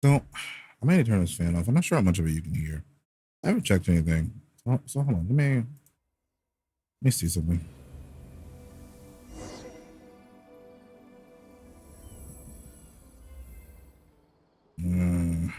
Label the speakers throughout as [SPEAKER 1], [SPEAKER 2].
[SPEAKER 1] So I may turn this fan off. I'm not sure how much of it you can hear. I haven't checked anything. So hold on. Let me see something. Mm.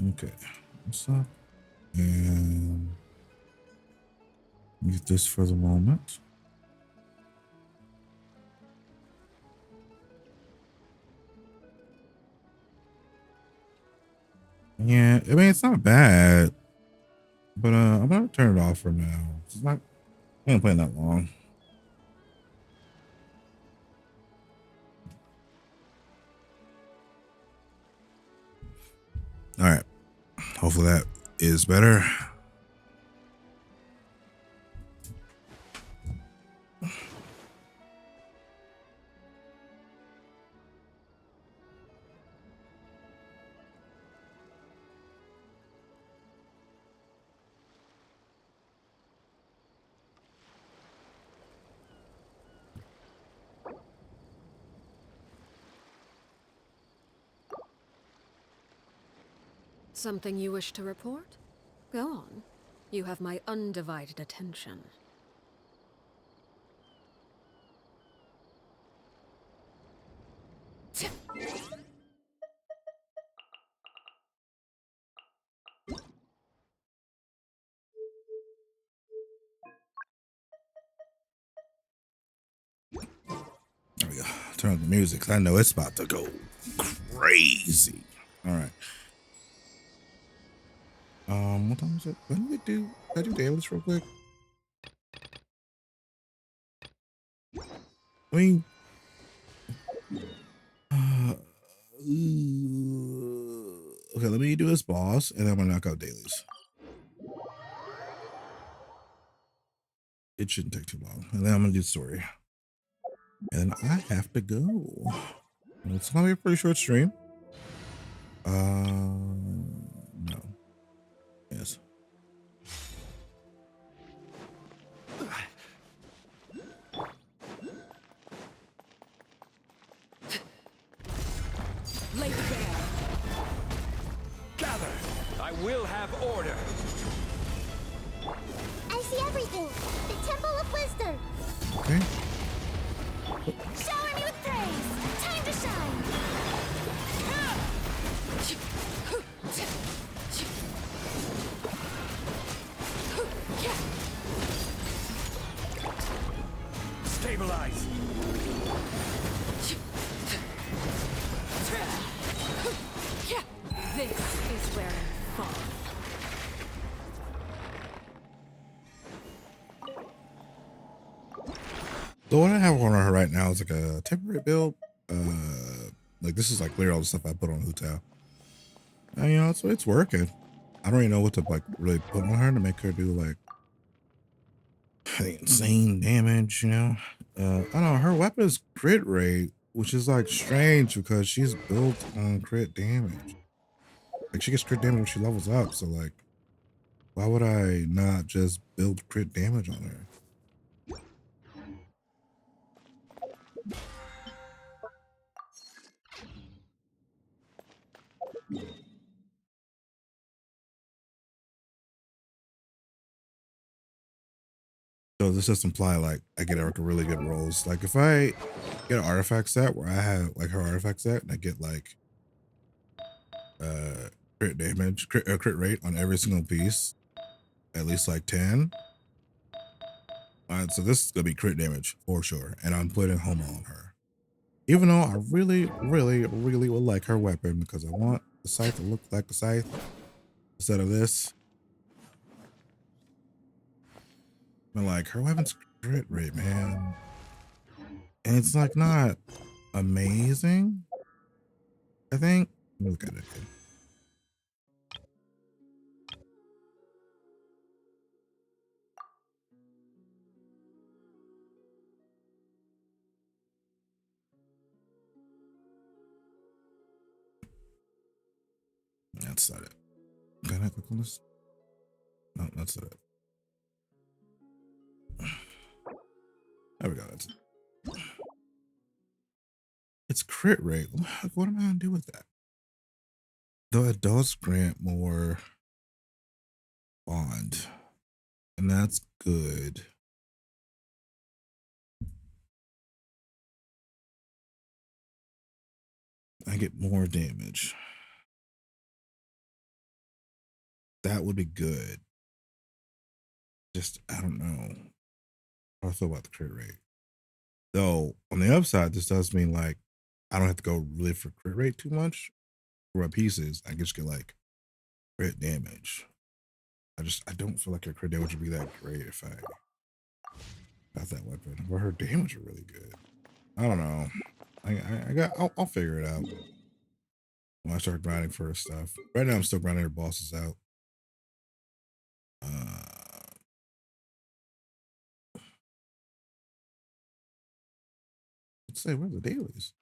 [SPEAKER 1] Okay. What's up? And mute this for the moment. Yeah, I mean it's not bad, but I'm gonna turn it off for now. It's not I'm playing that long. All right. Hopefully that is better.
[SPEAKER 2] Something you wish to report? Go on. You have my undivided attention.
[SPEAKER 1] There we go. Turn on the music 'cause I know it's about to go crazy. All right. What time is it? When did we do? Did I do dailies real quick? I mean, okay. Let me do this boss, and then I'm gonna knock out dailies. It shouldn't take too long, and then I'm gonna do story, and I have to go. It's gonna be a pretty short stream. No. Yes.
[SPEAKER 3] Lay bare. Gather. I will have order.
[SPEAKER 4] I see everything. The Temple of Wisdom.
[SPEAKER 1] Okay.
[SPEAKER 4] Shower me with praise. Time to shine.
[SPEAKER 3] Stabilize.
[SPEAKER 2] This is where I fall.
[SPEAKER 1] So what I have on her right now is like a temporary build. Like this is like clear all the stuff I put on Hutao. And you know, it's working. I don't even know what to like really put on her to make her do like insane damage, you know. I don't know, her weapon is crit rate, which is like strange because she's built on crit damage. Like she gets crit damage when she levels up, so like why would I not just build crit damage on her? So this just imply like I get like a really good rolls. Like if I get an artifact set where I have like her artifact set and I get like crit damage, crit rate on every single piece, at least like 10. All right, so this is gonna be crit damage for sure, and I'm putting Homa on her. Even though I really, really, really would like her weapon because I want the scythe to look like the scythe instead of this. But like her weapon's crit rate, man, and it's like not amazing. I think. Let me look at it again. That's not it. Can I click on this? No, that's not it. There we go. That's it. It's crit rate. What am I gonna do with that? Though it does grant more bond, and that's good. I get more damage. That would be good. Just I don't know how I feel about the crit rate. Though on the upside, this does mean like I don't have to go really for crit rate too much for my pieces. I just get like crit damage. I don't feel like her crit damage would be that great if I got that weapon. But her damage are really good. I don't know. I'll figure it out when I start grinding for her stuff. Right now I'm still grinding her bosses out. Let's say where's the dailies?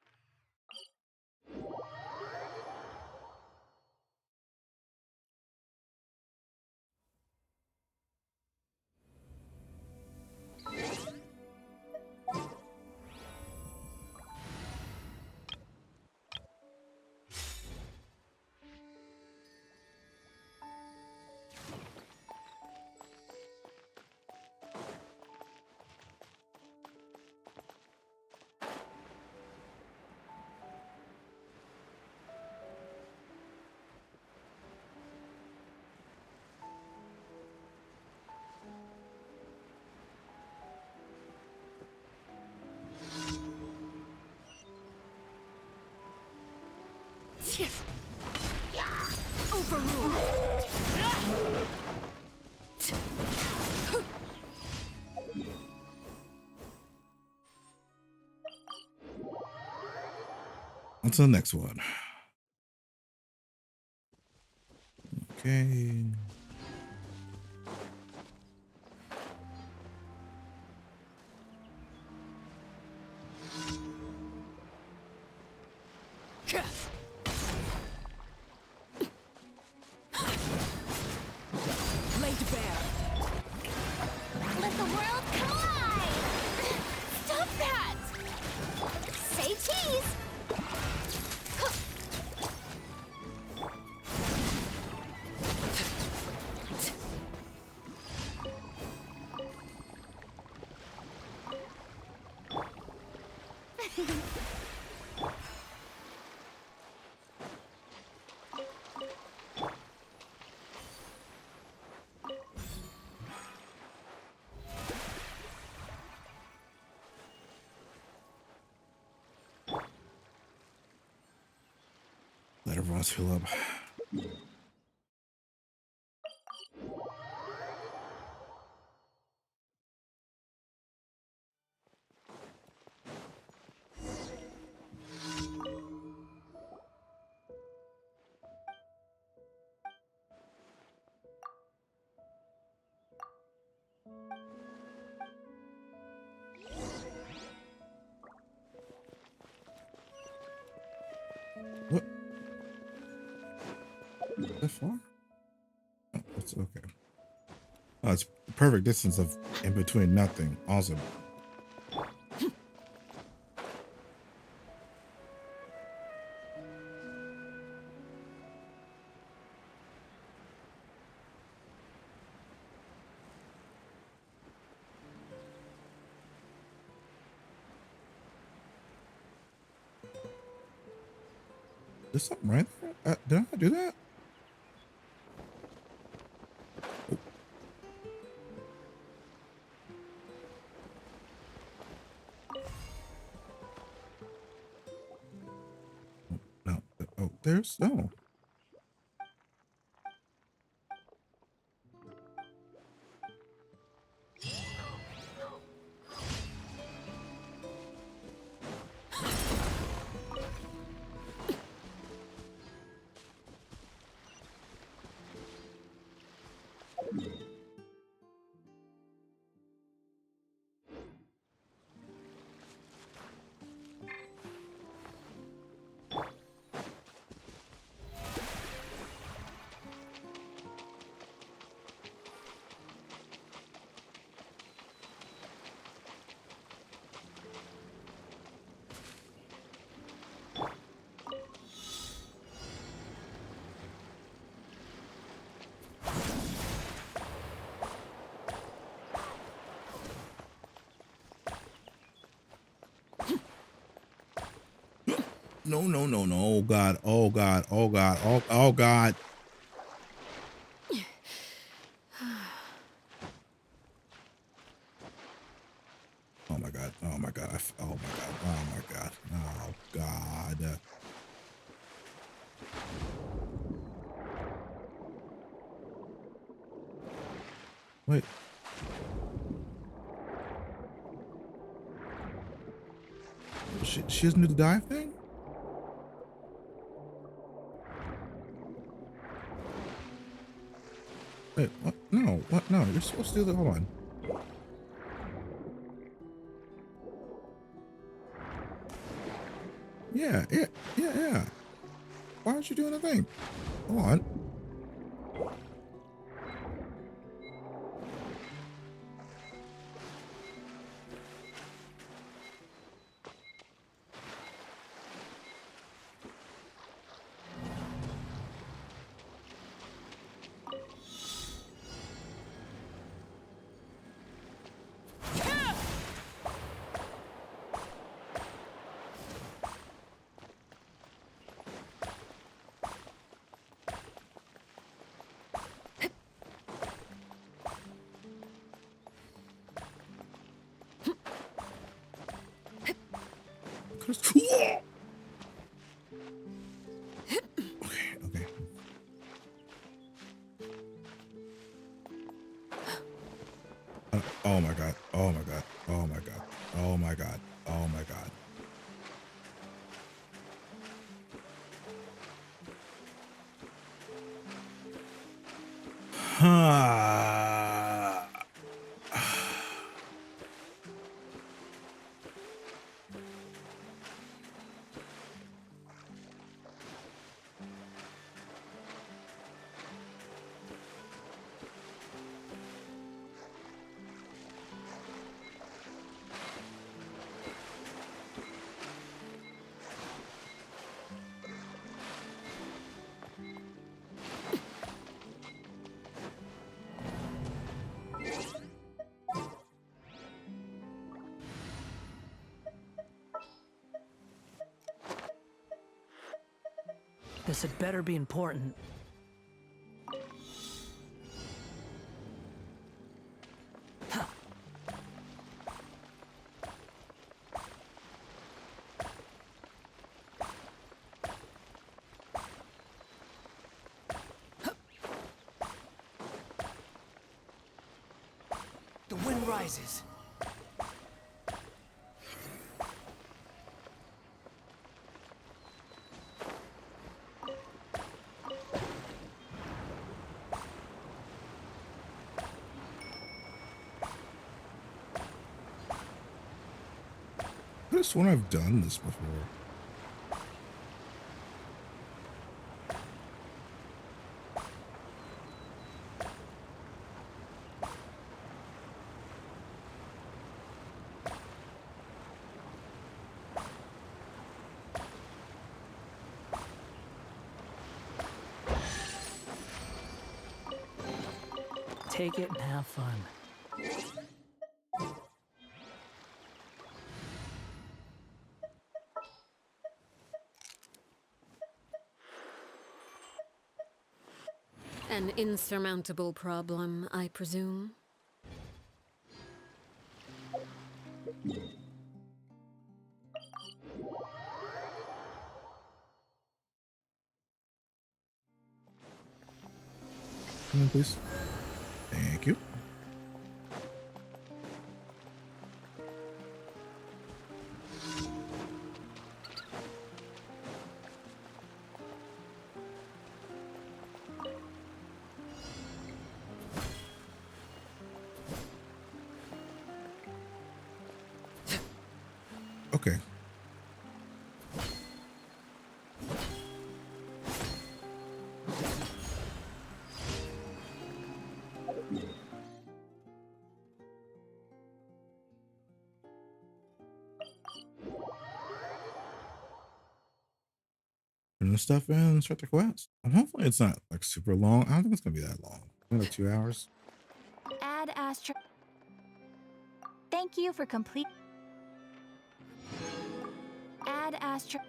[SPEAKER 1] On to the next one. Okay.
[SPEAKER 2] Laid bare.
[SPEAKER 4] Let the world collide! Stop that! Say cheese!
[SPEAKER 1] Let everyone heal up. What? That far? Oh, it's okay. Oh, it's perfect distance of in between nothing. Awesome. There's something right there. Did I do that? Oh. upstairs? No. No, no, no, no. Oh God. Oh God. Oh God. Oh God. Oh my God. Oh my God. Oh my God. Oh my God. Oh God. Wait. She doesn't do the dive thing? Wait, what? No, what? No, you're supposed to do the. Hold on. Yeah, yeah, yeah, yeah. Why aren't you doing the thing? Hold on. Okay, okay. Oh my God. Oh my God. Oh my God. Oh my God. Oh my God.
[SPEAKER 5] This had better be important.
[SPEAKER 3] The wind rises.
[SPEAKER 1] I just sworn I've done this before.
[SPEAKER 5] Take it and have fun.
[SPEAKER 2] An insurmountable problem, I presume.
[SPEAKER 1] Come in, please. Thank you. Okay. Turn the stuff in, start the quest. And hopefully it's not like super long. I don't think it's gonna be that long. Maybe like 2 hours.
[SPEAKER 4] Add Astro. Thank you for complete. Add Astro.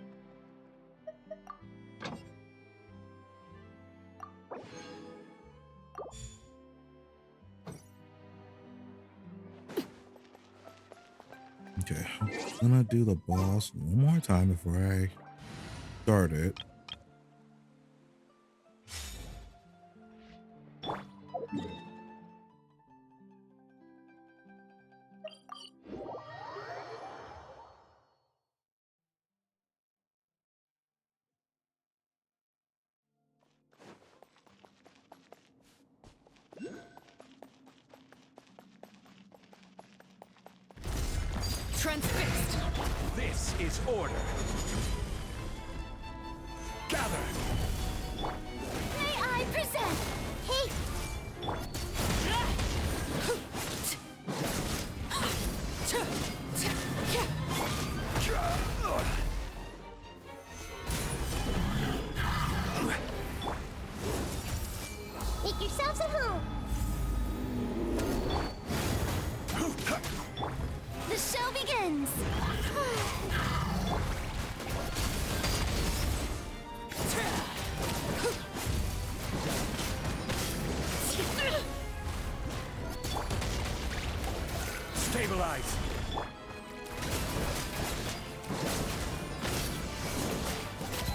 [SPEAKER 1] Okay, I'm gonna do the boss one more time before I start it.
[SPEAKER 2] Transfixed.
[SPEAKER 3] This is order. Gather.
[SPEAKER 4] May I present? Hey. Make yourselves at home. The show begins.
[SPEAKER 3] Stabilize.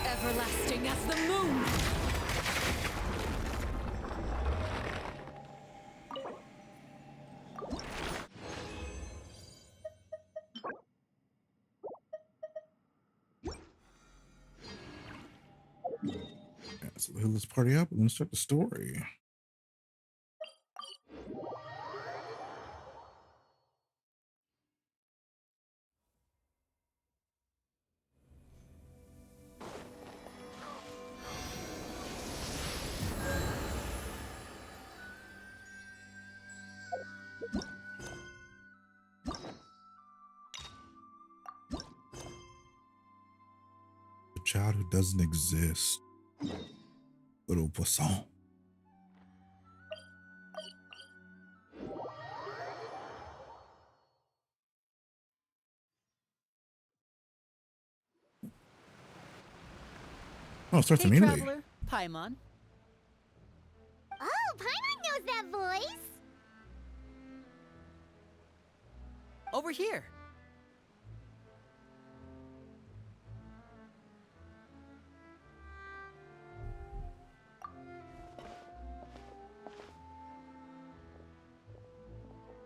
[SPEAKER 2] Everlasting as the moon.
[SPEAKER 1] Yeah, so let's party up and start the story. A child who doesn't exist. Little poisson. Oh, it starts
[SPEAKER 6] Hey,
[SPEAKER 1] immediately.
[SPEAKER 6] traveler, Paimon.
[SPEAKER 4] Oh, Paimon knows that voice.
[SPEAKER 6] Over here.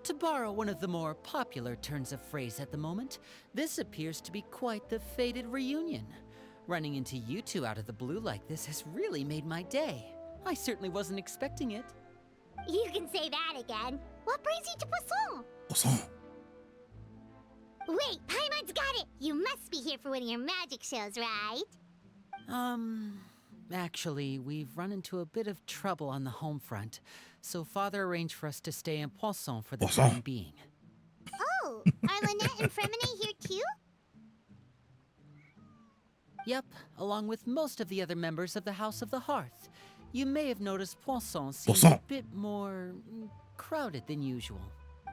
[SPEAKER 6] To borrow one of the more popular turns of phrase at the moment, this appears to be quite the fated reunion. Running into you two out of the blue like this has really made my day. I certainly wasn't expecting it.
[SPEAKER 4] You can say that again. What brings you to Poisson?
[SPEAKER 1] Poisson.
[SPEAKER 4] Wait, Paimon's got it. You must be here for one of your magic shows, right?
[SPEAKER 6] Actually, we've run into a bit of trouble on the home front, so Father arranged for us to stay in Poisson for the
[SPEAKER 1] Poisson.
[SPEAKER 6] time being.
[SPEAKER 4] Oh, are Lynette and Fremine here too?
[SPEAKER 6] Yep, along with most of the other members of the House of the Hearth. You may have noticed Poisson seems
[SPEAKER 1] Poisson.
[SPEAKER 6] a bit more crowded than usual.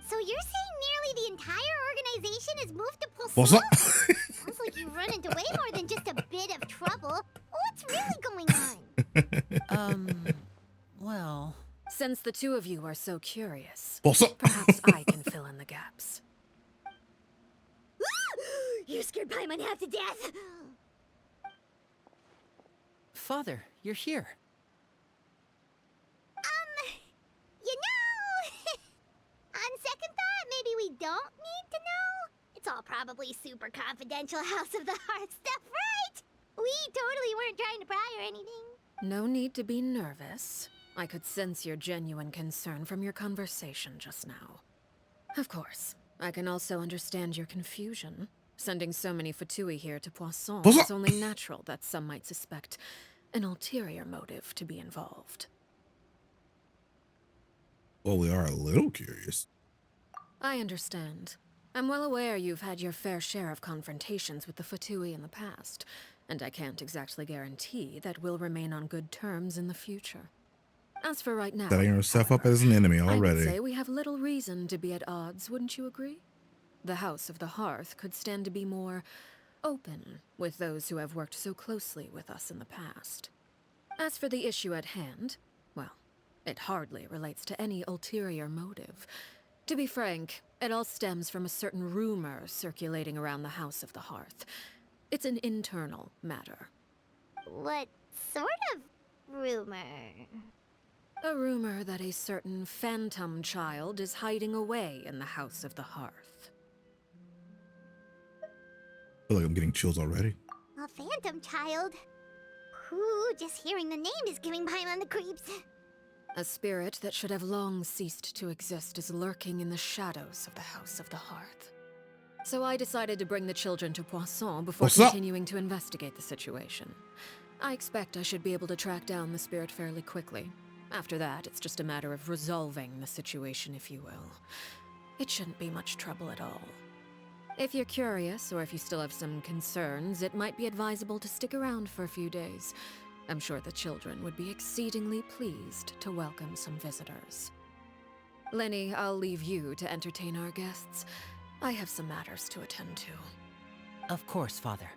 [SPEAKER 4] So you're saying nearly the entire organization has moved to Poisson?
[SPEAKER 1] Poisson.
[SPEAKER 4] Sounds like you've run into way more than just a bit of trouble. What's really going on?
[SPEAKER 6] Well...
[SPEAKER 2] Since the two of you are so curious,
[SPEAKER 1] Poisson.
[SPEAKER 2] perhaps I can fill in the gaps.
[SPEAKER 4] You scared Paimon half to death.
[SPEAKER 6] Father, you're here.
[SPEAKER 4] don't need to know? It's all probably super confidential House of the Hearth stuff, right? We totally weren't trying to pry or anything.
[SPEAKER 2] No need to be nervous. I could sense your genuine concern from your conversation just now. Of course, I can also understand your confusion. Sending so many Fatui here to Poisson,
[SPEAKER 1] What's
[SPEAKER 2] it's
[SPEAKER 1] up?
[SPEAKER 2] only natural that some might suspect an ulterior motive to be involved.
[SPEAKER 1] Well, we are a little curious.
[SPEAKER 2] I understand. I'm well aware you've had your fair share of confrontations with the Fatui in the past, and I can't exactly guarantee that we'll remain on good terms in the future. As for right now,
[SPEAKER 1] Setting herself up
[SPEAKER 2] however,
[SPEAKER 1] as an enemy
[SPEAKER 2] I would
[SPEAKER 1] already.
[SPEAKER 2] say we have little reason to be at odds, wouldn't you agree? The House of the Hearth could stand to be more open with those who have worked so closely with us in the past. As for the issue at hand, well, it hardly relates to any ulterior motive. To be frank, it all stems from a certain rumor circulating around the House of the Hearth. It's an internal matter.
[SPEAKER 4] What sort of rumor?
[SPEAKER 2] A rumor that a certain phantom child is hiding away in the House of the Hearth.
[SPEAKER 1] I feel like I'm getting chills already.
[SPEAKER 4] A phantom child? Ooh, just hearing the name is giving Paimon the creeps.
[SPEAKER 2] A spirit that should have long ceased to exist is lurking in the shadows of the House of the Hearth. So I decided to bring the children to Poisson before
[SPEAKER 1] What's up?
[SPEAKER 2] continuing to investigate the situation. I expect I should be able to track down the spirit fairly quickly. After that, it's just a matter of resolving the situation, if you will. It shouldn't be much trouble at all. If you're curious, or if you still have some concerns, it might be advisable to stick around for a few days. I'm sure the children would be exceedingly pleased to welcome some visitors. Lenny, I'll leave you to entertain our guests. I have some matters to attend to.
[SPEAKER 6] Of course, Father.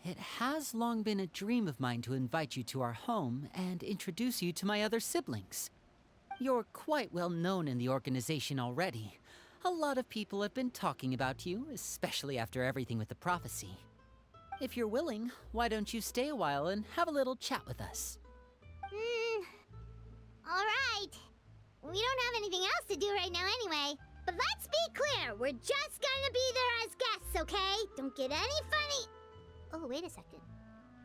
[SPEAKER 6] It has long been a dream of mine to invite you to our home and introduce you to my other siblings. You're quite well known in the organization already. A lot of people have been talking about you, especially after everything with the prophecy. If you're willing, why don't you stay a while and have a little chat with us?
[SPEAKER 4] Alright. We don't have anything else to do right now anyway. But let's be clear, we're just gonna be there as guests, okay? Don't get any funny... Oh, wait a second.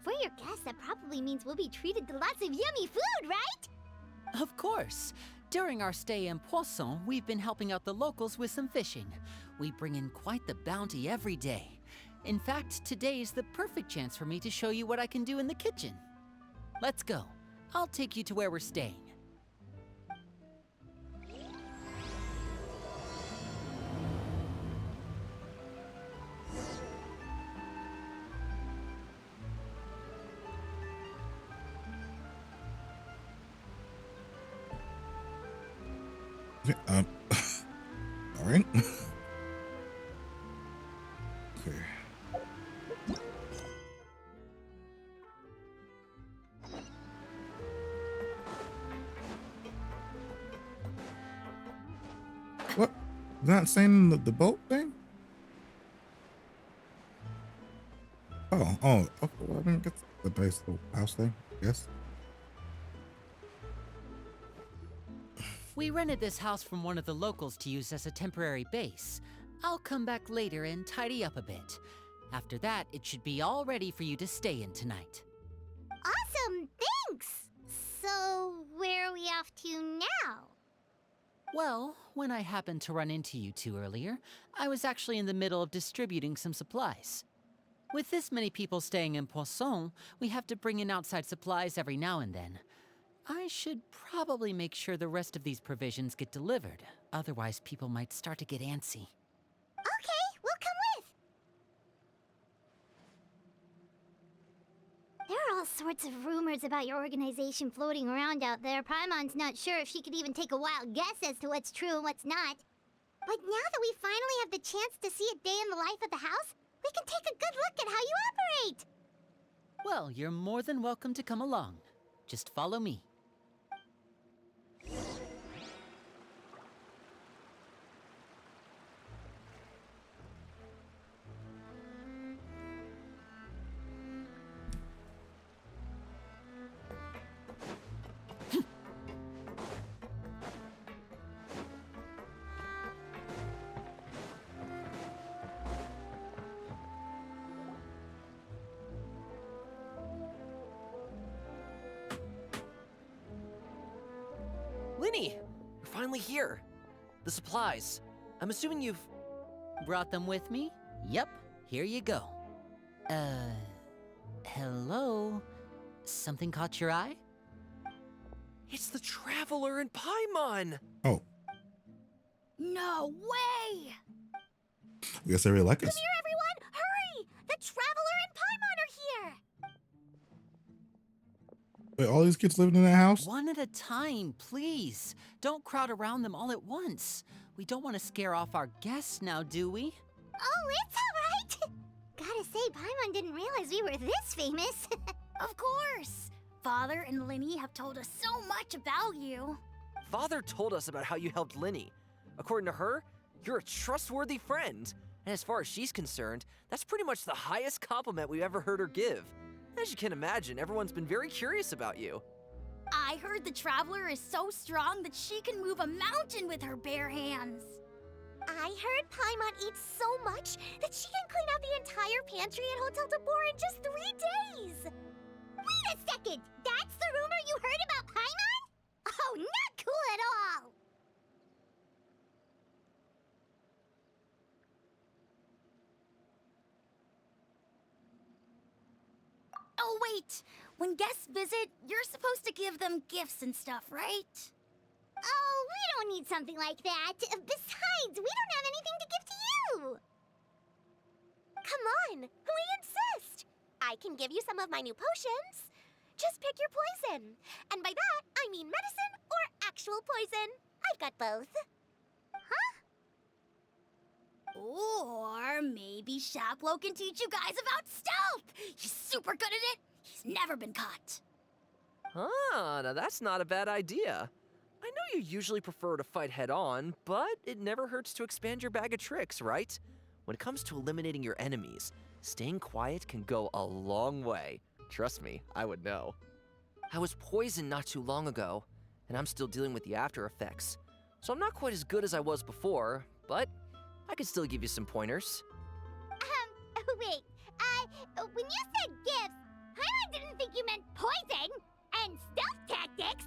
[SPEAKER 4] For your guests, that probably means we'll be treated to lots of yummy food, right?
[SPEAKER 6] Of course. During our stay in Poisson, we've been helping out the locals with some fishing. We bring in quite the bounty every day. In fact, today's the perfect chance for me to show you what I can do in the kitchen. Let's go. I'll take you to where we're staying.
[SPEAKER 1] All right. Okay. What? Not saying the boat thing? Oh, okay. Well, I didn't get the base little house thing, I guess.
[SPEAKER 6] We rented this house from one of the locals to use as a temporary base. I'll come back later and tidy up a bit. After that, it should be all ready for you to stay in tonight.
[SPEAKER 4] Awesome, thanks! So, where are we off to now?
[SPEAKER 6] Well, when I happened to run into you two earlier, I was actually in the middle of distributing some supplies. With this many people staying in Poisson, we have to bring in outside supplies every now and then. I should probably make sure the rest of these provisions get delivered. Otherwise, people might start to get antsy.
[SPEAKER 4] Okay, we'll come with. There are all sorts of rumors about your organization floating around out there. Paimon's not sure if she could even take a wild guess as to what's true and what's not. But now that we finally have the chance to see a day in the life of the house, we can take a good look at how you operate.
[SPEAKER 6] Well, you're more than welcome to come along. Just follow me.
[SPEAKER 7] Linny, you're finally here. The supplies. I'm assuming you've...
[SPEAKER 6] Brought them with me? Yep, here you go. Hello? Something caught your eye?
[SPEAKER 7] It's the Traveler in Paimon!
[SPEAKER 1] Oh,
[SPEAKER 4] No way!
[SPEAKER 1] I guess they really like us.
[SPEAKER 4] Come here, everyone! Hurry! The Traveler and Paimon are here!
[SPEAKER 1] Wait, all these kids living in that house?
[SPEAKER 6] One at a time, please. Don't crowd around them all at once. We don't want to scare off our guests now, do we?
[SPEAKER 4] Oh, it's all right! Gotta say, Paimon didn't realize we were this famous. Of course! Father and Linny have told us so much about you.
[SPEAKER 7] Father told us about how you helped Linny. According to her, you're a trustworthy friend. And as far as she's concerned, that's pretty much the highest compliment we've ever heard her give. As you can imagine, everyone's been very curious about you.
[SPEAKER 4] I heard the Traveler is so strong that she can move a mountain with her bare hands. I heard Paimon eats so much that she can clean out the entire pantry at Hotel Tabor in just 3 days. Wait a second! That's the rumor you heard about Paimon? Oh, not cool at all! Oh, wait! When guests visit, you're supposed to give them gifts and stuff, right? Oh, we don't need something like that. Besides, we don't have anything to give to you! Come on, we insist! I can give you some of my new potions. Just pick your poison. And by that, I mean medicine or actual poison. I've got both. Huh? Or maybe Shaplo can teach you guys about stealth! He's super good at it! He's never been caught.
[SPEAKER 7] Ah, now that's not a bad idea. I know you usually prefer to fight head-on, but it never hurts to expand your bag of tricks, right? When it comes to eliminating your enemies, staying quiet can go a long way. Trust me, I would know. I was poisoned not too long ago, and I'm still dealing with the after effects. So I'm not quite as good as I was before, but I can still give you some pointers.
[SPEAKER 4] Wait, when you said gifts, I didn't think you meant poison and stealth tactics.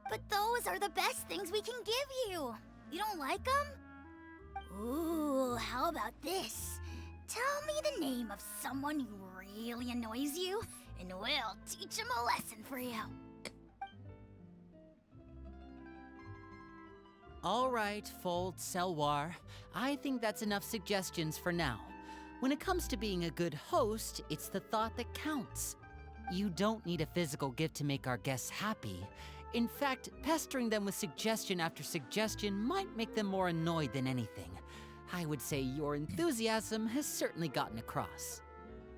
[SPEAKER 4] But those are the best things we can give you. You don't like them? Ooh, how about this? Tell me the name of someone who really annoys you, and we'll teach him a lesson for you.
[SPEAKER 6] All right, Fold Selwar. I think that's enough suggestions for now. When it comes to being a good host, it's the thought that counts. You don't need a physical gift to make our guests happy. In fact, pestering them with suggestion after suggestion might make them more annoyed than anything. I would say your enthusiasm has certainly gotten across.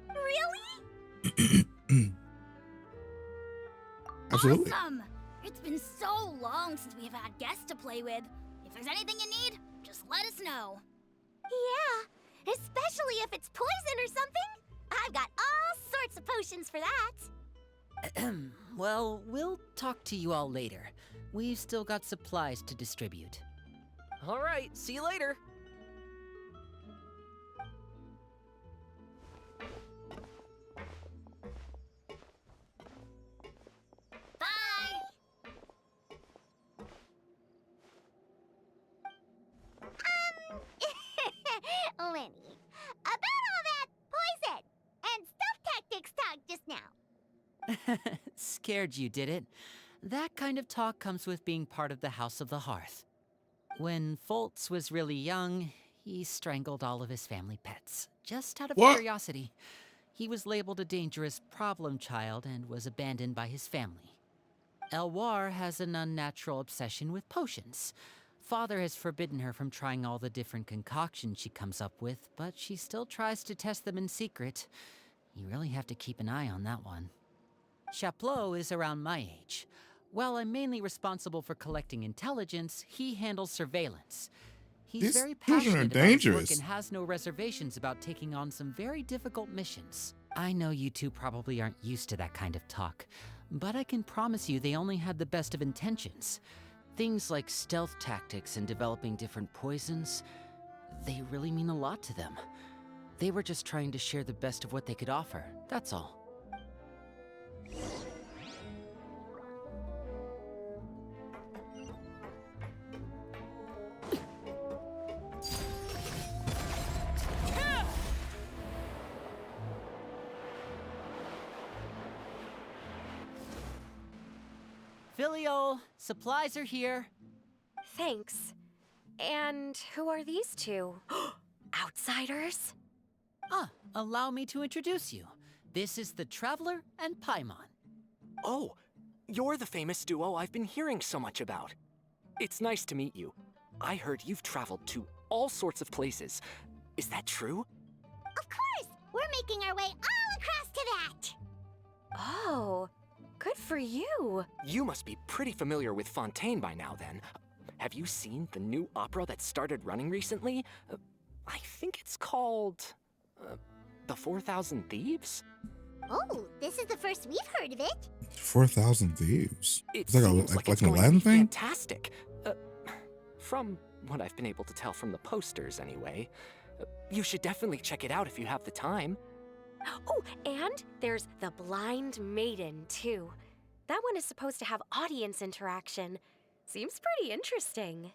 [SPEAKER 4] Really?
[SPEAKER 1] Absolutely.
[SPEAKER 4] Awesome! It's been so long since we've had guests to play with. If there's anything you need, just let us know. Yeah, especially if it's poison or something. I've got all sorts of potions for that.
[SPEAKER 6] Well, we'll talk to you all later. We've still got supplies to distribute.
[SPEAKER 7] All right, see you later.
[SPEAKER 4] Bye! Lenny, about all that poison and stealth tactics talk just now.
[SPEAKER 6] Scared you, did it? That kind of talk comes with being part of the House of the Hearth. When Foltz was really young, he strangled all of his family pets, just out of
[SPEAKER 1] What?
[SPEAKER 6] curiosity. He was labeled a dangerous problem child and was abandoned by his family. Elwar has an unnatural obsession with potions. Father has forbidden her from trying all the different concoctions she comes up with, but she still tries to test them in secret. You really have to keep an eye on that one. Chaplot is around my age. While I'm mainly responsible for collecting intelligence, he handles surveillance. He's
[SPEAKER 1] These
[SPEAKER 6] very
[SPEAKER 1] children are
[SPEAKER 6] passionate about his work
[SPEAKER 1] dangerous.
[SPEAKER 6] and has no reservations about taking on some very difficult missions. I know you two probably aren't used to that kind of talk, but I can promise you they only had the best of intentions. Things like stealth tactics and developing different poisons, they really mean a lot to them. They were just trying to share the best of what they could offer, that's all. Filial, supplies are here.
[SPEAKER 8] Thanks. And who are these two? Outsiders?
[SPEAKER 6] Allow me to introduce you. This is the Traveler and Paimon.
[SPEAKER 9] Oh, you're the famous duo I've been hearing so much about. It's nice to meet you. I heard you've traveled to all sorts of places. Is that true?
[SPEAKER 4] Of course! We're making our way all across to that!
[SPEAKER 8] Oh, good for you.
[SPEAKER 9] You must be pretty familiar with Fontaine by now, then. Have you seen the new opera that started running recently? I think it's called... The 4,000 Thieves?
[SPEAKER 4] Oh, this is the first we've heard of it.
[SPEAKER 1] 4,000 Thieves.
[SPEAKER 9] It
[SPEAKER 1] It's like,
[SPEAKER 9] seems
[SPEAKER 1] like
[SPEAKER 9] it's
[SPEAKER 1] an
[SPEAKER 9] going to
[SPEAKER 1] Aladdin
[SPEAKER 9] be
[SPEAKER 1] thing?
[SPEAKER 9] fantastic. From what I've been able to tell from the posters, anyway. You should definitely check it out if you have the time.
[SPEAKER 8] Oh, and there's the Blind Maiden, too. That one is supposed to have audience interaction. Seems pretty interesting.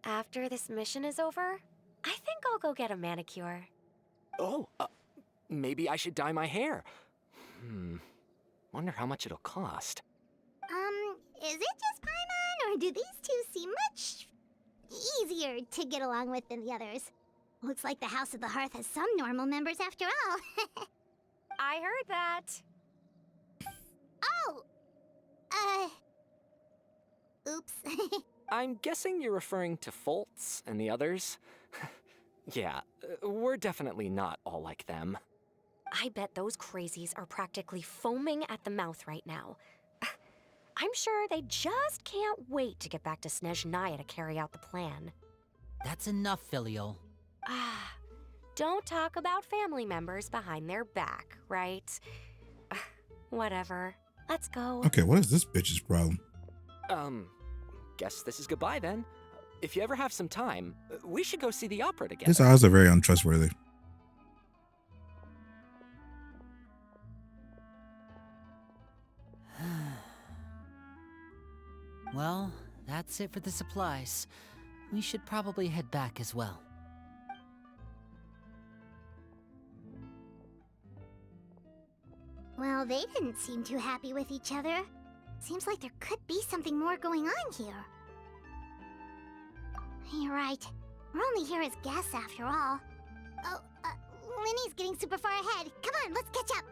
[SPEAKER 8] After this mission is over, I think I'll go get a manicure.
[SPEAKER 9] Oh, maybe I should dye my hair. Wonder how much it'll cost.
[SPEAKER 4] Is it just Paimon, or do these two seem much easier to get along with than the others? Looks like the House of the Hearth has some normal members after all.
[SPEAKER 8] I heard that.
[SPEAKER 4] Oh! Oops.
[SPEAKER 9] I'm guessing you're referring to Foltz and the others? Yeah, we're definitely not all like them.
[SPEAKER 8] I bet those crazies are practically foaming at the mouth right now. I'm sure they just can't wait to get back to Snezhnaya to carry out the plan.
[SPEAKER 6] That's enough, Filial.
[SPEAKER 8] Don't talk about family members behind their back, right? Whatever. Let's go.
[SPEAKER 1] Okay, what is this bitch's problem?
[SPEAKER 9] Guess this is goodbye then. If you ever have some time, we should go see the opera together.
[SPEAKER 1] His eyes are very untrustworthy.
[SPEAKER 6] Well, that's it for the supplies. We should probably head back as well.
[SPEAKER 4] Well, they didn't seem too happy with each other. Seems like there could be something more going on here. You're right. We're only here as guests after all. Oh, Winnie's getting super far ahead. Come on, let's catch up.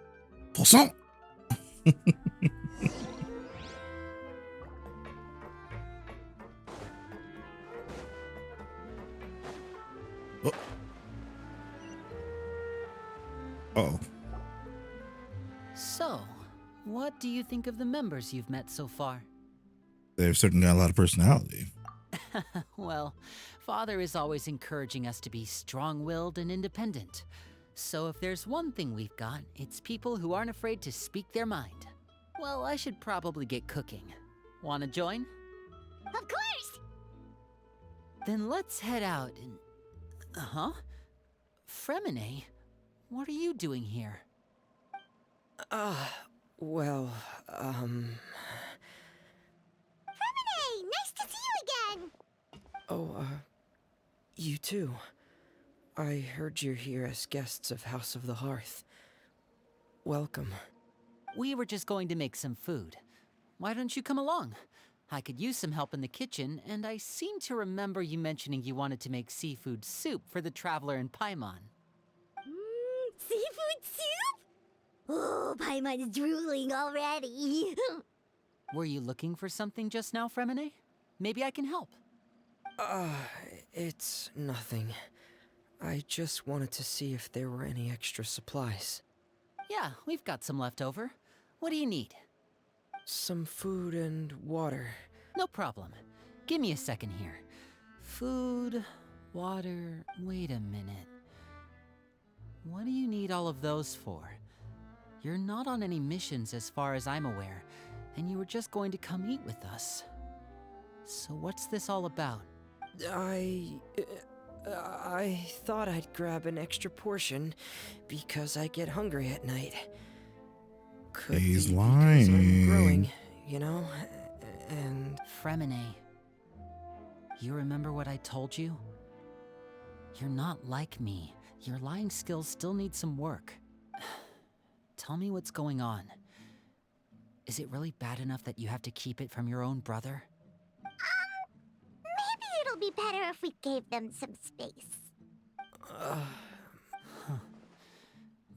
[SPEAKER 1] Poisson! Oh. Uh-oh.
[SPEAKER 6] So, what do you think of the members you've met so far?
[SPEAKER 1] They've certainly got a lot of personality.
[SPEAKER 6] Well, Father is always encouraging us to be strong-willed and independent. So if there's one thing we've got, it's people who aren't afraid to speak their mind. Well, I should probably get cooking. Wanna join?
[SPEAKER 4] Of course!
[SPEAKER 6] Then let's head out and... Fremine? What are you doing here?
[SPEAKER 9] Well,
[SPEAKER 4] Fremine! Nice to see you again!
[SPEAKER 10] Oh, you too. I heard you're here as guests of House of the Hearth. Welcome.
[SPEAKER 6] We were just going to make some food. Why don't you come along? I could use some help in the kitchen, and I seem to remember you mentioning you wanted to make seafood soup for the Traveler and Paimon.
[SPEAKER 4] Seafood soup? Oh, Paimon's drooling already.
[SPEAKER 6] Were you looking for something just now, Fremine? Maybe I can help.
[SPEAKER 10] It's nothing. I just wanted to see if there were any extra supplies.
[SPEAKER 6] Yeah, we've got some left over. What do you need?
[SPEAKER 10] Some food and water.
[SPEAKER 6] No problem. Give me a second here. Food, water, wait a minute. What do you need all of those for? You're not on any missions as far as I'm aware, and you were just going to come eat with us. So what's this all about?
[SPEAKER 10] I thought I'd grab an extra portion because I get hungry at night. Could
[SPEAKER 1] He's
[SPEAKER 10] be because I'm
[SPEAKER 1] lying.
[SPEAKER 10] growing, you know? And
[SPEAKER 6] Fremine, you remember what I told you? You're not like me. Your lying skills still need some work. Tell me what's going on. Is it really bad enough that you have to keep it from your own brother?
[SPEAKER 4] Maybe it'll be better if we gave them some space.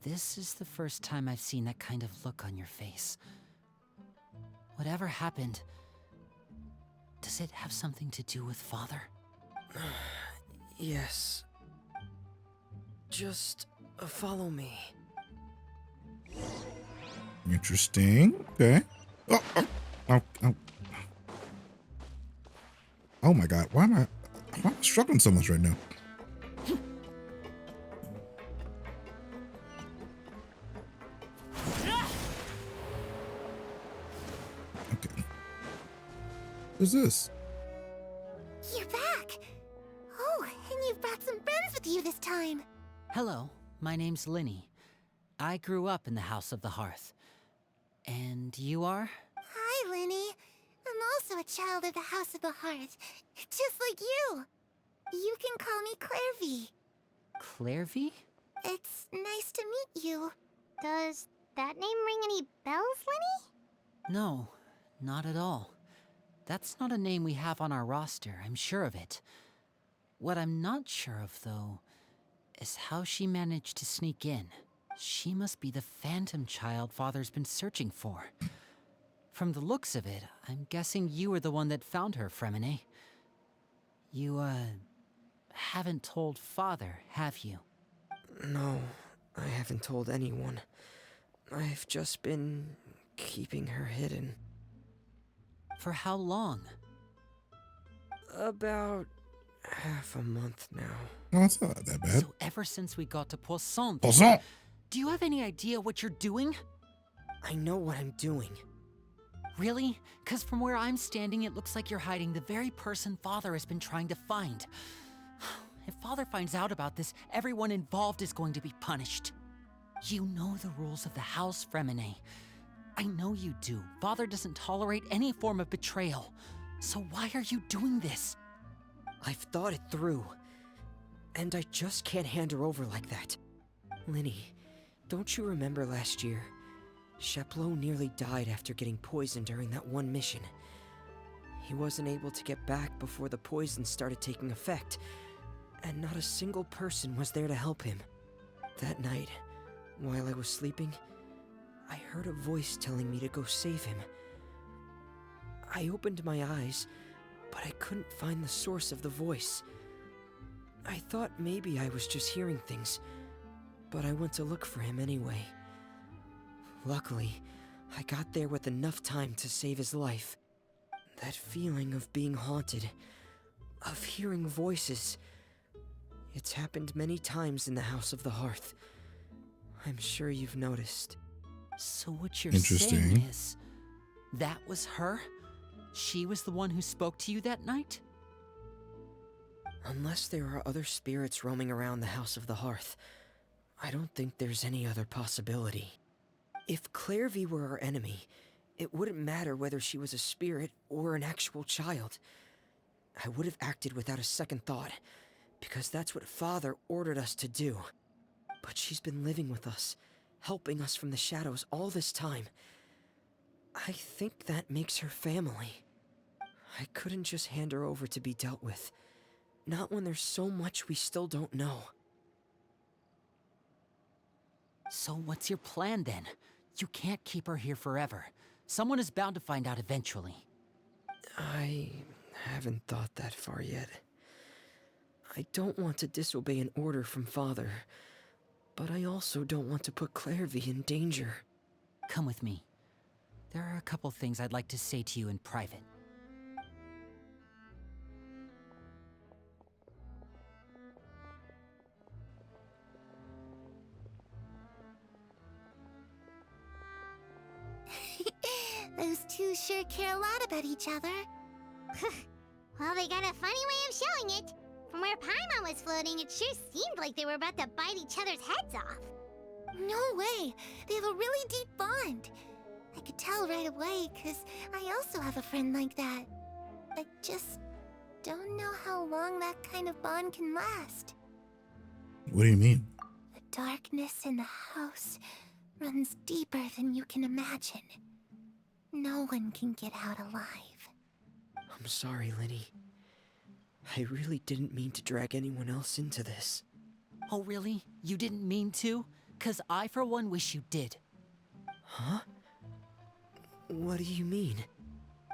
[SPEAKER 6] This is the first time I've seen that kind of look on your face. Whatever happened, does it have something to do with Father?
[SPEAKER 10] yes. Just follow me.
[SPEAKER 1] Interesting. Okay. Oh. Oh my god. Why am I struggling so much right now? Okay. Who's this?
[SPEAKER 4] You're back! Oh, and you've brought some friends with you this time.
[SPEAKER 6] Hello, my name's Linny. I grew up in the House of the Hearth. And you are?
[SPEAKER 4] Hi, Linny. I'm also a child of the House of the Hearth, just like you. You can call me Clairvy.
[SPEAKER 6] Clairvy?
[SPEAKER 4] It's nice to meet you. Does that name ring any bells, Linny?
[SPEAKER 6] No, not at all. That's not a name we have on our roster, I'm sure of it. What I'm not sure of, though, is how she managed to sneak in. She must be the phantom child Father's been searching for. From the looks of it, I'm guessing you were the one that found her, Fremine. You, haven't told Father, have you?
[SPEAKER 10] No, I haven't told anyone. I've just been keeping her hidden.
[SPEAKER 6] For how long?
[SPEAKER 10] About half a month now.
[SPEAKER 1] Oh, it's not that bad.
[SPEAKER 6] So ever since we got to Poisson,
[SPEAKER 1] Poisson!
[SPEAKER 6] do you have any idea what you're doing?
[SPEAKER 10] I know what I'm doing.
[SPEAKER 6] Really? 'Cause from where I'm standing, it looks like you're hiding the very person Father has been trying to find. If Father finds out about this, everyone involved is going to be punished. You know the rules of the house, Fremine. I know you do. Father doesn't tolerate any form of betrayal. So why are you doing this?
[SPEAKER 10] I've thought it through. And I just can't hand her over like that. Linny, don't you remember last year? Sheplo nearly died after getting poisoned during that one mission. He wasn't able to get back before the poison started taking effect, and not a single person was there to help him. That night, while I was sleeping, I heard a voice telling me to go save him. I opened my eyes, but I couldn't find the source of the voice. I thought maybe I was just hearing things, but I went to look for him anyway. Luckily, I got there with enough time to save his life. That feeling of being haunted, of hearing voices, it's happened many times in the House of the Hearth. I'm sure you've noticed.
[SPEAKER 6] So what you're
[SPEAKER 1] Interesting.
[SPEAKER 6] saying is, that was her? She was the one who spoke to you that night?
[SPEAKER 10] Unless there are other spirits roaming around the House of the Hearth, I don't think there's any other possibility. If Clairvy were our enemy, it wouldn't matter whether she was a spirit or an actual child. I would have acted without a second thought, because that's what Father ordered us to do. But she's been living with us, helping us from the shadows all this time. I think that makes her family. I couldn't just hand her over to be dealt with. Not when there's so much we still don't know.
[SPEAKER 6] So what's your plan then? You can't keep her here forever. Someone is bound to find out eventually.
[SPEAKER 10] I haven't thought that far yet. I don't want to disobey an order from Father, but I also don't want to put Clairvy in danger.
[SPEAKER 6] Come with me. There are a couple things I'd like to say to you in private.
[SPEAKER 4] Those two sure care a lot about each other. Well, they got a funny way of showing it. From where Paimon was floating, it sure seemed like they were about to bite each other's heads off. No way! They have a really deep bond. I could tell right away, because I also have a friend like that. I just don't know how long that kind of bond can last.
[SPEAKER 1] What do you mean?
[SPEAKER 4] The darkness in the house runs deeper than you can imagine. No one can get out alive.
[SPEAKER 10] I'm sorry, Lenny. I really didn't mean to drag anyone else into this.
[SPEAKER 6] Oh, really? You didn't mean to? 'Cause I, for one, wish you did.
[SPEAKER 10] Huh? What do you mean?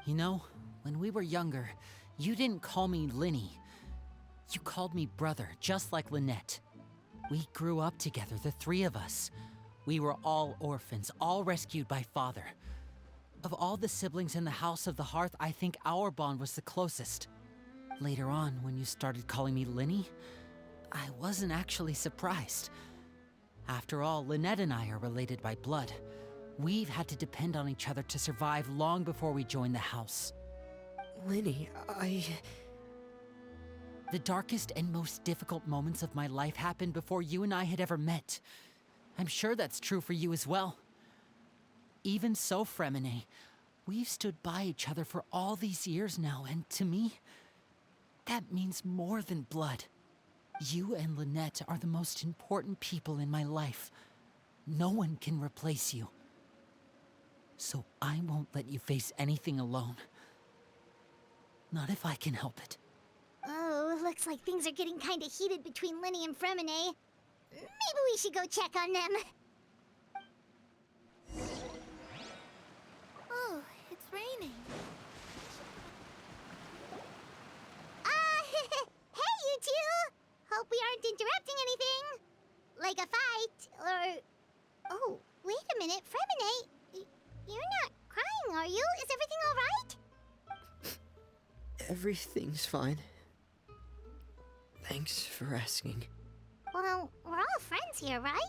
[SPEAKER 6] You know, when we were younger, you didn't call me Linny. You called me brother, just like Lynette. We grew up together, the three of us. We were all orphans, all rescued by Father. Of all the siblings in the House of the Hearth, I think our bond was the closest. Later on, when you started calling me Linny, I wasn't actually surprised. After all, Lynette and I are related by blood. We've had to depend on each other to survive long before we joined the house.
[SPEAKER 10] Lenny,
[SPEAKER 6] The darkest and most difficult moments of my life happened before you and I had ever met. I'm sure that's true for you as well. Even so, Fremine, we've stood by each other for all these years now, and to me, that means more than blood. You and Lynette are the most important people in my life. No one can replace you. So I won't let you face anything alone. Not if I can help it.
[SPEAKER 4] Oh, looks like things are getting kinda heated between Linny and Fremine. Maybe we should go check on them. Oh, it's raining. Hey, you two! Hope we aren't interrupting anything. Like a fight, or... Oh, wait a minute, Fremine. You're not crying, are you? Is everything alright?
[SPEAKER 10] everything's fine. Thanks for asking.
[SPEAKER 4] Well, we're all friends here, right?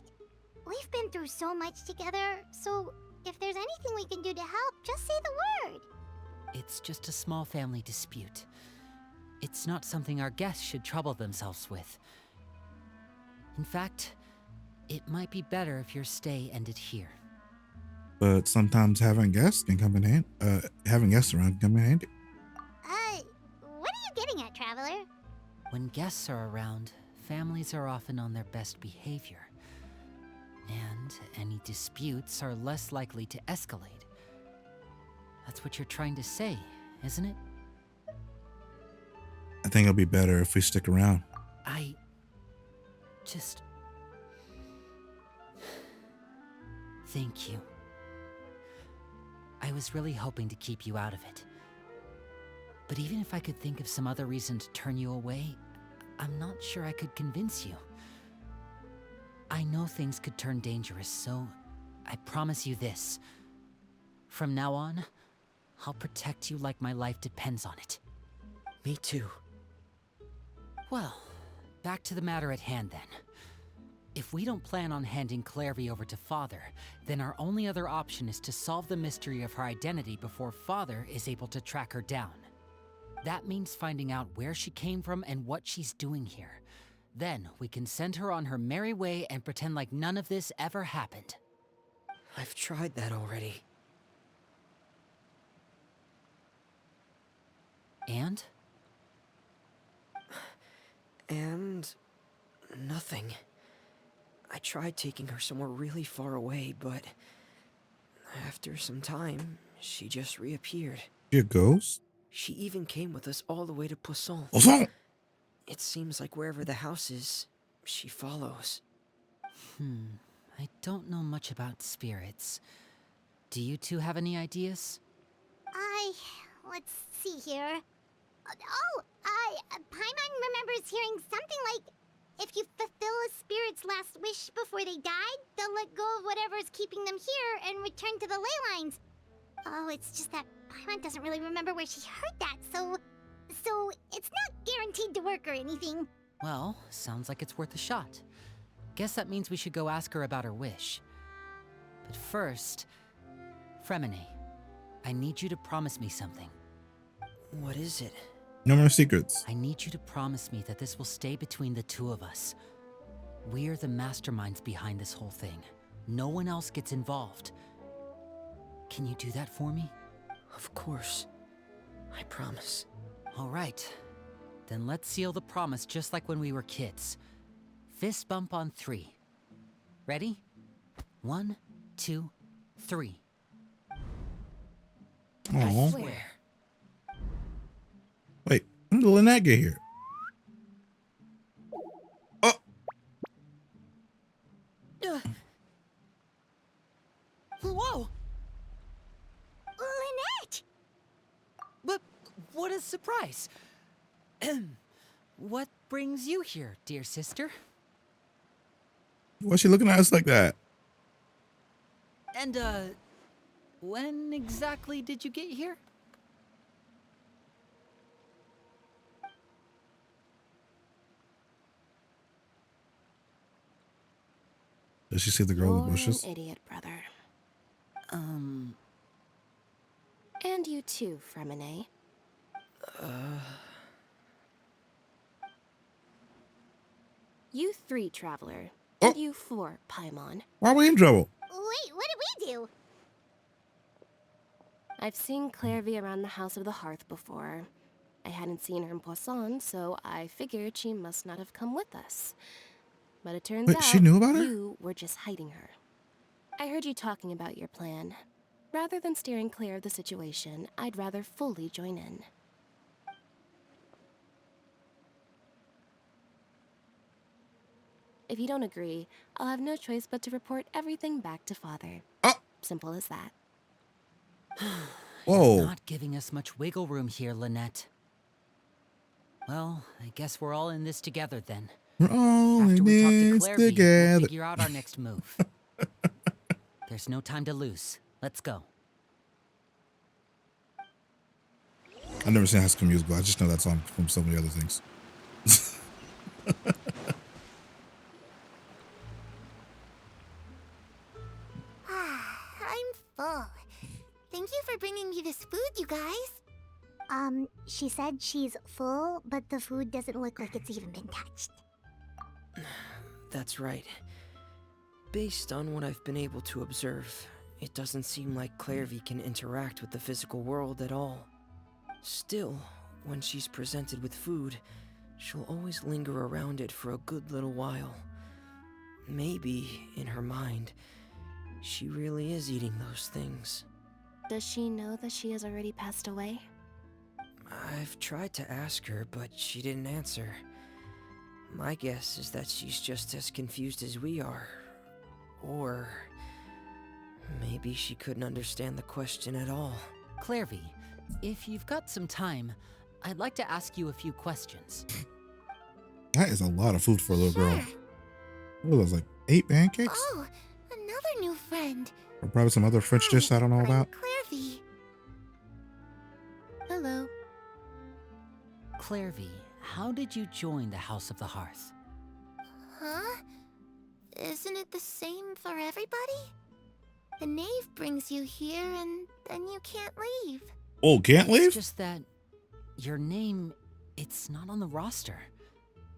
[SPEAKER 4] We've been through so much together, so if there's anything we can do to help, just say the word.
[SPEAKER 6] It's just a small family dispute. It's not something our guests should trouble themselves with. In fact, it might be better if your stay ended here.
[SPEAKER 1] But sometimes having guests can come in handy. Having guests around can come in handy.
[SPEAKER 4] What are you getting at, Traveler?
[SPEAKER 6] When guests are around, families are often on their best behavior. And any disputes are less likely to escalate. That's what you're trying to say, isn't it?
[SPEAKER 1] I think it'll be better if we stick around.
[SPEAKER 6] I just... Thank you. I was really hoping to keep you out of it. But even if I could think of some other reason to turn you away, I'm not sure I could convince you. I know things could turn dangerous, so I promise you this. From now on, I'll protect you like my life depends on it.
[SPEAKER 10] Me too.
[SPEAKER 6] Well, back to the matter at hand then. If we don't plan on handing Clairvy over to Father, then our only other option is to solve the mystery of her identity before Father is able to track her down. That means finding out where she came from and what she's doing here. Then we can send her on her merry way and pretend like none of this ever happened.
[SPEAKER 10] I've tried that already.
[SPEAKER 6] And?
[SPEAKER 10] And... nothing. I tried taking her somewhere really far away, but... after some time, she just reappeared.
[SPEAKER 1] She a ghost?
[SPEAKER 10] She even came with us all the way to Poisson.
[SPEAKER 1] Poisson!
[SPEAKER 10] It seems like wherever the house is, she follows.
[SPEAKER 6] I don't know much about spirits. Do you two have any ideas?
[SPEAKER 4] Let's see here. Paimon remembers hearing something if you fulfill a spirit's last wish before they died, they'll let go of whatever is keeping them here and return to the ley lines. Oh, it's just that Paimon doesn't really remember where she heard that, so it's not guaranteed to work or anything.
[SPEAKER 6] Well, sounds like it's worth a shot. Guess that means we should go ask her about her wish. But first, Fremine, I need you to promise me something.
[SPEAKER 10] What is it?
[SPEAKER 1] No more secrets.
[SPEAKER 6] I need you to promise me that this will stay between the two of us. We're the masterminds behind this whole thing. No one else gets involved. Can you do that for me?
[SPEAKER 10] Of course. I promise.
[SPEAKER 6] All right. Then let's seal the promise just like when we were kids. Fist bump on 3. Ready? 1, 2, 3.
[SPEAKER 1] Aw.
[SPEAKER 10] Swear.
[SPEAKER 1] Wait, when did Lynette get here? Oh,
[SPEAKER 6] Whoa!
[SPEAKER 4] Lynette!
[SPEAKER 6] But what a surprise! What brings you here, dear sister?
[SPEAKER 1] why's she looking at us like that?
[SPEAKER 6] And, when exactly did you get here?
[SPEAKER 1] Does she see the girl in the bushes?
[SPEAKER 11] You're an idiot, brother. And you too, Fremine. You 3, Traveler.
[SPEAKER 1] Oh.
[SPEAKER 11] And you 4, Paimon.
[SPEAKER 1] Why are we in trouble?
[SPEAKER 4] Wait, what did we do?
[SPEAKER 11] I've seen Clairvy around the House of the Hearth before. I hadn't seen her in Poisson, so I figured she must not have come with us. But it turns
[SPEAKER 1] Wait,
[SPEAKER 11] out
[SPEAKER 1] she knew about her?
[SPEAKER 11] you were just hiding her. I heard you talking about your plan. Rather than steering clear of the situation, I'd rather fully join in. If you don't agree, I'll have no choice but to report everything back to Father.
[SPEAKER 1] Oh.
[SPEAKER 11] Simple as that.
[SPEAKER 1] Whoa.
[SPEAKER 6] You're not giving us much wiggle room here, Lynette. Well, I guess we're all in this together then.
[SPEAKER 1] We're all
[SPEAKER 6] After
[SPEAKER 1] in
[SPEAKER 6] we talk to
[SPEAKER 1] this
[SPEAKER 6] Clairvy, we'll
[SPEAKER 1] together.
[SPEAKER 6] figure out our next move. There's no time to lose. Let's go.
[SPEAKER 1] I've never seen High School Musical. I just know that song from so many other things.
[SPEAKER 4] I'm full. Thank you for bringing me this food, you guys. She said she's full, but the food doesn't look like it's even been touched.
[SPEAKER 10] That's right. Based on what I've been able to observe, it doesn't seem like Clairvy can interact with the physical world at all. Still, when she's presented with food, she'll always linger around it for a good little while. Maybe, in her mind, she really is eating those things.
[SPEAKER 11] Does she know that she has already passed away?
[SPEAKER 10] I've tried to ask her, but she didn't answer. My guess is that she's just as confused as we are. Or maybe she couldn't understand the question at all.
[SPEAKER 6] Clairvy, if you've got some time, I'd like to ask you a few questions.
[SPEAKER 1] That is a lot of food for a little girl.
[SPEAKER 4] Sure.
[SPEAKER 1] What was like 8 pancakes?
[SPEAKER 4] Oh, another new friend.
[SPEAKER 1] Or probably some other French dish I don't know
[SPEAKER 4] I'm
[SPEAKER 1] about.
[SPEAKER 4] Clairvy.
[SPEAKER 11] Hello.
[SPEAKER 6] Clairvy, how did you join the House of the Hearth?
[SPEAKER 4] Huh? Isn't it the same for everybody? The knave brings you here and then you can't leave.
[SPEAKER 1] Oh, can't leave?
[SPEAKER 6] It's just that your name, it's not on the roster.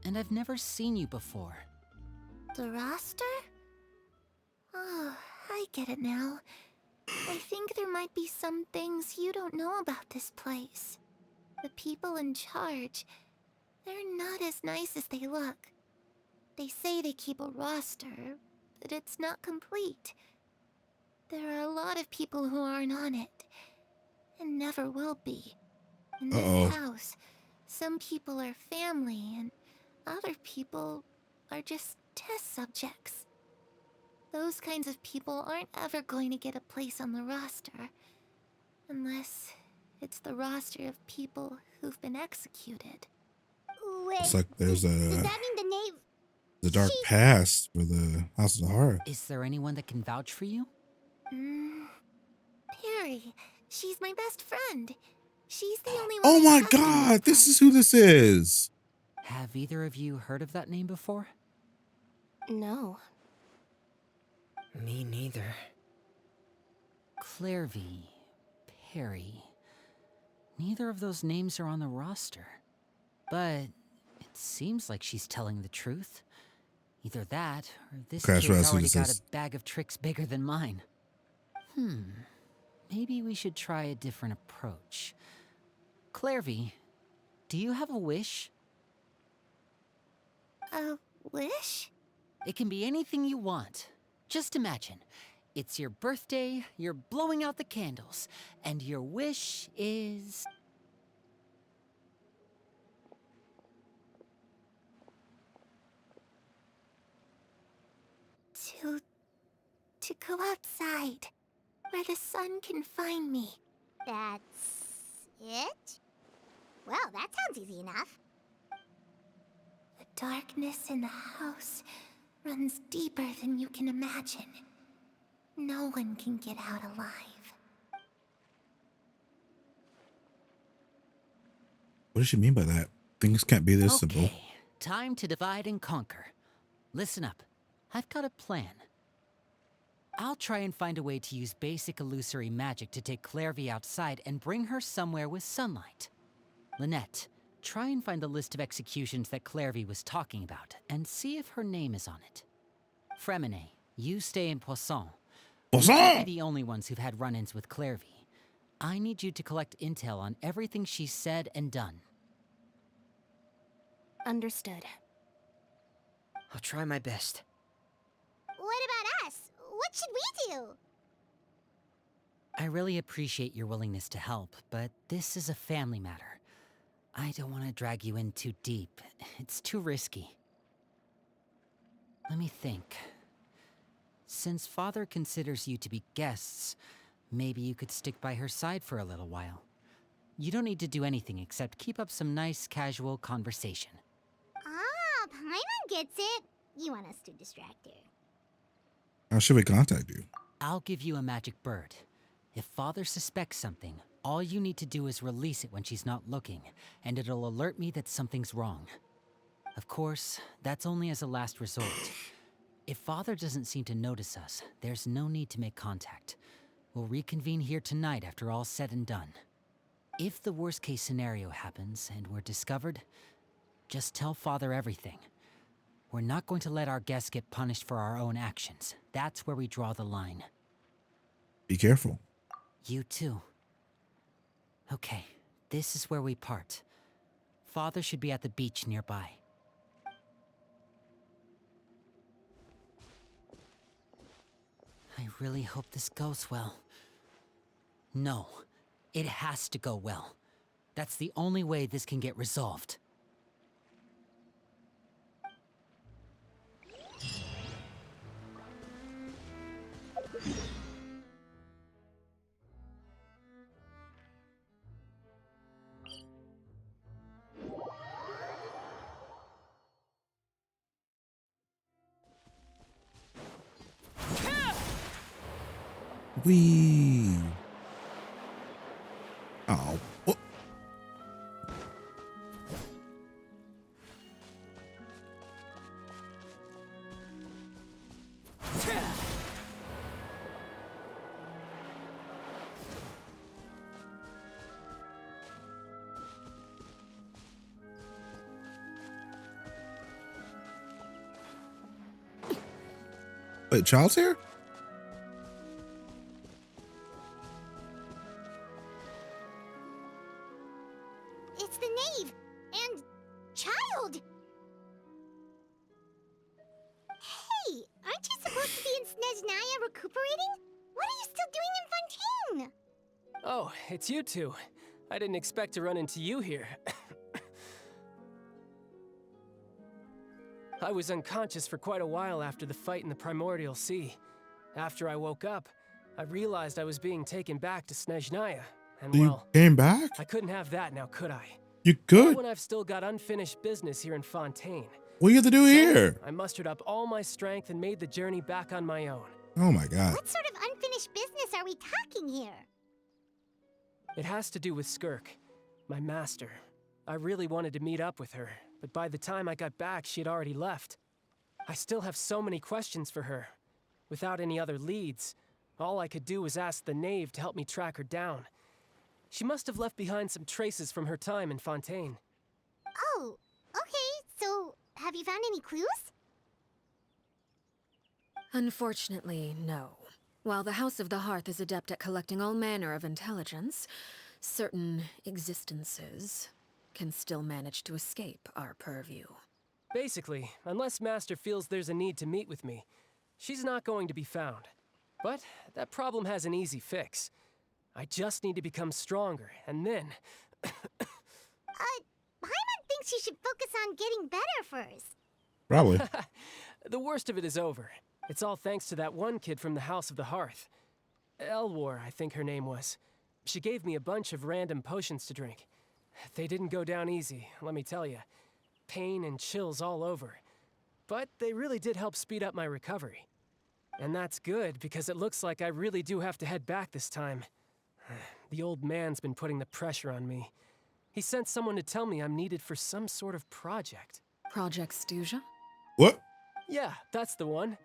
[SPEAKER 6] And I've never seen you before.
[SPEAKER 4] The roster? Oh, I get it now. I think there might be some things you don't know about this place. The people in charge, they're not as nice as they look. They say they keep a roster, but it's not complete. There are a lot of people who aren't on it, and never will be. In this house, some people are family, and other people are just test subjects. Those kinds of people aren't ever going to get a place on the roster, unless it's the roster of people who've been executed. Wait,
[SPEAKER 1] It's like there's a...
[SPEAKER 4] does that mean the knave...
[SPEAKER 1] the dark past for the House of the Hearth.
[SPEAKER 6] Is there anyone that can vouch for you?
[SPEAKER 11] Perry. She's my best friend. She's the only one.
[SPEAKER 1] Oh
[SPEAKER 11] I
[SPEAKER 1] my
[SPEAKER 11] trust in
[SPEAKER 1] god, this
[SPEAKER 11] fight.
[SPEAKER 1] is who this is.
[SPEAKER 6] Have either of you heard of that name before?
[SPEAKER 11] No.
[SPEAKER 10] Me neither.
[SPEAKER 6] Clairvy, Perry. Neither of those names are on the roster. But it seems like she's telling the truth. Either that, or this
[SPEAKER 1] Crash
[SPEAKER 6] kid's
[SPEAKER 1] Rouse, who
[SPEAKER 6] already
[SPEAKER 1] this
[SPEAKER 6] got
[SPEAKER 1] is?
[SPEAKER 6] a bag of tricks bigger than mine. Maybe we should try a different approach. Clairvy, do you have a wish?
[SPEAKER 11] A wish?
[SPEAKER 6] It can be anything you want. Just imagine. It's your birthday, you're blowing out the candles, and your wish is...
[SPEAKER 11] To go outside, where the sun can find me.
[SPEAKER 4] That's it? Well, that sounds easy enough.
[SPEAKER 11] The darkness in the house runs deeper than you can imagine. No one can get out alive.
[SPEAKER 1] What does she mean by that? Things can't be this simple.
[SPEAKER 6] Okay, time to divide and conquer. Listen up. I've got a plan. I'll try and find a way to use basic illusory magic to take Clairvy outside and bring her somewhere with sunlight. Lynette, try and find the list of executions that Clairvy was talking about and see if her name is on it. Fremine, you stay in Poisson. We can't be the only ones who've had run-ins with Clairvy. I need you to collect intel on everything she's said and done.
[SPEAKER 11] Understood.
[SPEAKER 10] I'll try my best.
[SPEAKER 4] What about us? What should we do?
[SPEAKER 6] I really appreciate your willingness to help, but this is a family matter. I don't want to drag you in too deep. It's too risky. Let me think. Since Father considers you to be guests, maybe you could stick by her side for a little while. You don't need to do anything except keep up some nice, casual conversation.
[SPEAKER 4] Ah, Paimon gets it. You want us to distract her.
[SPEAKER 1] How should we contact you?
[SPEAKER 6] I'll give you a magic bird. If Father suspects something, all you need to do is release it when she's not looking, and it'll alert me that something's wrong. Of course, that's only as a last resort. If Father doesn't seem to notice us, there's no need to make contact. We'll reconvene here tonight after all's said and done. If the worst-case scenario happens and we're discovered, just tell Father everything. We're not going to let our guests get punished for our own actions. That's where we draw the line.
[SPEAKER 1] Be careful.
[SPEAKER 6] You too. Okay, this is where we part. Father should be at the beach nearby. I really hope this goes well. No, it has to go well. That's the only way this can get resolved.
[SPEAKER 1] Wee. Oh. What? Wait, Child's here?
[SPEAKER 4] It's the knave and child. Hey, aren't you supposed to be in Snezhnaya recuperating? What are you still doing in Fontaine?
[SPEAKER 12] Oh, it's you two. I didn't expect to run into you here. I was unconscious for quite a while after the fight in the Primordial Sea. After I woke up, I realized I was being taken back to Snezhnaya. And
[SPEAKER 1] You
[SPEAKER 12] well,
[SPEAKER 1] came back?
[SPEAKER 12] I couldn't have that now, could I?
[SPEAKER 1] You
[SPEAKER 12] Not
[SPEAKER 1] could.
[SPEAKER 12] when I've still got unfinished business here in Fontaine.
[SPEAKER 1] What do you have to do here?
[SPEAKER 12] I mustered up all my strength and made the journey back on my own.
[SPEAKER 1] Oh my god.
[SPEAKER 4] What sort of unfinished business are we talking here?
[SPEAKER 12] It has to do with Skirk, my master. I really wanted to meet up with her, but by the time I got back, she had already left. I still have so many questions for her. Without any other leads, all I could do was ask the knave to help me track her down. She must have left behind some traces from her time in Fontaine.
[SPEAKER 4] Oh, okay, so have you found any clues?
[SPEAKER 2] Unfortunately, no. While the House of the Hearth is adept at collecting all manner of intelligence, certain existences can still manage to escape our purview.
[SPEAKER 12] Basically, unless Master feels there's a need to meet with me, she's not going to be found. But that problem has an easy fix. I just need to become stronger, and then...
[SPEAKER 4] Paimon thinks you should focus on getting better first.
[SPEAKER 1] Probably.
[SPEAKER 12] The worst of it is over. It's all thanks to that one kid from the House of the Hearth. Elwar, I think her name was. She gave me a bunch of random potions to drink. They didn't go down easy, let me tell you. Pain and chills all over. But they really did help speed up my recovery. And that's good, because it looks like I really do have to head back this time. The old man's been putting the pressure on me. He sent someone to tell me I'm needed for some sort of project.
[SPEAKER 2] Project Stuja?
[SPEAKER 1] What?
[SPEAKER 12] Yeah, that's the one.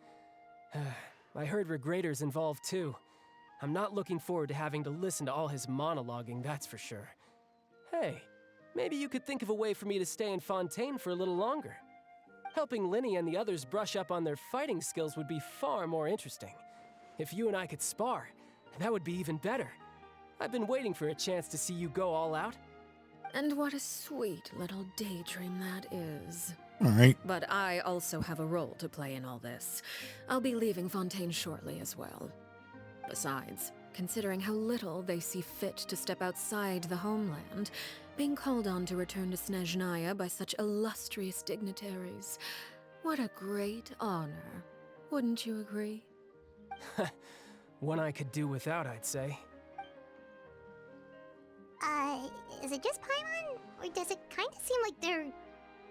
[SPEAKER 12] I heard Regrader's involved too. I'm not looking forward to having to listen to all his monologuing, that's for sure. Hey, maybe you could think of a way for me to stay in Fontaine for a little longer. Helping Linny and the others brush up on their fighting skills would be far more interesting. If you and I could spar, that would be even better. I've been waiting for a chance to see you go all out.
[SPEAKER 2] And what a sweet little daydream that is.
[SPEAKER 1] All right.
[SPEAKER 2] But I also have a role to play in all this. I'll be leaving Fontaine shortly as well. Besides, considering how little they see fit to step outside the homeland, being called on to return to Snezhnaya by such illustrious dignitaries, what a great honor. Wouldn't you agree?
[SPEAKER 12] One I could do without, I'd say.
[SPEAKER 4] Is it just Paimon? Or does it kind of seem like they're...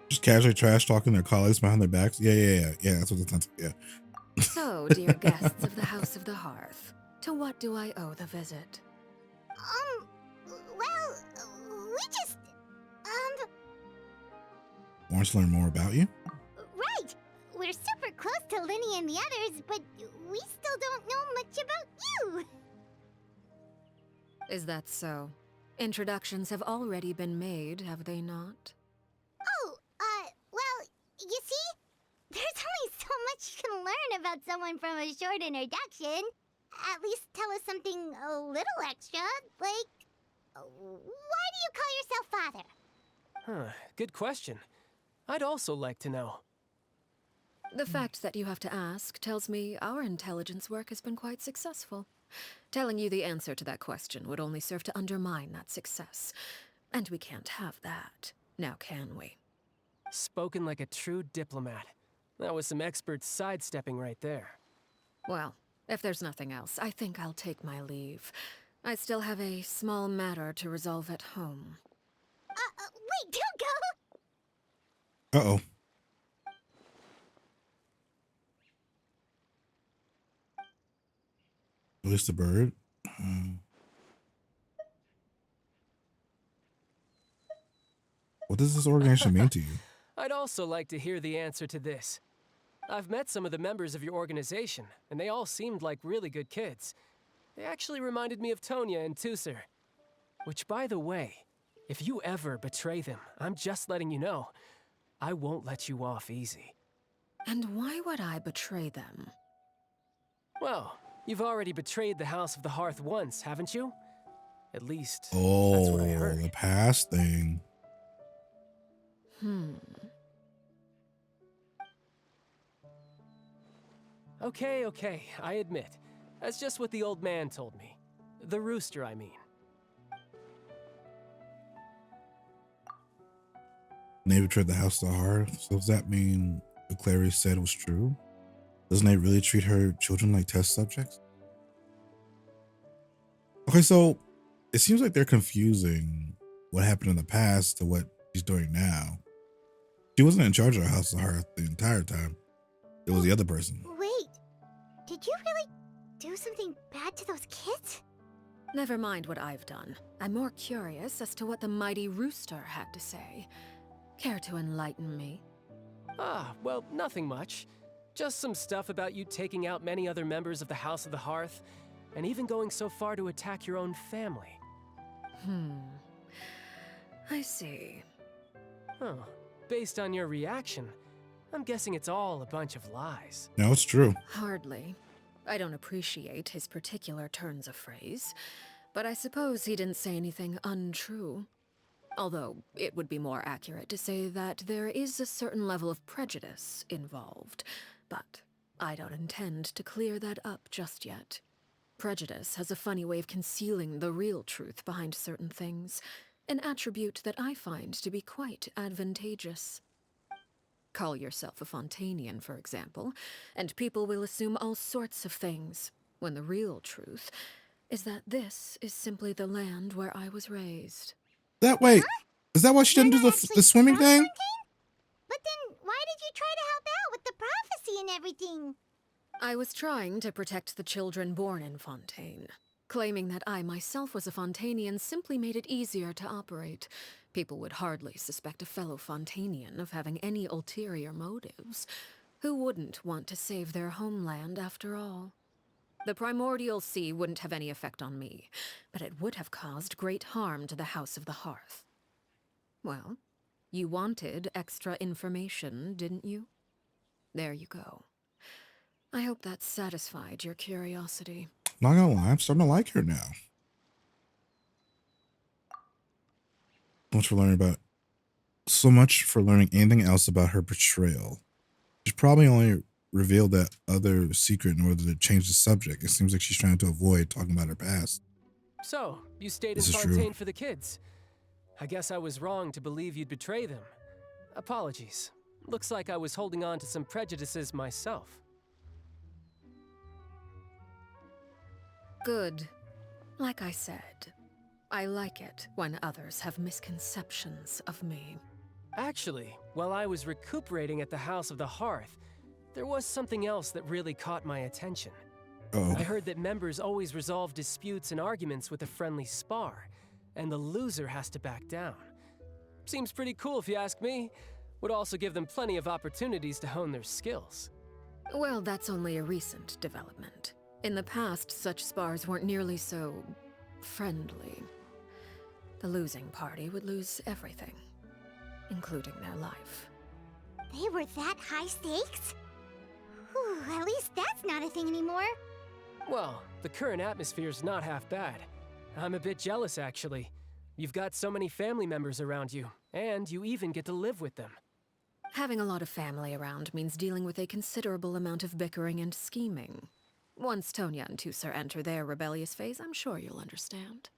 [SPEAKER 1] Just casually trash talking their colleagues behind their backs? Yeah, that's what it sounds like, yeah.
[SPEAKER 2] So, dear guests of the House of the Hearth, to what do I owe the visit?
[SPEAKER 4] Well, we just,
[SPEAKER 1] Wants to learn more about you?
[SPEAKER 4] Right! We're super close to Linny and the others, but we still don't know much about you!
[SPEAKER 2] Is that so? Introductions have already been made, have they not?
[SPEAKER 4] Oh, well, you see? There's only so much you can learn about someone from a short introduction. At least tell us something a little extra, like, why do you call yourself father?
[SPEAKER 12] Huh, good question. I'd also like to know.
[SPEAKER 2] The fact that you have to ask tells me our intelligence work has been quite successful. Telling you the answer to that question would only serve to undermine that success. And we can't have that, now can we?
[SPEAKER 12] Spoken like a true diplomat. That was some expert sidestepping right there.
[SPEAKER 2] Well, if there's nothing else, I think I'll take my leave. I still have a small matter to resolve at home.
[SPEAKER 4] Wait, don't go!
[SPEAKER 1] Uh-oh. Release the bird. What does this organization mean to you?
[SPEAKER 12] I'd also like to hear the answer to this. I've met some of the members of your organization, and they all seemed like really good kids. They actually reminded me of Tonya and Tusser. Which, by the way, if you ever betray them, I'm just letting you know, I won't let you off easy.
[SPEAKER 2] And why would I betray them?
[SPEAKER 12] Well, you've already betrayed the House of the Hearth once, haven't you? At least, that's
[SPEAKER 1] Oh,
[SPEAKER 12] what I heard.
[SPEAKER 1] the past thing.
[SPEAKER 12] Okay, I admit. That's just what the old man told me. The rooster, I mean.
[SPEAKER 1] Nate betrayed the House of the Hearth. So does that mean what Clary said was true? Doesn't Nate really treat her children like test subjects? Okay, so it seems like they're confusing what happened in the past to what she's doing now. She wasn't in charge of the House of Hearth the entire time. It was the other person.
[SPEAKER 4] Wait, did you really do something bad to those kids?
[SPEAKER 2] Never mind what I've done. I'm more curious as to what the mighty rooster had to say. Care to enlighten me?
[SPEAKER 12] Ah, well, nothing much. Just some stuff about you taking out many other members of the House of the Hearth, and even going so far to attack your own family.
[SPEAKER 2] I see.
[SPEAKER 12] Oh, based on your reaction, I'm guessing it's all a bunch of lies.
[SPEAKER 1] No, it's true.
[SPEAKER 2] Hardly. I don't appreciate his particular turns of phrase, but I suppose he didn't say anything untrue. Although, it would be more accurate to say that there is a certain level of prejudice involved, but I don't intend to clear that up just yet. Prejudice has a funny way of concealing the real truth behind certain things, an attribute that I find to be quite advantageous. Call yourself a Fontainian, for example, and people will assume all sorts of things, when the real truth is that this is simply the land where I was raised.
[SPEAKER 1] That way, is that why she didn't do the swimming thing?
[SPEAKER 4] But then, why did you try to help out with the prophecy and everything?
[SPEAKER 2] I was trying to protect the children born in Fontaine. Claiming that I myself was a Fontainian simply made it easier to operate. People would hardly suspect a fellow Fontainian of having any ulterior motives. Who wouldn't want to save their homeland after all? The primordial sea wouldn't have any effect on me, but it would have caused great harm to the House of the Hearth. Well, you wanted extra information, didn't you? There you go. I hope that satisfied your curiosity.
[SPEAKER 1] Not gonna lie, I'm starting to like her now. So much for learning anything else about her betrayal. She's probably only revealed that other secret in order to change the subject. It seems like she's trying to avoid talking about her past.
[SPEAKER 12] So, you stayed in
[SPEAKER 1] This is
[SPEAKER 12] Fontaine
[SPEAKER 1] true.
[SPEAKER 12] for the kids. I guess I was wrong to believe you'd betray them. Apologies. Looks like I was holding on to some prejudices myself.
[SPEAKER 2] Good. Like I said, I like it when others have misconceptions of me.
[SPEAKER 12] Actually, while I was recuperating at the House of the Hearth, there was something else that really caught my attention.
[SPEAKER 1] Uh-oh.
[SPEAKER 12] I heard that members always resolve disputes and arguments with a friendly spar, and the loser has to back down. Seems pretty cool if you ask me. Would also give them plenty of opportunities to hone their skills.
[SPEAKER 2] Well, that's only a recent development. In the past, such spars weren't nearly so friendly. The losing party would lose everything, including their life.
[SPEAKER 4] They were that high stakes? Whew, at least that's not a thing anymore.
[SPEAKER 12] Well, the current atmosphere's not half bad. I'm a bit jealous, actually. You've got so many family members around you, and you even get to live with them.
[SPEAKER 2] Having a lot of family around means dealing with a considerable amount of bickering and scheming. Once Tonya and Tusser enter their rebellious phase, I'm sure you'll understand.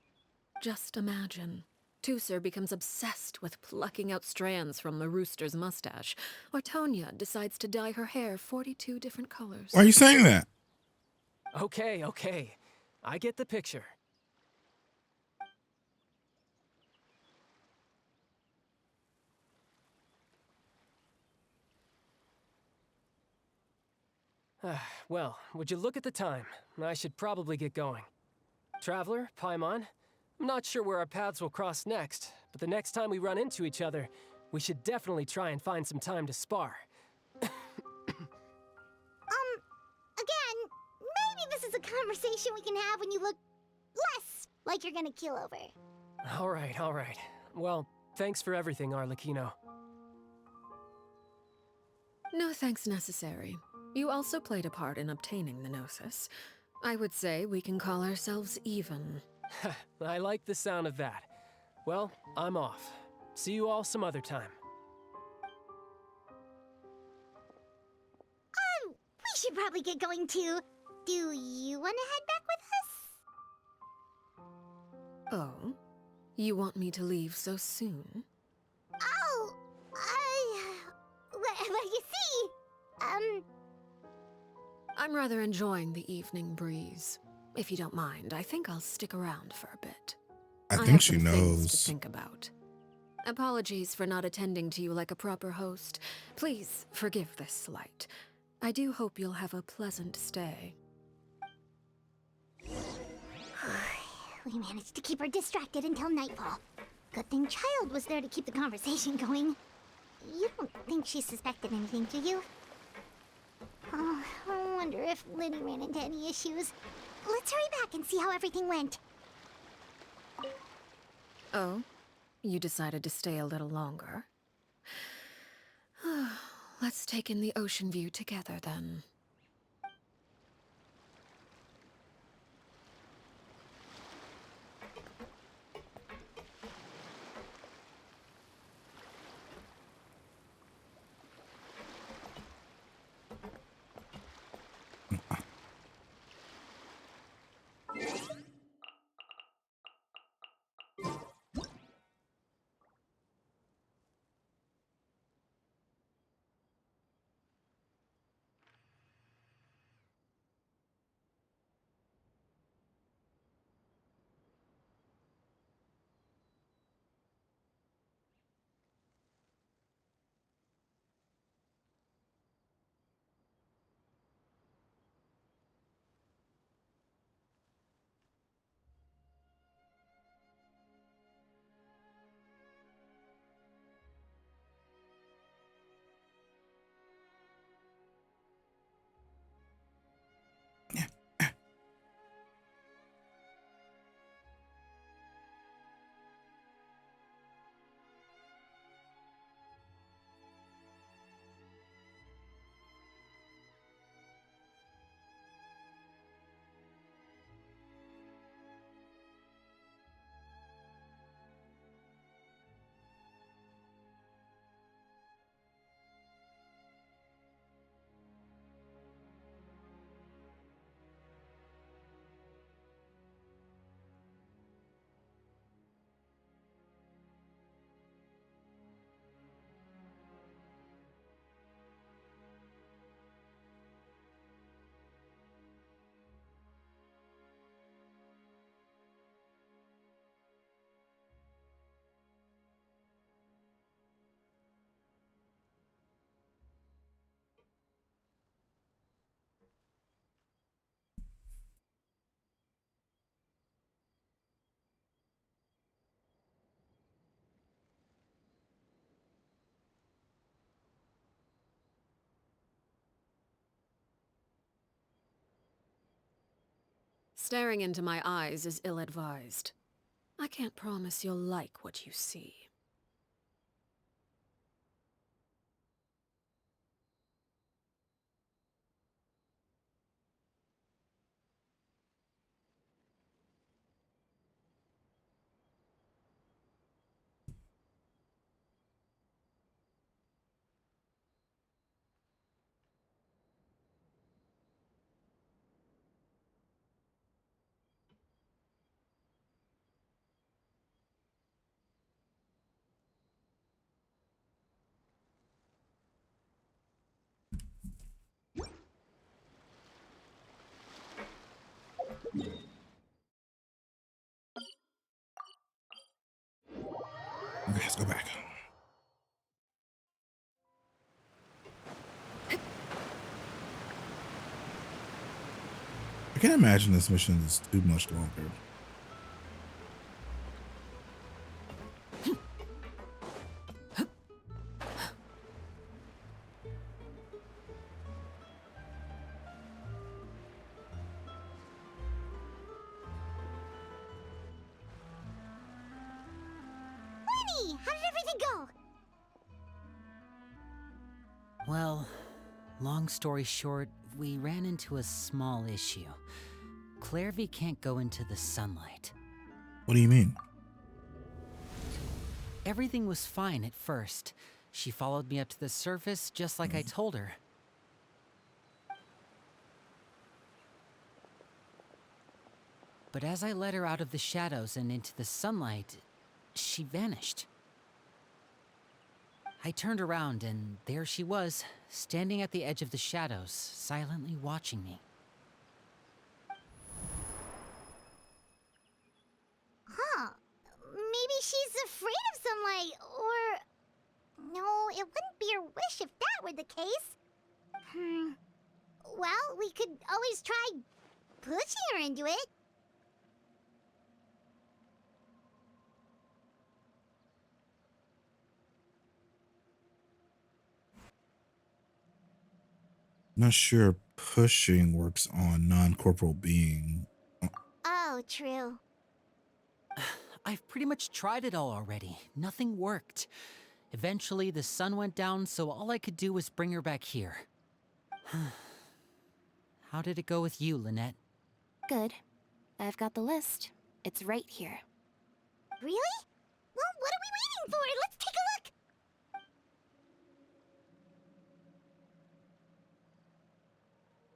[SPEAKER 2] Just imagine. Tusser becomes obsessed with plucking out strands from the rooster's mustache, or Tonya decides to dye her hair 42 different colors.
[SPEAKER 1] Why are you saying that?
[SPEAKER 12] Okay. I get the picture. Well, would you look at the time? I should probably get going. Traveler, Paimon, I'm not sure where our paths will cross next, but the next time we run into each other, we should definitely try and find some time to spar.
[SPEAKER 4] Again, maybe this is a conversation we can have when you look less like you're gonna keel over.
[SPEAKER 12] All right. Well, thanks for everything, Arlecchino.
[SPEAKER 2] No thanks necessary. You also played a part in obtaining the Gnosis. I would say we can call ourselves even.
[SPEAKER 12] I like the sound of that. Well, I'm off. See you all some other time.
[SPEAKER 4] We should probably get going too. Do you want to head back with us?
[SPEAKER 2] Oh? You want me to leave so soon?
[SPEAKER 4] Oh, well, you see,
[SPEAKER 2] I'm rather enjoying the evening breeze. If you don't mind, I think I'll stick around for a bit.
[SPEAKER 1] I
[SPEAKER 2] have
[SPEAKER 1] think she
[SPEAKER 2] some things to
[SPEAKER 1] knows.
[SPEAKER 2] think about. Apologies for not attending to you like a proper host. Please forgive this slight. I do hope you'll have a pleasant stay.
[SPEAKER 4] We managed to keep her distracted until nightfall. Good thing Child was there to keep the conversation going. You don't think she suspected anything, do you? Oh, I wonder if Liddy ran into any issues. Let's hurry back and see how everything went.
[SPEAKER 2] Oh? You decided to stay a little longer? Let's take in the ocean view together, then. Staring into my eyes is ill-advised. I can't promise you'll like what you see.
[SPEAKER 1] Okay, let's go back. I can't imagine this mission is too much longer.
[SPEAKER 4] Lenny, how did everything go?
[SPEAKER 6] Well, long story short, we ran into a small issue. Clairvy can't go into the sunlight.
[SPEAKER 1] What do you mean?
[SPEAKER 6] Everything was fine at first. She followed me up to the surface just like I told her. But as I led her out of the shadows and into the sunlight, she vanished. I turned around and there she was, standing at the edge of the shadows, silently watching me.
[SPEAKER 4] Huh. Maybe she's afraid of sunlight, wouldn't be your wish if that were the case. Well, we could always try pushing her into it.
[SPEAKER 1] Not sure pushing works on non-corporal being.
[SPEAKER 4] Oh, true.
[SPEAKER 6] I've pretty much tried it all already. Nothing worked. Eventually, the sun went down, so all I could do was bring her back here. How did it go with you, Lynette?
[SPEAKER 11] Good. I've got the list. It's right here.
[SPEAKER 4] Really? Well, what are we waiting for? Let's take a look!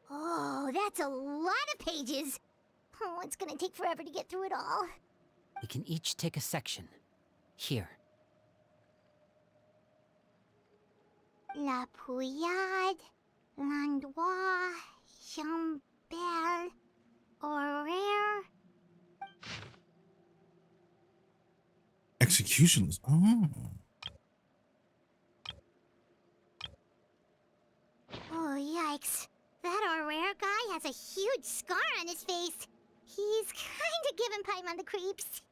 [SPEAKER 4] Oh, that's a lot of pages. Oh, it's gonna take forever to get through it all.
[SPEAKER 6] We can each take a section. Here.
[SPEAKER 4] La Pouillade, L'Endroit, Chambel, Horaire.
[SPEAKER 1] Executions. Oh.
[SPEAKER 4] Oh, yikes. That Horaire guy has a huge scar on his face. He's kinda giving Paimon the creeps.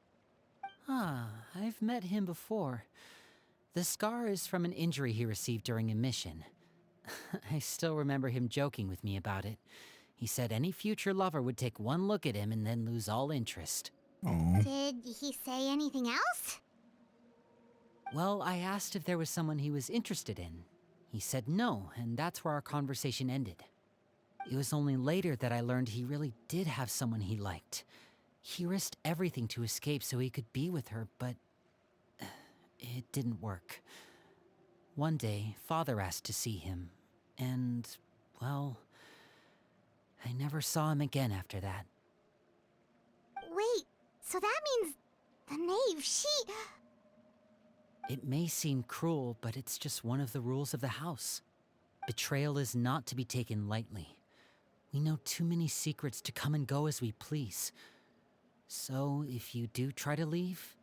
[SPEAKER 6] Ah, I've met him before. The scar is from an injury he received during a mission. I still remember him joking with me about it. He said any future lover would take one look at him and then lose all interest.
[SPEAKER 1] Oh.
[SPEAKER 4] Did he say anything else?
[SPEAKER 6] Well, I asked if there was someone he was interested in. He said no, and that's where our conversation ended. It was only later that I learned he really did have someone he liked. He risked everything to escape so he could be with her, but it didn't work. One day, Father asked to see him, and, well, I never saw him again after that.
[SPEAKER 4] Wait, so that means the knave, she...
[SPEAKER 6] It may seem cruel, but it's just one of the rules of the house. Betrayal is not to be taken lightly. We know too many secrets to come and go as we please. So, if you do try to leave,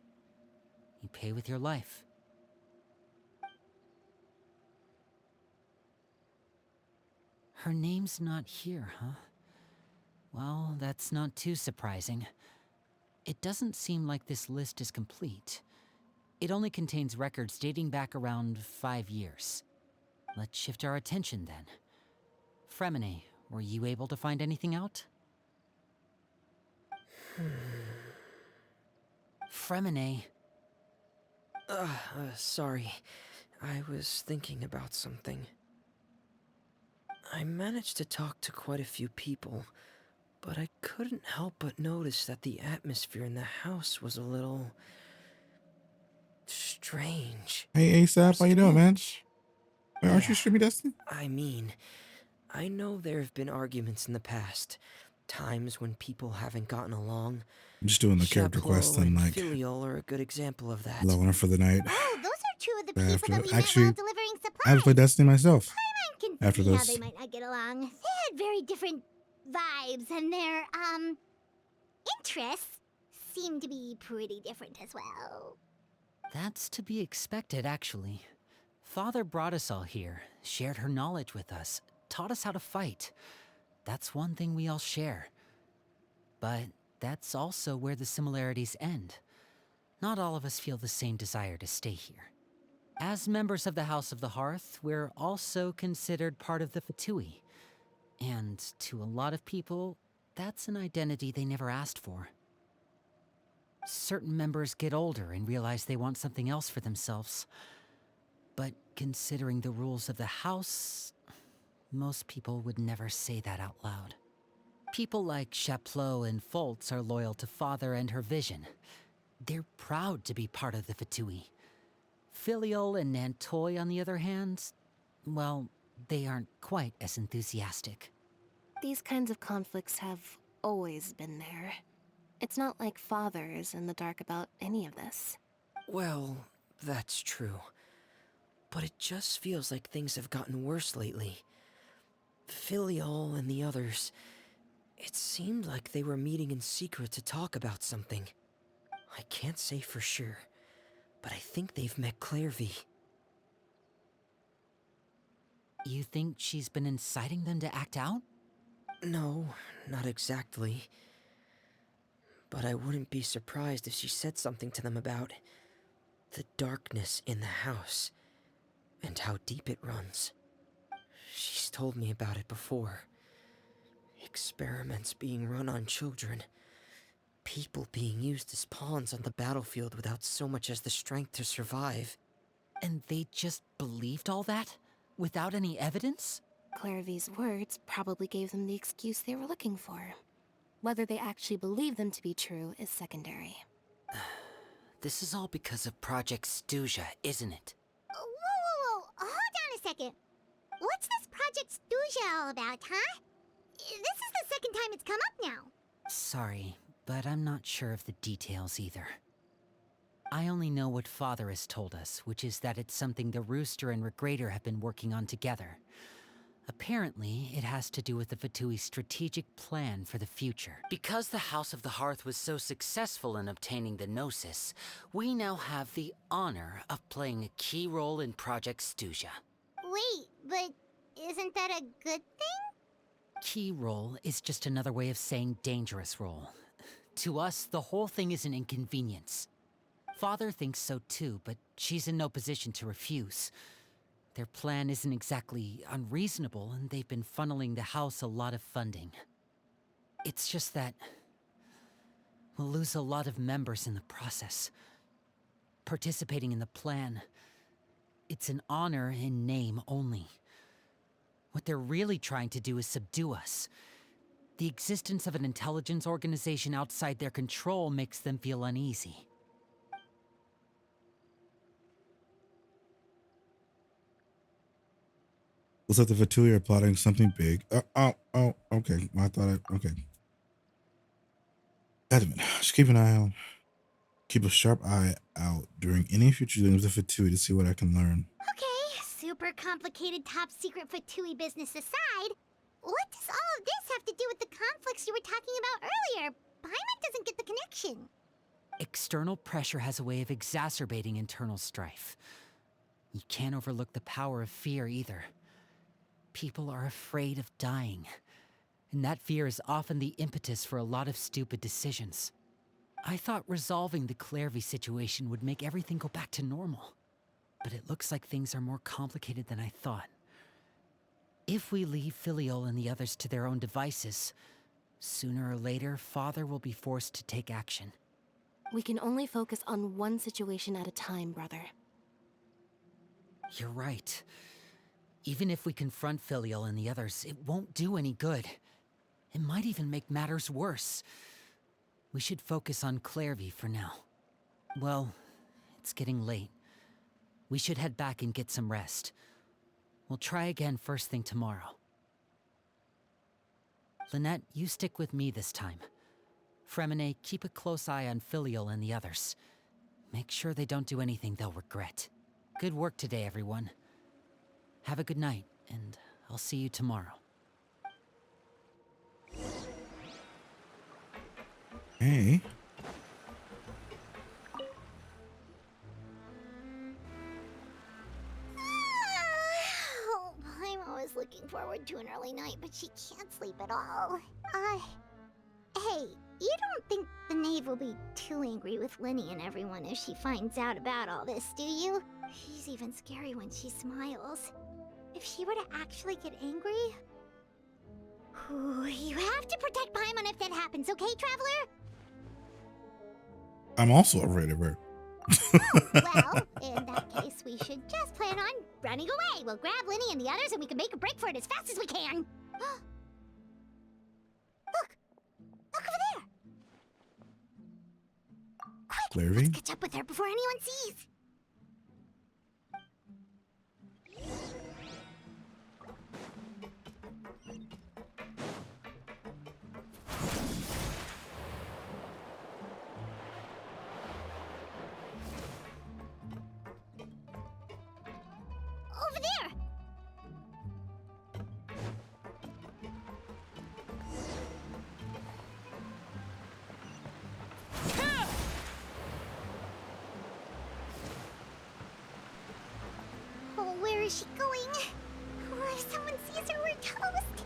[SPEAKER 6] you pay with your life. Her name's not here, huh? Well, that's not too surprising. It doesn't seem like this list is complete. It only contains records dating back around 5 years. Let's shift our attention then. Fremine, were you able to find anything out? Fremine.
[SPEAKER 10] Sorry. I was thinking about something. I managed to talk to quite a few people, but I couldn't help but notice that the atmosphere in the house was a little... strange.
[SPEAKER 1] Hey, ASAP, how you doing, man? Wait, aren't you streaming Destiny?
[SPEAKER 10] I mean, I know there have been arguments in the past. Times when people haven't gotten along.
[SPEAKER 1] I'm just doing the character quest and like
[SPEAKER 10] Filial are a good example of that.
[SPEAKER 1] leveling up for the night.
[SPEAKER 4] Oh, those are two of the people
[SPEAKER 1] After
[SPEAKER 4] that we met
[SPEAKER 1] actually,
[SPEAKER 4] while delivering supplies.
[SPEAKER 1] I have to play Destiny myself.
[SPEAKER 4] Paimon can
[SPEAKER 1] After
[SPEAKER 4] see how
[SPEAKER 1] those.
[SPEAKER 4] they might not get along. They had very different vibes, and their, interests seem to be pretty different as well.
[SPEAKER 6] That's to be expected, actually. Father brought us all here, shared her knowledge with us, taught us how to fight. That's one thing we all share. But that's also where the similarities end. Not all of us feel the same desire to stay here. As members of the House of the Hearth, we're also considered part of the Fatui. And to a lot of people, that's an identity they never asked for. Certain members get older and realize they want something else for themselves. But considering the rules of the house, most people would never say that out loud. People like Chaplot and Foltz are loyal to Father and her vision. They're proud to be part of the Fatui. Filial and Nantoy, on the other hand, well, they aren't quite as enthusiastic.
[SPEAKER 11] These kinds of conflicts have always been there. It's not like Father is in the dark about any of this.
[SPEAKER 10] Well, that's true. But it just feels like things have gotten worse lately. Filial and the others, it seemed like they were meeting in secret to talk about something. I can't say for sure, but I think they've met Clairvy.
[SPEAKER 6] You think she's been inciting them to act out?
[SPEAKER 10] No, not exactly. But I wouldn't be surprised if she said something to them about the darkness in the house and how deep it runs. She's told me about it before. Experiments being run on children. People being used as pawns on the battlefield without so much as the strength to survive.
[SPEAKER 6] And they just believed all that? Without any evidence?
[SPEAKER 13] Clairvy's words probably gave them the excuse they were looking for. Whether they actually believe them to be true is secondary.
[SPEAKER 6] This is all because of Project Stuja, isn't it?
[SPEAKER 4] Whoa. Hold on a second. What's this Project Stuja all about, huh? This is the second time it's come up now.
[SPEAKER 6] Sorry, but I'm not sure of the details either. I only know what Father has told us, which is that it's something the Rooster and Regrator have been working on together. Apparently, it has to do with the Fatui's strategic plan for the future. Because the House of the Hearth was so successful in obtaining the Gnosis, we now have the honor of playing a key role in Project Stuja.
[SPEAKER 4] Wait, but isn't that a good thing?
[SPEAKER 6] Key role is just another way of saying dangerous role. To us, the whole thing is an inconvenience. Father thinks so too, but she's in no position to refuse. Their plan isn't exactly unreasonable, and they've been funneling the house a lot of funding. It's just that we'll lose a lot of members in the process. Participating in the plan, it's an honor in name only. What they're really trying to do is subdue us. The existence of an intelligence organization outside their control makes them feel uneasy.
[SPEAKER 1] Looks like the Fatui are plotting something big. Okay. Okay. Edmund, just keep a sharp eye out during any future dealings with the Fatui to see what I can learn.
[SPEAKER 4] Okay, super complicated top secret Fatui business aside, what does all of this have to do with the conflicts you were talking about earlier? Paimon doesn't get the connection.
[SPEAKER 6] External pressure has a way of exacerbating internal strife. You can't overlook the power of fear either. People are afraid of dying, and that fear is often the impetus for a lot of stupid decisions. I thought resolving the Clairvy situation would make everything go back to normal, but it looks like things are more complicated than I thought. If we leave Filiol and the others to their own devices, sooner or later, Father will be forced to take action.
[SPEAKER 13] We can only focus on one situation at a time, brother.
[SPEAKER 6] You're right. Even if we confront Filial and the others, it won't do any good. It might even make matters worse. We should focus on Clairvy for now. Well, it's getting late. We should head back and get some rest. We'll try again first thing tomorrow. Lynette, you stick with me this time. Fremine, keep a close eye on Filial and the others. Make sure they don't do anything they'll regret. Good work today, everyone. Have a good night, and I'll see you tomorrow.
[SPEAKER 1] Hey.
[SPEAKER 4] I'm always looking forward to an early night, but she can't sleep at all. Hey, you don't think the knave will be too angry with Linny and everyone if she finds out about all this, do you? She's even scary when she smiles. If she were to actually get angry... you have to protect Paimon if that happens, okay, Traveler?
[SPEAKER 1] I'm also afraid of her.
[SPEAKER 4] Well, in that case, we should just plan on running away. We'll grab Linny and the others and we can make a break for it as fast as we can. Look! Look over there! Quick!
[SPEAKER 1] Clairvy?
[SPEAKER 4] Let's catch up with her before anyone sees! Over there! Oh, where is she going? if someone sees her, we're toast.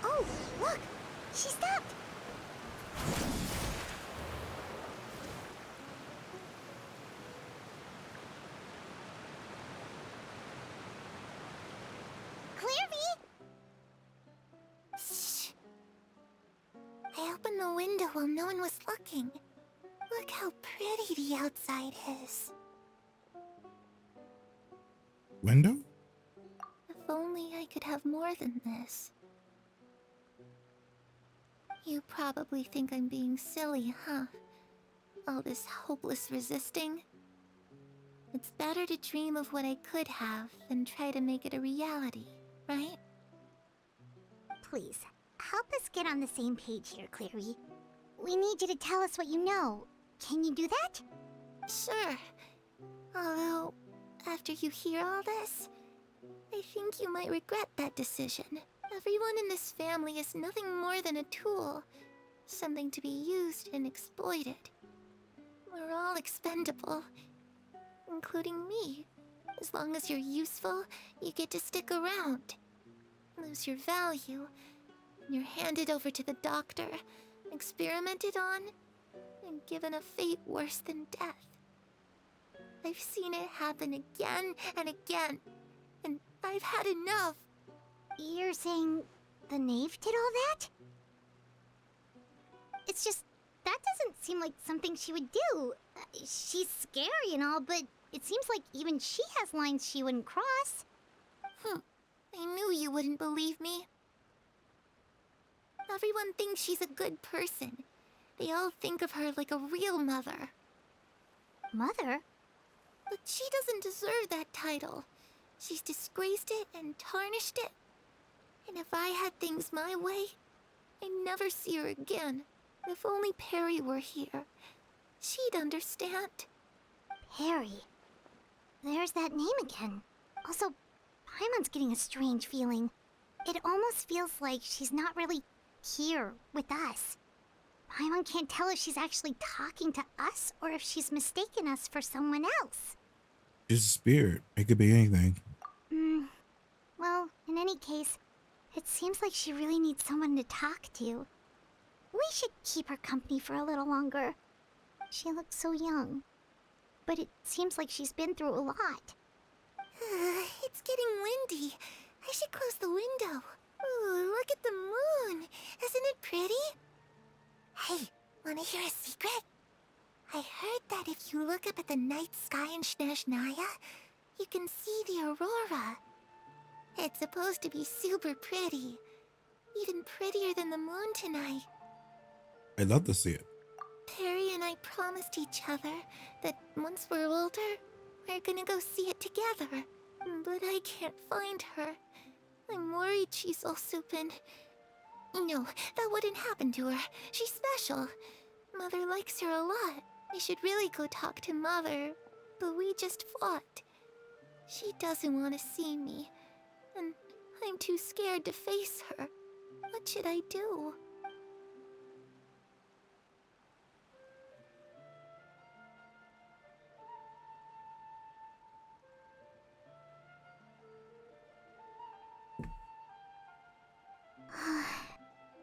[SPEAKER 4] Oh, look! She stopped! Shh. I opened the window while no one was looking. Look how pretty the outside is.
[SPEAKER 1] Window?
[SPEAKER 11] If only I could have more than this. You probably think I'm being silly, huh? All this hopeless resisting. It's better to dream of what I could have than try to make it a reality, right?
[SPEAKER 4] Please, help us get on the same page here, Clary. We need you to tell us what you know. Can you do that?
[SPEAKER 11] Sure. Although, after you hear all this, I think you might regret that decision. Everyone in this family is nothing more than a tool. Something to be used and exploited. We're all expendable. Including me. As long as you're useful, you get to stick around. Lose your value, and you're handed over to the doctor, experimented on, and given a fate worse than death. I've seen it happen again and again, and I've had enough.
[SPEAKER 4] You're saying the knave did all that? It's just, that doesn't seem like something she would do. She's scary and all, but it seems like even she has lines she wouldn't cross.
[SPEAKER 11] I knew you wouldn't believe me. Everyone thinks she's a good person. They all think of her like a real mother.
[SPEAKER 4] Mother?
[SPEAKER 11] But she doesn't deserve that title. She's disgraced it and tarnished it. And if I had things my way, I'd never see her again. If only Perry were here, she'd understand.
[SPEAKER 4] Perry. There's that name again. Also, Paimon's getting a strange feeling. It almost feels like she's not really here with us. Paimon can't tell if she's actually talking to us or if she's mistaken us for someone else.
[SPEAKER 1] She's a spirit. It could be anything.
[SPEAKER 4] Well, in any case, it seems like she really needs someone to talk to. We should keep her company for a little longer. She looks so young. But it seems like she's been through a lot.
[SPEAKER 11] It's getting windy. I should close the window. Ooh, look at the moon. Isn't it pretty? Hey, wanna hear a secret? I heard that if you look up at the night sky in Snezhnaya, you can see the aurora. It's supposed to be super pretty. Even prettier than the moon tonight.
[SPEAKER 1] I'd love to see it.
[SPEAKER 11] Perry and I promised each other that once we're older, we're gonna go see it together. But I can't find her. I'm worried she's also been... No, that wouldn't happen to her. She's special. Mother likes her a lot. I should really go talk to Mother, but we just fought. She doesn't want to see me, and I'm too scared to face her. What should I do?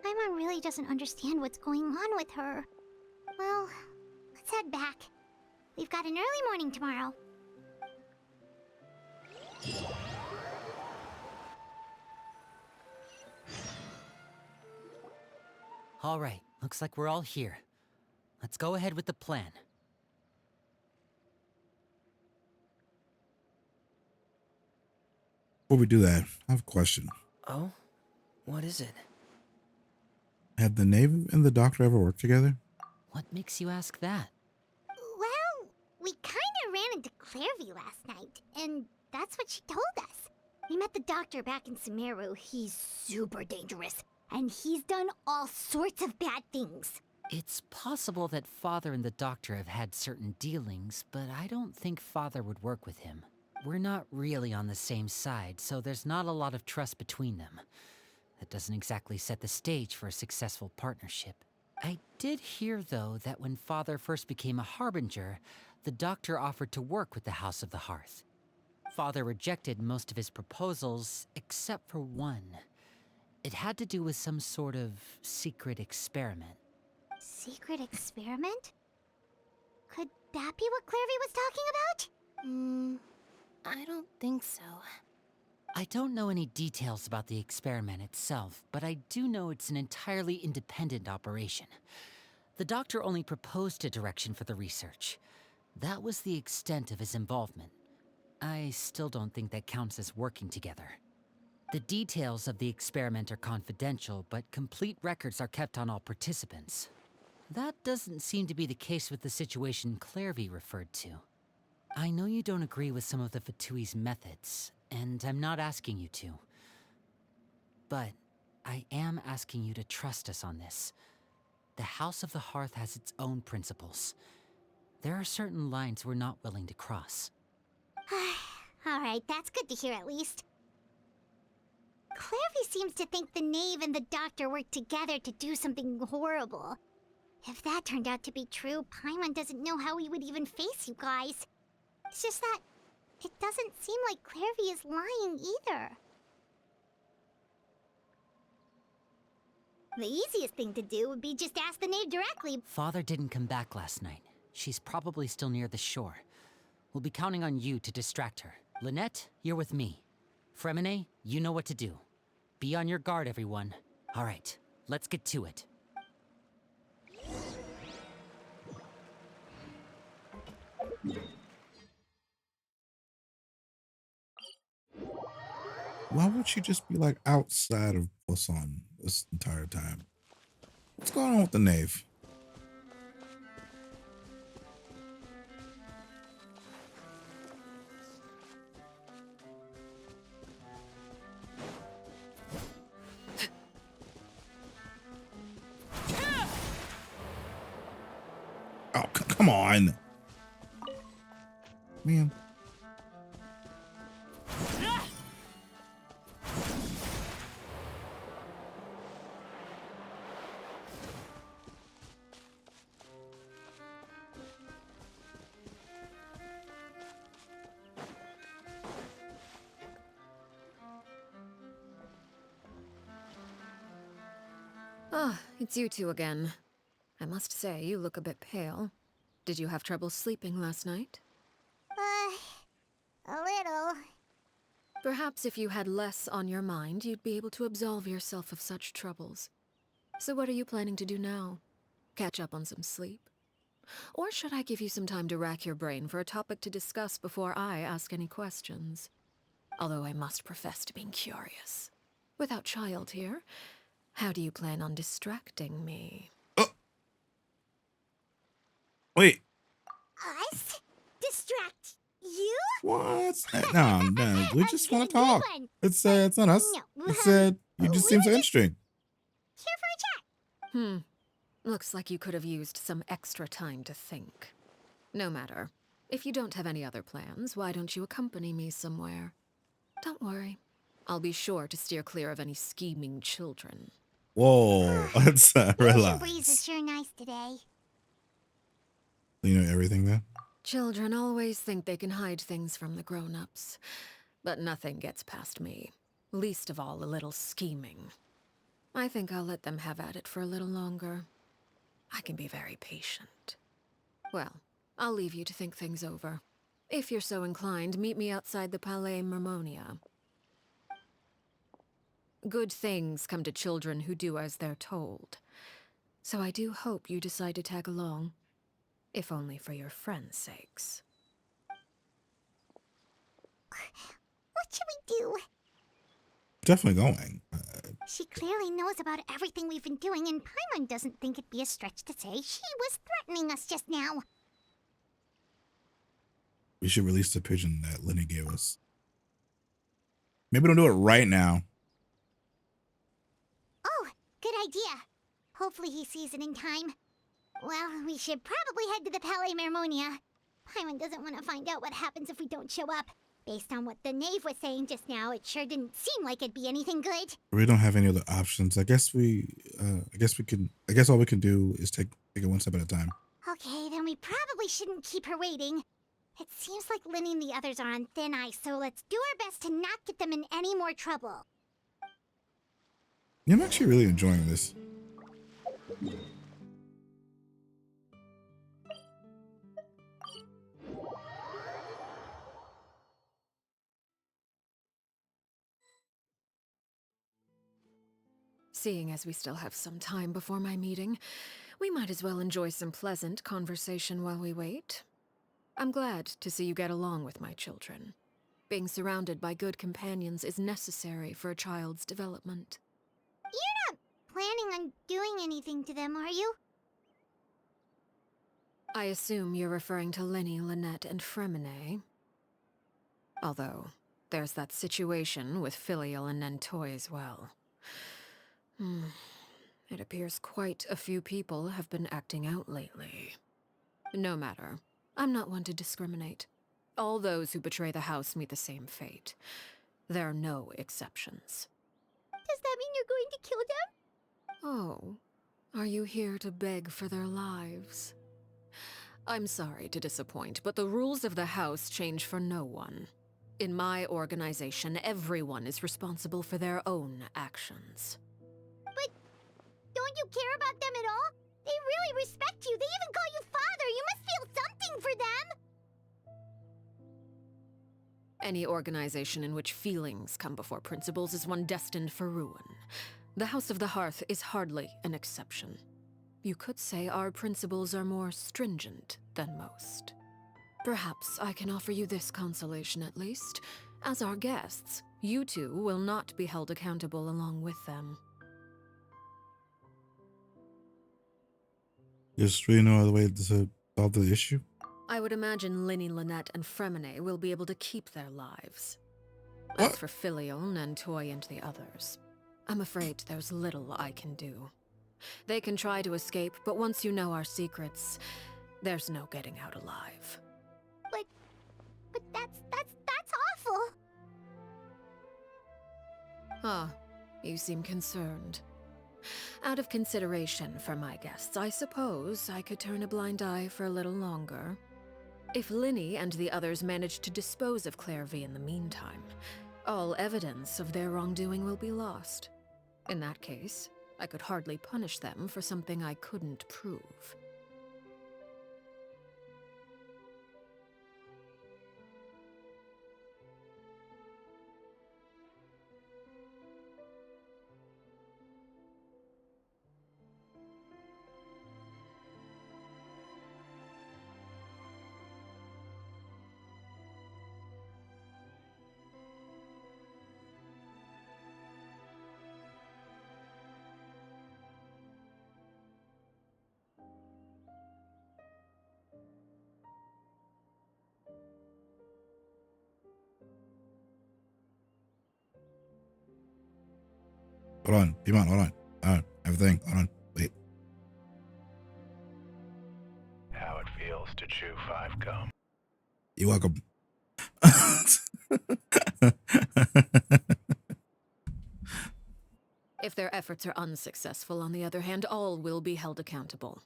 [SPEAKER 4] Paimon really doesn't understand what's going on with her. Well, let's head back. We've got an early morning tomorrow.
[SPEAKER 6] All right, looks like we're all here. Let's go ahead with the plan.
[SPEAKER 1] Before we do that, I have a question.
[SPEAKER 10] Oh? What is it?
[SPEAKER 1] Have the knave and the doctor ever worked together?
[SPEAKER 6] What makes you ask that?
[SPEAKER 4] Well, we kinda ran into Clairvy last night, and that's what she told us. We met the doctor back in Sumeru. He's super dangerous, and he's done all sorts of bad things.
[SPEAKER 6] It's possible that Father and the Doctor have had certain dealings, but I don't think Father would work with him. We're not really on the same side, so there's not a lot of trust between them. That doesn't exactly set the stage for a successful partnership. I did hear, though, that when Father first became a Harbinger, the Doctor offered to work with the House of the Hearth. Father rejected most of his proposals, except for one. It had to do with some sort of secret experiment.
[SPEAKER 4] Secret experiment? Could that be what Clairvy was talking about?
[SPEAKER 13] I don't think so.
[SPEAKER 6] I don't know any details about the experiment itself, but I do know it's an entirely independent operation. The Doctor only proposed a direction for the research. That was the extent of his involvement. I still don't think that counts as working together. The details of the experiment are confidential, but complete records are kept on all participants. That doesn't seem to be the case with the situation Clairvy referred to. I know you don't agree with some of the Fatui's methods, and I'm not asking you to. But I am asking you to trust us on this. The House of the Hearth has its own principles. There are certain lines we're not willing to cross.
[SPEAKER 4] Alright, that's good to hear at least. Clairvy seems to think the Knave and the Doctor worked together to do something horrible. If that turned out to be true, Paimon doesn't know how he would even face you guys. It's just that it doesn't seem like Clairvy is lying either. The easiest thing to do would be just ask the Knave directly.
[SPEAKER 6] Father didn't come back last night. She's probably still near the shore. We'll be counting on you to distract her. Lynette, you're with me. Fremine, you know what to do. Be on your guard, everyone. All right, let's get to it.
[SPEAKER 1] Why would she just be like outside of Poisson this entire time? What's going on with the Knave? Oh, come on. Man.
[SPEAKER 2] Ah, it's you two again. I must say, you look a bit pale. Did you have trouble sleeping last night?
[SPEAKER 4] A little.
[SPEAKER 2] Perhaps if you had less on your mind, you'd be able to absolve yourself of such troubles. So what are you planning to do now? Catch up on some sleep? Or should I give you some time to rack your brain for a topic to discuss before I ask any questions? Although I must profess to being curious. Without Child here, how do you plan on distracting me?
[SPEAKER 1] Wait.
[SPEAKER 4] Us? Distract you?
[SPEAKER 1] What? No, we just want to talk. It's not us.
[SPEAKER 4] No.
[SPEAKER 1] It's you just seem so interesting.
[SPEAKER 4] Here for a chat.
[SPEAKER 2] Looks like you could have used some extra time to think. No matter. If you don't have any other plans, why don't you accompany me somewhere? Don't worry. I'll be sure to steer clear of any scheming children.
[SPEAKER 1] Whoa, let's
[SPEAKER 4] Ocean breeze is
[SPEAKER 1] relax.
[SPEAKER 4] sure nice today.
[SPEAKER 1] You know everything then?
[SPEAKER 2] Children always think they can hide things from the grown-ups. But nothing gets past me. Least of all a little scheming. I think I'll let them have at it for a little longer. I can be very patient. Well, I'll leave you to think things over. If you're so inclined, meet me outside the Palais Mermonia. Good things come to children who do as they're told. So I do hope you decide to tag along. If only for your friends' sakes.
[SPEAKER 4] What should we do?
[SPEAKER 1] Definitely going.
[SPEAKER 4] She clearly knows about everything we've been doing, and Paimon doesn't think it'd be a stretch to say she was threatening us just now.
[SPEAKER 1] We should release the pigeon that Lenny gave us. Maybe don't do it right now.
[SPEAKER 4] Oh, good idea. Hopefully he sees it in time. Well, we should probably head to the Palais Mermonia. Paimon doesn't want to find out what happens if we don't show up. Based on what the knave was saying just now, it sure didn't seem like it'd be anything good.
[SPEAKER 1] We don't have any other options. I guess all we can do is take it one step at a time.
[SPEAKER 4] Okay, then we probably shouldn't keep her waiting. It seems like Linny and the others are on thin ice, so let's do our best to not get them in any more trouble.
[SPEAKER 1] Yeah, I'm actually really enjoying this.
[SPEAKER 2] Seeing as we still have some time before my meeting, we might as well enjoy some pleasant conversation while we wait. I'm glad to see you get along with my children. Being surrounded by good companions is necessary for a child's development.
[SPEAKER 4] You're not planning on doing anything to them, are you?
[SPEAKER 2] I assume you're referring to Linny, Lynette, and Fremine. Although, there's that situation with Filial and Nentoy as well. It appears quite a few people have been acting out lately. No matter. I'm not one to discriminate. All those who betray the house meet the same fate. There are no exceptions.
[SPEAKER 4] Does that mean you're going to kill them?
[SPEAKER 2] Oh, are you here to beg for their lives? I'm sorry to disappoint, but the rules of the house change for no one. In my organization, everyone is responsible for their own actions.
[SPEAKER 4] But don't you care about them at all? They really respect you. They even call you father. You must feel something for them.
[SPEAKER 2] Any organization in which feelings come before principles is one destined for ruin. The House of the Hearth is hardly an exception. You could say our principles are more stringent than most. Perhaps I can offer you this consolation at least. As our guests, you two will not be held accountable along with them.
[SPEAKER 1] There's really no other way to solve the issue?
[SPEAKER 2] I would imagine Linny, Lynette, and Fremine will be able to keep their lives. As for Filial, Nentoy, and the others, I'm afraid there's little I can do. They can try to escape, but once you know our secrets, there's no getting out alive.
[SPEAKER 4] But that's awful.
[SPEAKER 2] Ah, you seem concerned. Out of consideration for my guests, I suppose I could turn a blind eye for a little longer. If Linny and the others manage to dispose of Claire V in the meantime, all evidence of their wrongdoing will be lost. In that case, I could hardly punish them for something I couldn't prove.
[SPEAKER 1] Hold on, Piedmont, hold on. Everything, hold on, wait.
[SPEAKER 3] How it feels to chew 5 gum.
[SPEAKER 1] You're welcome.
[SPEAKER 2] If their efforts are unsuccessful, on the other hand, all will be held accountable.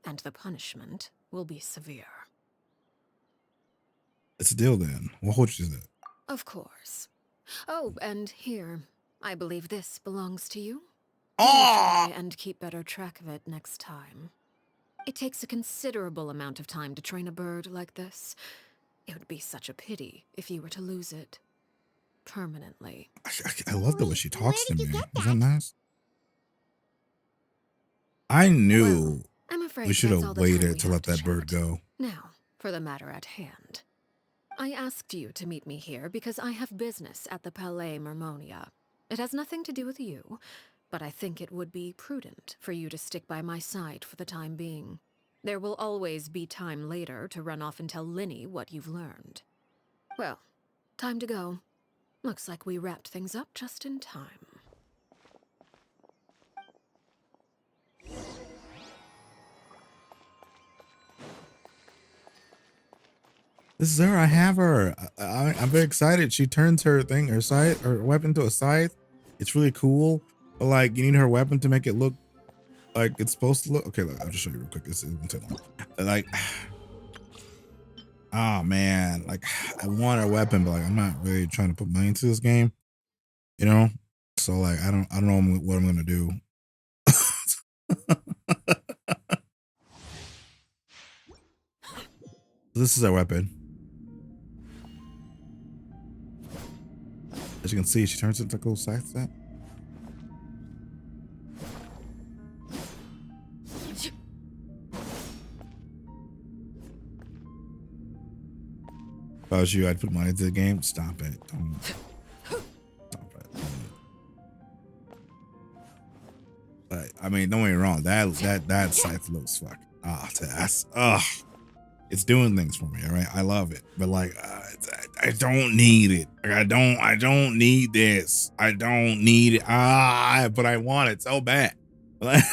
[SPEAKER 2] And the punishment will be severe.
[SPEAKER 1] It's a deal then. What hold you to that?
[SPEAKER 2] Of course. Oh, and here, I believe this belongs to you.
[SPEAKER 1] Oh!
[SPEAKER 2] Try and keep better track of it next time. It takes a considerable amount of time to train a bird like this. It would be such a pity if you were to lose it. Permanently.
[SPEAKER 1] I love the way she talks to me. Is that nice? I knew
[SPEAKER 2] I'm afraid
[SPEAKER 1] we should
[SPEAKER 2] that's all
[SPEAKER 1] have
[SPEAKER 2] the time
[SPEAKER 1] waited
[SPEAKER 2] we
[SPEAKER 1] to
[SPEAKER 2] have
[SPEAKER 1] let that bird go.
[SPEAKER 2] Now, for the matter at hand. I asked you to meet me here because I have business at the Palais Mermonia. It has nothing to do with you, but I think it would be prudent for you to stick by my side for the time being. There will always be time later to run off and tell Linny what you've learned. Well, time to go. Looks like we wrapped things up just in time.
[SPEAKER 1] This is her. I have her. I'm very excited. She turns her thing, her scythe, her weapon to a scythe. It's really cool. But like, you need her weapon to make it look like it's supposed to look. Okay, look, I'll just show you real quick. This isn't too long. Like, oh man, like I want her weapon, but like I'm not really trying to put money into this game, you know. So like, I don't know what I'm gonna do. This is our weapon. As you can see, she turns into a cool scythe set. If I was you, I'd put money into the game. Stop it. Don't. Stop it. But I mean, don't get me wrong. That scythe looks fucking. That's it's doing things for me. All right, I love it. But like, I don't need it. Like, I don't need this. I don't need it. But I want it so bad. Like,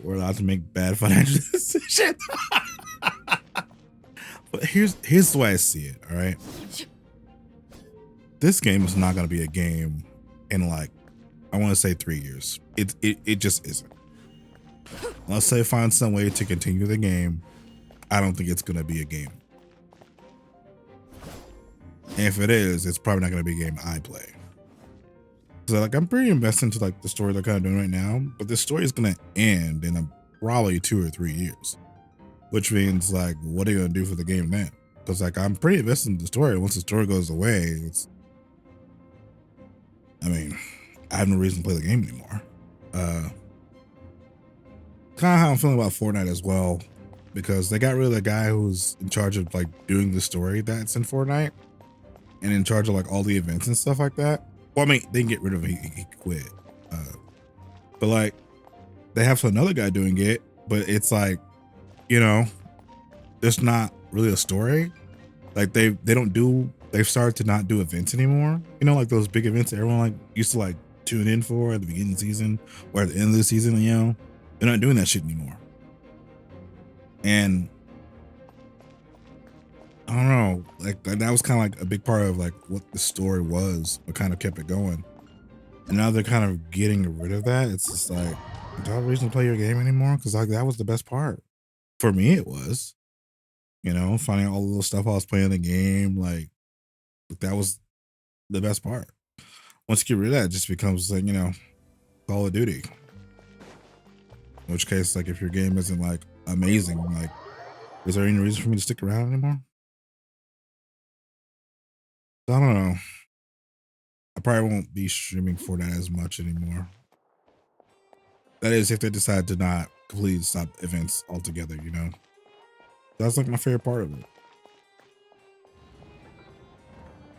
[SPEAKER 1] we're allowed to make bad financial decisions. But here's the way I see it. All right, this game is not going to be a game in like, I want to say 3 years. It just isn't. Unless they find some way to continue the game, I don't think it's going to be a game. And if it is, it's probably not going to be a game I play. So like, I'm pretty invested into like the story they're kind of doing right now, but this story is going to end in probably 2 or 3 years, which means like, what are you going to do for the game then? Because like, I'm pretty invested in the story. Once the story goes away, I have no reason to play the game anymore. Kind of how I'm feeling about Fortnite as well, because they got rid of the guy who's in charge of like doing the story that's in Fortnite and in charge of like all the events and stuff like that. Well, I mean, they can get rid of him. He quit. But like, they have another guy doing it, but it's like, you know, there's not really a story. Like they've started to not do events anymore. You know, like those big events that everyone like used to like tune in for at the beginning of the season or at the end of the season, you know, they're not doing that shit anymore. And I don't know, like that was kind of like a big part of like what the story was, what kind of kept it going. And now they're kind of getting rid of that. It's just like, do I have a reason to play your game anymore? Because like that was the best part. For me, it was, you know, finding all the little stuff I was playing in the game. Like that was the best part. Once you get rid of that, it just becomes like, you know, Call of Duty. In which case, like if your game isn't like amazing, like, is there any reason for me to stick around anymore? I don't know. I probably won't be streaming Fortnite as much anymore. That is, if they decide to not completely stop events altogether, you know. That's like my favorite part of it.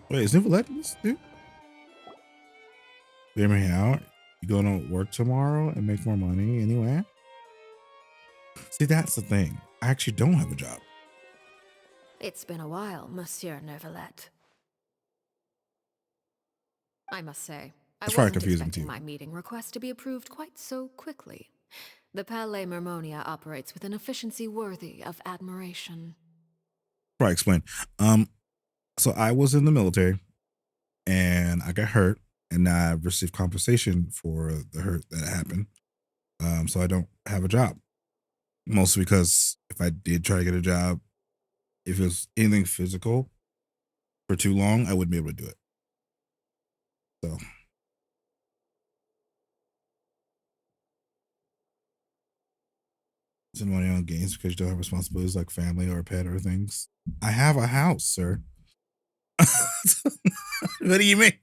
[SPEAKER 1] Wait, is Niva letting this dude? Hear me out. You going to work tomorrow and make more money anyway? See, that's the thing. I actually don't have a job.
[SPEAKER 2] It's been a while, Monsieur Neuvillette. I must say, I wasn't expecting my meeting request to be approved quite so quickly. The Palais Mermonia operates with an efficiency worthy of admiration.
[SPEAKER 1] Probably explain. So I was in the military and I got hurt and I received compensation for the hurt that happened. So I don't have a job. Mostly because if I did try to get a job, if it was anything physical for too long, I wouldn't be able to do it. So spend money on games because you don't have responsibilities like family or a pet or things. I have a house, sir. What do you mean?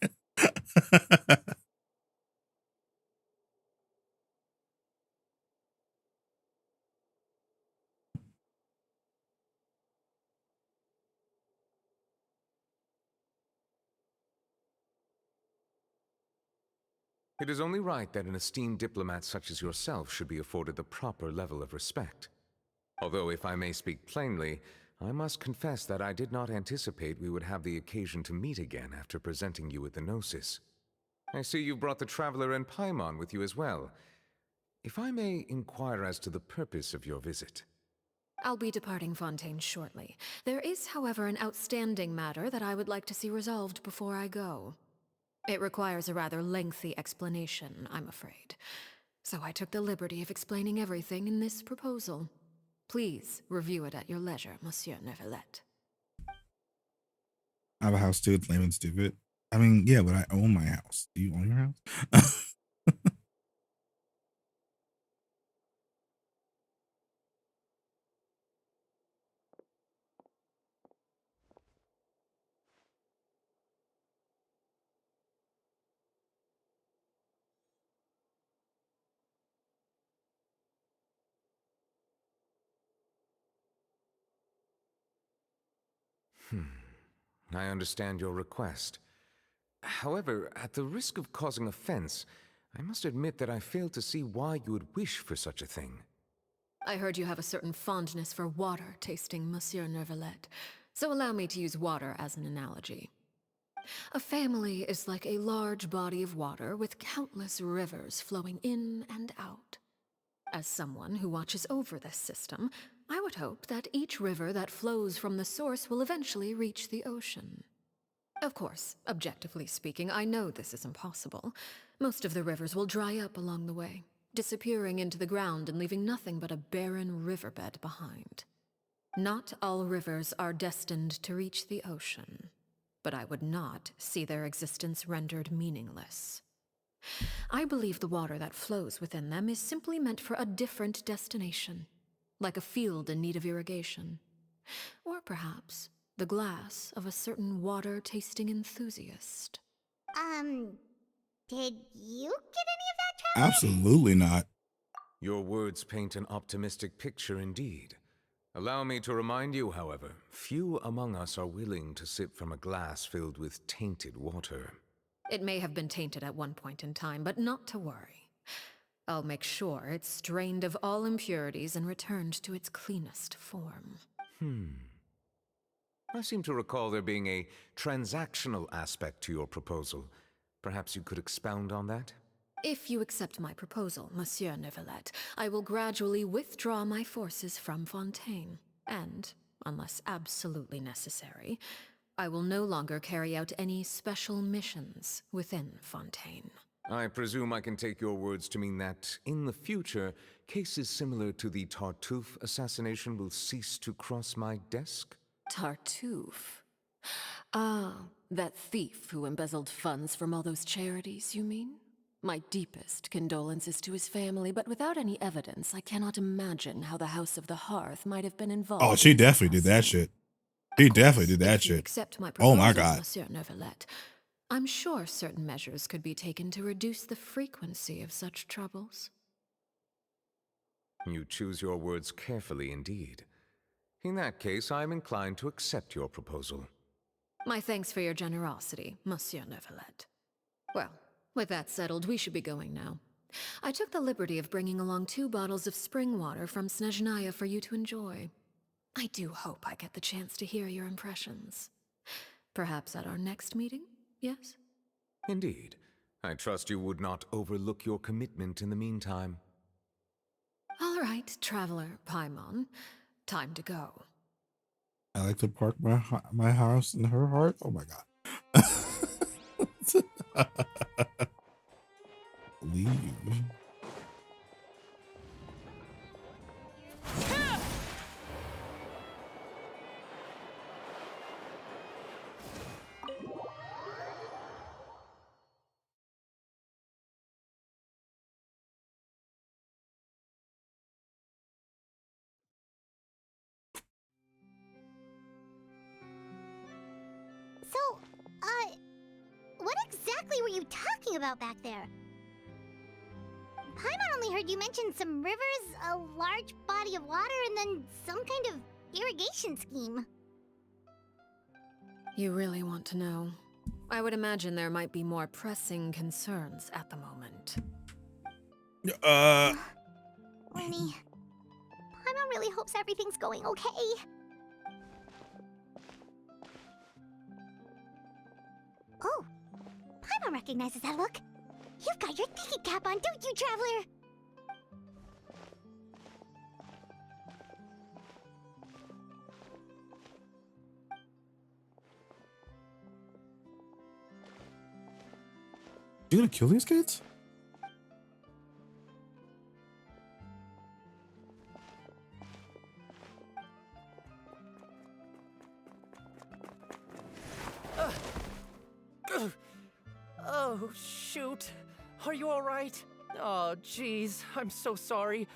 [SPEAKER 14] It is only right that an esteemed diplomat such as yourself should be afforded the proper level of respect. Although, if I may speak plainly, I must confess that I did not anticipate we would have the occasion to meet again after presenting you with the Gnosis. I see you brought the Traveler and Paimon with you as well. If I may inquire as to the purpose of your visit.
[SPEAKER 2] I'll be departing Fontaine shortly. There is, however, an outstanding matter that I would like to see resolved before I go. It requires a rather lengthy explanation, I'm afraid. So I took the liberty of explaining everything in this proposal. Please review it at your leisure, Monsieur Neuvillette.
[SPEAKER 1] I have a house too. It's lame and stupid. I mean, yeah, but I own my house. Do you own your house?
[SPEAKER 14] I understand your request. However, at the risk of causing offense, I must admit that I fail to see why you would wish for such a thing.
[SPEAKER 2] I heard you have a certain fondness for water tasting, Monsieur Neuvillette, so allow me to use water as an analogy. A family is like a large body of water with countless rivers flowing in and out. As someone who watches over this system, I would hope that each river that flows from the source will eventually reach the ocean. Of course, objectively speaking, I know this is impossible. Most of the rivers will dry up along the way, disappearing into the ground and leaving nothing but a barren riverbed behind. Not all rivers are destined to reach the ocean, but I would not see their existence rendered meaningless. I believe the water that flows within them is simply meant for a different destination, like a field in need of irrigation. Or perhaps the glass of a certain water-tasting enthusiast.
[SPEAKER 4] Did you get any of that, Traveler?
[SPEAKER 1] Absolutely not.
[SPEAKER 14] Your words paint an optimistic picture indeed. Allow me to remind you, however, few among us are willing to sip from a glass filled with tainted water.
[SPEAKER 2] It may have been tainted at one point in time, but not to worry. I'll make sure it's strained of all impurities and returned to its cleanest form.
[SPEAKER 14] I seem to recall there being a transactional aspect to your proposal. Perhaps you could expound on that?
[SPEAKER 2] If you accept my proposal, Monsieur Neuvillette, I will gradually withdraw my forces from Fontaine, and, unless absolutely necessary, I will no longer carry out any special missions within Fontaine.
[SPEAKER 14] I presume I can take your words to mean that, in the future, cases similar to the Tartuffe assassination will cease to cross my desk?
[SPEAKER 2] Tartuffe? Ah, that thief who embezzled funds from all those charities, you mean? My deepest condolences to his family, but without any evidence, I cannot imagine how the House of the Hearth might have been involved.
[SPEAKER 1] Oh, she definitely did that shit. She definitely did that
[SPEAKER 2] If you
[SPEAKER 1] shit.
[SPEAKER 2] accept my
[SPEAKER 1] Oh
[SPEAKER 2] proposal,
[SPEAKER 1] my god.
[SPEAKER 2] Monsieur Neuvillette, I'm sure certain measures could be taken to reduce the frequency of such troubles.
[SPEAKER 14] You choose your words carefully indeed. In that case, I am inclined to accept your proposal.
[SPEAKER 2] My thanks for your generosity, Monsieur Neuvillette. Well, with that settled, we should be going now. I took the liberty of bringing along 2 bottles of spring water from Snezhnaya for you to enjoy. I do hope I get the chance to hear your impressions. Perhaps at our next meeting, yes?
[SPEAKER 14] Indeed. I trust you would not overlook your commitment in the meantime.
[SPEAKER 2] All right, Traveler Paimon. Time to go.
[SPEAKER 1] I like to park my house in her heart. Oh my god. Leave.
[SPEAKER 4] So, what exactly were you talking about back there? Paimon only heard you mention some rivers, a large body of water, and then some kind of irrigation scheme.
[SPEAKER 2] You really want to know? I would imagine there might be more pressing concerns at the moment.
[SPEAKER 4] Lenny, Paimon really hopes everything's going okay. Oh, Paimon recognizes that look. You've got your thinking cap on, don't you, Traveler?
[SPEAKER 1] You gonna kill these kids?
[SPEAKER 7] Oh, shoot. Are you alright? Oh, jeez. I'm so sorry.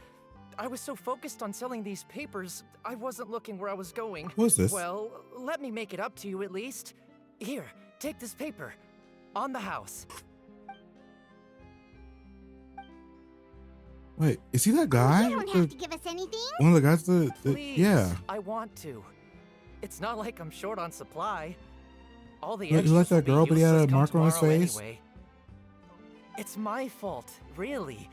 [SPEAKER 7] I was so focused on selling these papers, I wasn't looking where I was going.
[SPEAKER 1] What's this?
[SPEAKER 7] Well, let me make it up to you at least. Here, take this paper. On the house.
[SPEAKER 1] Wait, is he that guy?
[SPEAKER 4] You don't have to give us anything.
[SPEAKER 1] One of the guys that
[SPEAKER 7] Please,
[SPEAKER 1] yeah.
[SPEAKER 7] I want to. It's not like I'm short on supply. All the
[SPEAKER 1] Wait, you like
[SPEAKER 7] extras will
[SPEAKER 1] that
[SPEAKER 7] be
[SPEAKER 1] girl, but he had a
[SPEAKER 7] useless come
[SPEAKER 1] marker on his
[SPEAKER 7] tomorrow
[SPEAKER 1] face?
[SPEAKER 7] anyway. It's my fault, really.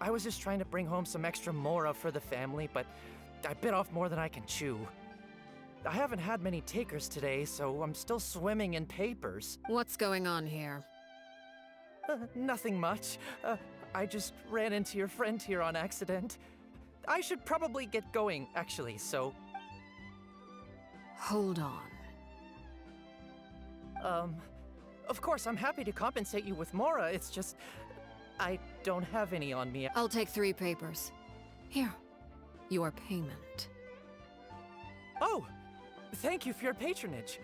[SPEAKER 7] I was just trying to bring home some extra mora for the family, but I bit off more than I can chew. I haven't had many takers today, so I'm still swimming in papers.
[SPEAKER 2] What's going on here?
[SPEAKER 7] Nothing much. I just ran into your friend here on accident. I should probably get going, actually, so...
[SPEAKER 2] Hold on.
[SPEAKER 7] Of course, I'm happy to compensate you with mora, it's just... I don't have any on me.
[SPEAKER 2] I'll take 3 papers. Here, your payment.
[SPEAKER 7] Oh! Thank you for your patronage.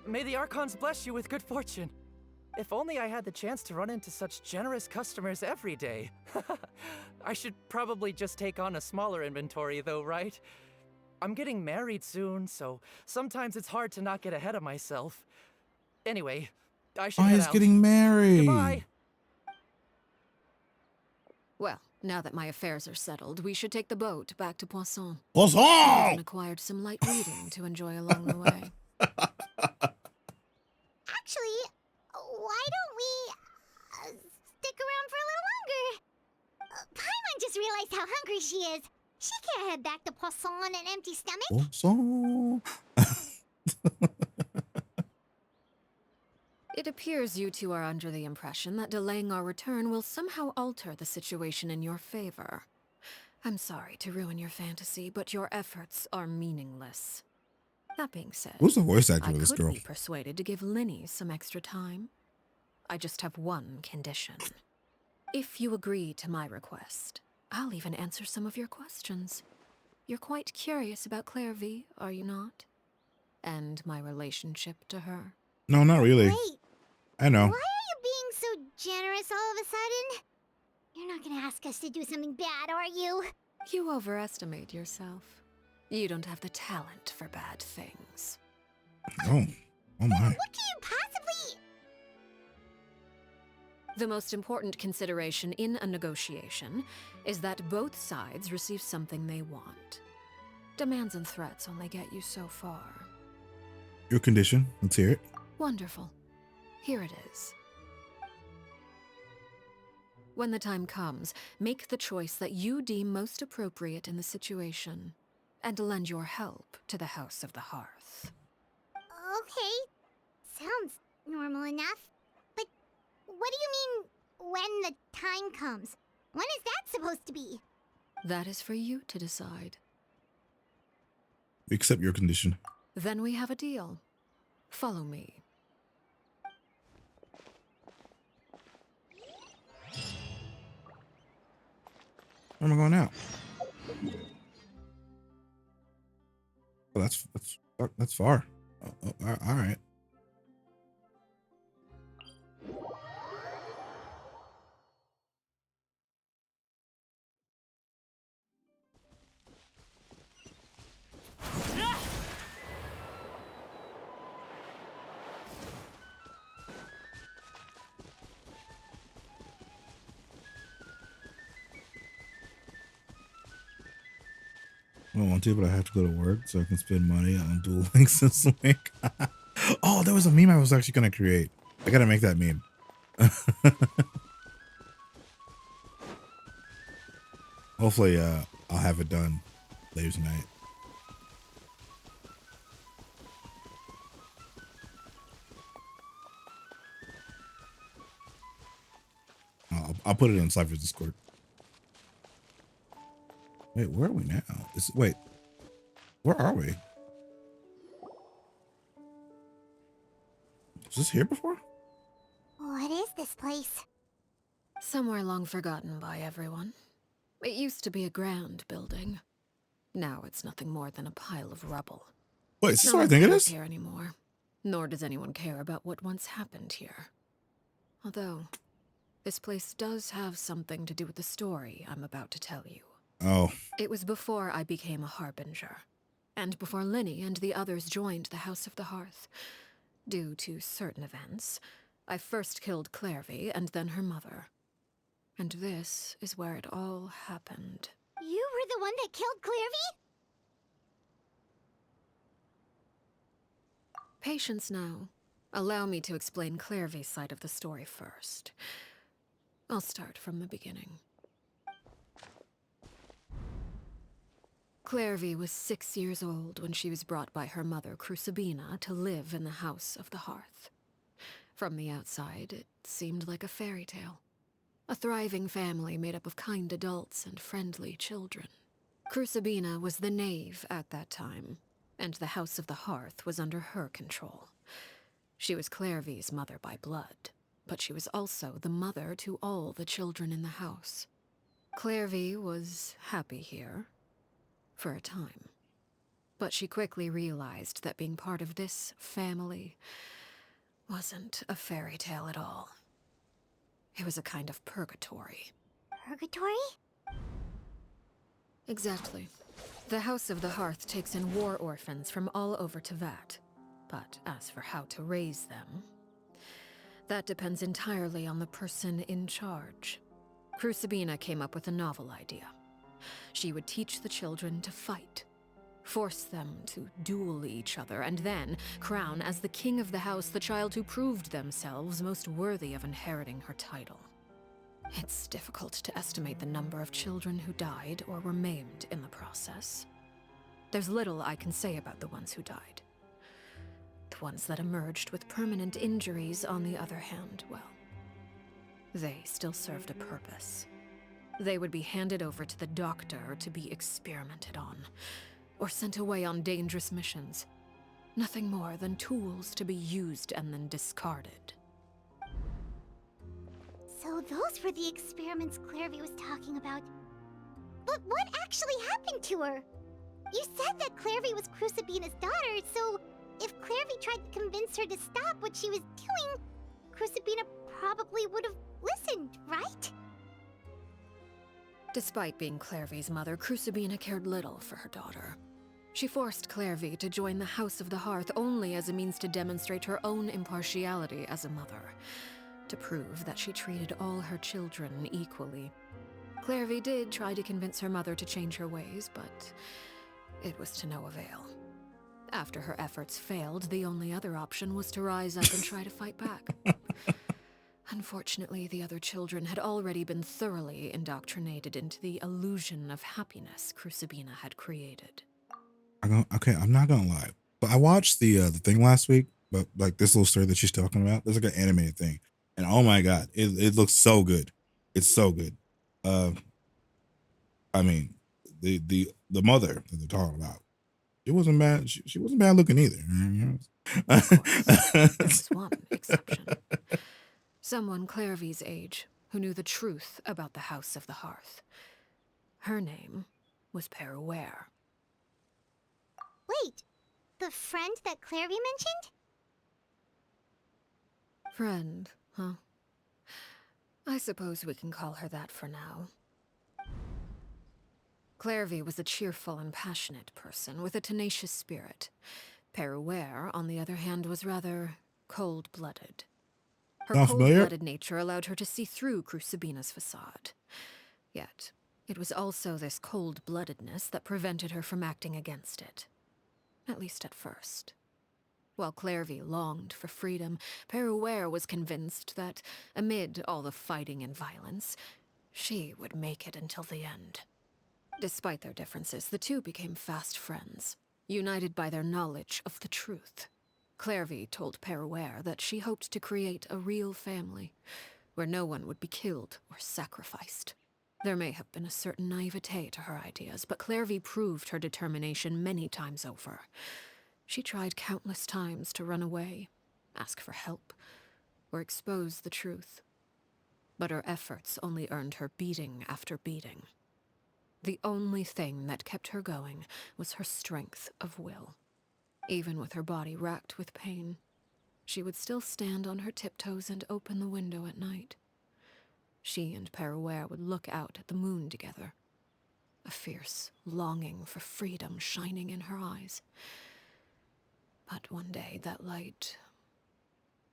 [SPEAKER 7] May the Archons bless you with good fortune. If only I had the chance to run into such generous customers every day. I should probably just take on a smaller inventory though, right? I'm getting married soon, so sometimes it's hard to not get ahead of myself. Anyway, I should head
[SPEAKER 1] he's
[SPEAKER 7] out.
[SPEAKER 1] getting married.
[SPEAKER 7] Goodbye.
[SPEAKER 2] Well, now that my affairs are settled, we should take the boat back to Poisson.
[SPEAKER 1] Poisson!
[SPEAKER 2] I even acquired some light reading to enjoy along the way.
[SPEAKER 4] Actually, why don't we stick around for a little longer? Paimon just realized how hungry she is. She can't head back to Poisson on an empty stomach.
[SPEAKER 1] Poisson.
[SPEAKER 2] It appears you two are under the impression that delaying our return will somehow alter the situation in your favor. I'm sorry to ruin your fantasy, but your efforts are meaningless. That being said,
[SPEAKER 1] Who's the voice actor
[SPEAKER 2] I
[SPEAKER 1] of this
[SPEAKER 2] could
[SPEAKER 1] girl?
[SPEAKER 2] be persuaded to give Linny some extra time. I just have one condition. If you agree to my request, I'll even answer some of your questions. You're quite curious about Claire V, are you not? And my relationship to her.
[SPEAKER 1] No, not really.
[SPEAKER 4] Wait,
[SPEAKER 1] I know.
[SPEAKER 4] why are you being so generous all of a sudden? You're not gonna ask us to do something bad, are you?
[SPEAKER 2] You overestimate yourself. You don't have the talent for bad things.
[SPEAKER 1] Oh my.
[SPEAKER 4] What can you possibly...
[SPEAKER 2] The most important consideration in a negotiation is that both sides receive something they want. Demands and threats only get you so far.
[SPEAKER 1] Your condition. Let's hear it.
[SPEAKER 2] Wonderful. Here it is. When the time comes, make the choice that you deem most appropriate in the situation, and lend your help to the House of the Hearth.
[SPEAKER 4] Okay, sounds normal enough. But what do you mean, when the time comes? When is that supposed to be?
[SPEAKER 2] That is for you to decide.
[SPEAKER 1] We accept your condition.
[SPEAKER 2] Then we have a deal. Follow me.
[SPEAKER 1] Where am I going now? Oh, that's far. Oh, all right. I don't want to, but I have to go to work so I can spend money on Duel Links this week. Oh, there was a meme I was actually going to create. I got to make that meme. Hopefully, I'll have it done later tonight. I'll put it in Cypher's Discord. Wait, where are we now? Wait, where are we? Was this here before?
[SPEAKER 4] What is this place?
[SPEAKER 2] Somewhere long forgotten by everyone. It used to be a grand building. Now it's nothing more than a pile of rubble.
[SPEAKER 1] Wait, is this
[SPEAKER 2] No
[SPEAKER 1] what I
[SPEAKER 2] one
[SPEAKER 1] think it
[SPEAKER 2] lives
[SPEAKER 1] is?
[SPEAKER 2] here anymore. Nor does anyone care about what once happened here. Although, this place does have something to do with the story I'm about to tell you.
[SPEAKER 1] Oh.
[SPEAKER 2] It was before I became a harbinger, and before Linny and the others joined the House of the Hearth. Due to certain events, I first killed Clairvy and then her mother. And this is where it all happened.
[SPEAKER 4] You were the one that killed Clairvy?
[SPEAKER 2] Patience now. Allow me to explain Clairvy's side of the story first. I'll start from the beginning. Clairvy was 6 years old when she was brought by her mother, Crucibina, to live in the House of the Hearth. From the outside, it seemed like a fairy tale. A thriving family made up of kind adults and friendly children. Crucibina was the knave at that time, and the House of the Hearth was under her control. She was Clairvy's mother by blood, but she was also the mother to all the children in the house. Clairvy was happy here, for a time. But she quickly realized that being part of this family wasn't a fairy tale at all. It was a kind of purgatory.
[SPEAKER 4] Purgatory?
[SPEAKER 2] Exactly. The House of the Hearth takes in war orphans from all over Teyvat. But as for how to raise them, that depends entirely on the person in charge. Crucibina came up with a novel idea. She would teach the children to fight, force them to duel each other, and then crown as the king of the house the child who proved themselves most worthy of inheriting her title. It's difficult to estimate the number of children who died or were maimed in the process. There's little I can say about the ones who died. The ones that emerged with permanent injuries, on the other hand, well, they still served a purpose. They would be handed over to the doctor to be experimented on, or sent away on dangerous missions. Nothing more than tools to be used and then discarded.
[SPEAKER 4] So those were the experiments Clairvy was talking about. But what actually happened to her? You said that Clairvy was Crucibina's daughter, so if Clairvy tried to convince her to stop what she was doing, Crucibina probably would have listened, right?
[SPEAKER 2] Despite being Clairvy's mother, Crucibina cared little for her daughter. She forced Clairvy to join the House of the Hearth only as a means to demonstrate her own impartiality as a mother, to prove that she treated all her children equally. Clairvy did try to convince her mother to change her ways, but it was to no avail. After her efforts failed, the only other option was to rise up and try to fight back. Unfortunately, the other children had already been thoroughly indoctrinated into the illusion of happiness Crucibina had created.
[SPEAKER 1] Okay, I'm not gonna lie, but I watched the thing last week, but like this little story that she's talking about, there's like an animated thing, and oh my god, it looks so good. It's so good. I mean, the mother that they're talking about, she wasn't bad. She wasn't bad looking either.
[SPEAKER 2] Of course, there was one exception. Someone Clairvy's age who knew the truth about the House of the Hearth. Her name was Peruere.
[SPEAKER 4] Wait, the friend that Clairvy mentioned?
[SPEAKER 2] Friend, huh? I suppose we can call her that for now. Clairvy was a cheerful and passionate person with a tenacious spirit. Peruere, on the other hand, was rather cold-blooded. Her cold-blooded nature allowed her to see through Crucibina's facade. Yet, it was also this cold-bloodedness that prevented her from acting against it. At least at first. While Clairvy longed for freedom, Peruere was convinced that, amid all the fighting and violence, she would make it until the end. Despite their differences, the two became fast friends, united by their knowledge of the truth. Clairvy told Peruere that she hoped to create a real family, where no one would be killed or sacrificed. There may have been a certain naivete to her ideas, but Clairvy proved her determination many times over. She tried countless times to run away, ask for help, or expose the truth. but her efforts only earned her beating after beating. The only thing that kept her going was her strength of will. Even with her body racked with pain, she would still stand on her tiptoes and open the window at night. She and Perouer would look out at the moon together, a fierce longing for freedom shining in her eyes. But one day that light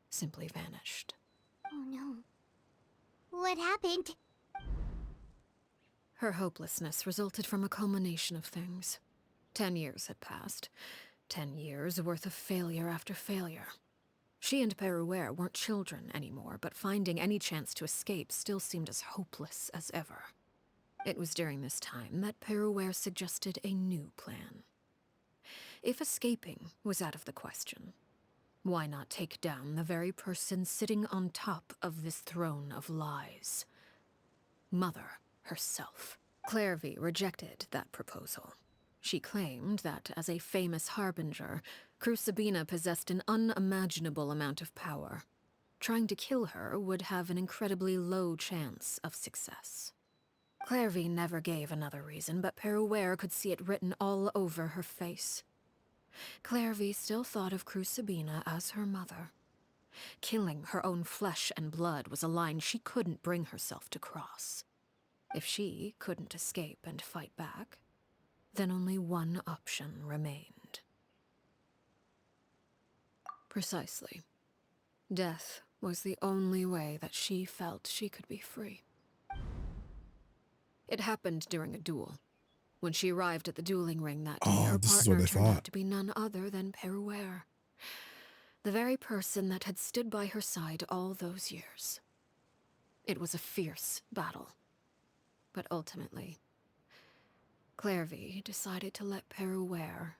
[SPEAKER 2] simply vanished.
[SPEAKER 4] Oh no. What happened?
[SPEAKER 2] Her hopelessness resulted from a culmination of things. 10 years had passed. 10 years worth of failure after failure. She and Perouer weren't children anymore, but finding any chance to escape still seemed as hopeless as ever. It was during this time that Perouer suggested a new plan. If escaping was out of the question, why not take down the very person sitting on top of this throne of lies? Mother herself. Clairvy rejected that proposal. She claimed that, as a famous harbinger, Crucibina possessed an unimaginable amount of power. Trying to kill her would have an incredibly low chance of success. Clairvy never gave another reason, but Perouer could see it written all over her face. Clairvy still thought of Crucibina as her mother. Killing her own flesh and blood was a line she couldn't bring herself to cross. If she couldn't escape and fight back, then only one option remained. Precisely. Death was the only way that she felt she could be free. It happened during a duel. When she arrived at the dueling ring that day, her
[SPEAKER 1] this is what
[SPEAKER 2] partner
[SPEAKER 1] they
[SPEAKER 2] turned
[SPEAKER 1] fought.
[SPEAKER 2] out to be none other than Perouer. The very person that had stood by her side all those years. It was a fierce battle. But ultimately, Clairvy decided to let Perouer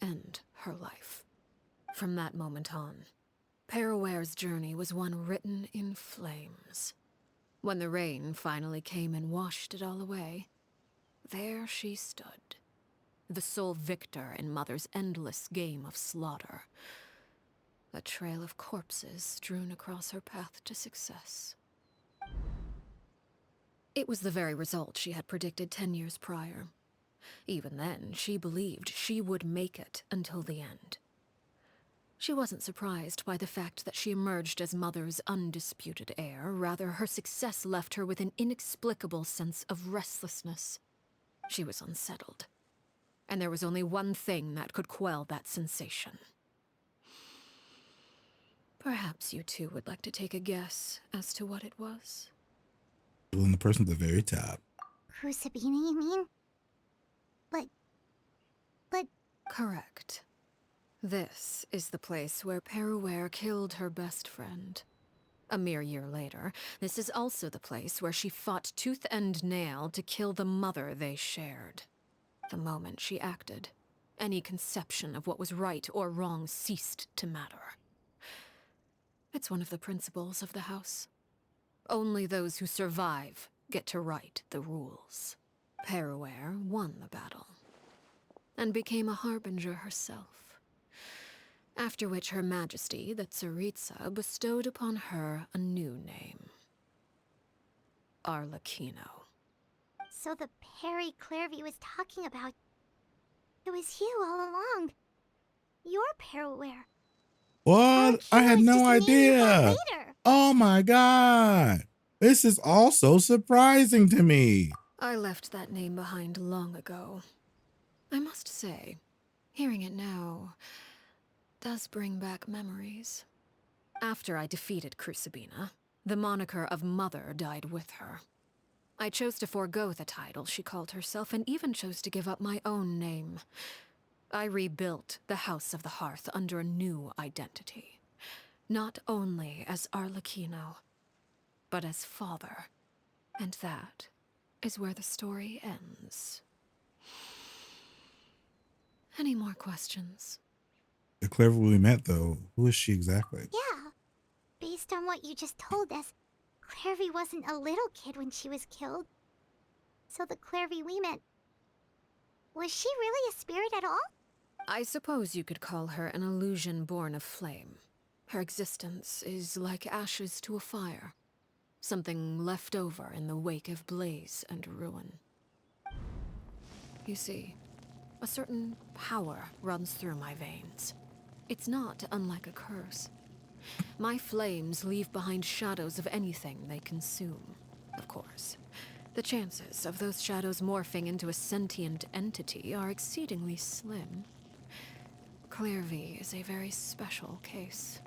[SPEAKER 2] end her life. From that moment on, Perouer's journey was one written in flames. When the rain finally came and washed it all away, there she stood, the sole victor in Mother's endless game of slaughter. A trail of corpses strewn across her path to success. It was the very result she had predicted 10 years prior. Even then, she believed she would make it until the end. She wasn't surprised by the fact that she emerged as Mother's undisputed heir. Rather, her success left her with an inexplicable sense of restlessness. She was unsettled, and there was only one thing that could quell that sensation. Perhaps you two would like to take a guess as to what it was?
[SPEAKER 1] And the person at the very top.
[SPEAKER 4] Crucibina, you mean? But...
[SPEAKER 2] Correct. This is the place where Perouer killed her best friend. A mere year later, this is also the place where she fought tooth and nail to kill the mother they shared. The moment she acted, any conception of what was right or wrong ceased to matter. It's one of the principles of the house. Only those who survive get to write the rules. Perouer won the battle, and became a harbinger herself. After which Her Majesty, the Tsaritsa, bestowed upon her a new name. Arlecchino.
[SPEAKER 4] So the Perry Clairvy was talking about... It was you all along. You're Perouer.
[SPEAKER 1] What? I had no idea. Oh my god. This is all so surprising to me.
[SPEAKER 2] I left that name behind long ago. I must say, hearing it now does bring back memories. After I defeated Crucibina, the moniker of Mother died with her. I chose to forego the title she called herself, and even chose to give up my own name. I rebuilt the House of the Hearth under a new identity. Not only as Arlecchino, but as father. And that is where the story ends. Any more questions?
[SPEAKER 1] The Clairvy we met, though, who is she exactly?
[SPEAKER 4] Yeah. Based on what you just told us, Clairvy wasn't a little kid when she was killed. So the Clairvy we met... Was she really a spirit at all?
[SPEAKER 2] I suppose you could call her an illusion born of flame. Her existence is like ashes to a fire. something left over in the wake of blaze and ruin. You see, a certain power runs through my veins. It's not unlike a curse. My flames leave behind shadows of anything they consume. Of course, the chances of those shadows morphing into a sentient entity are exceedingly slim. Clairvy is a very special case.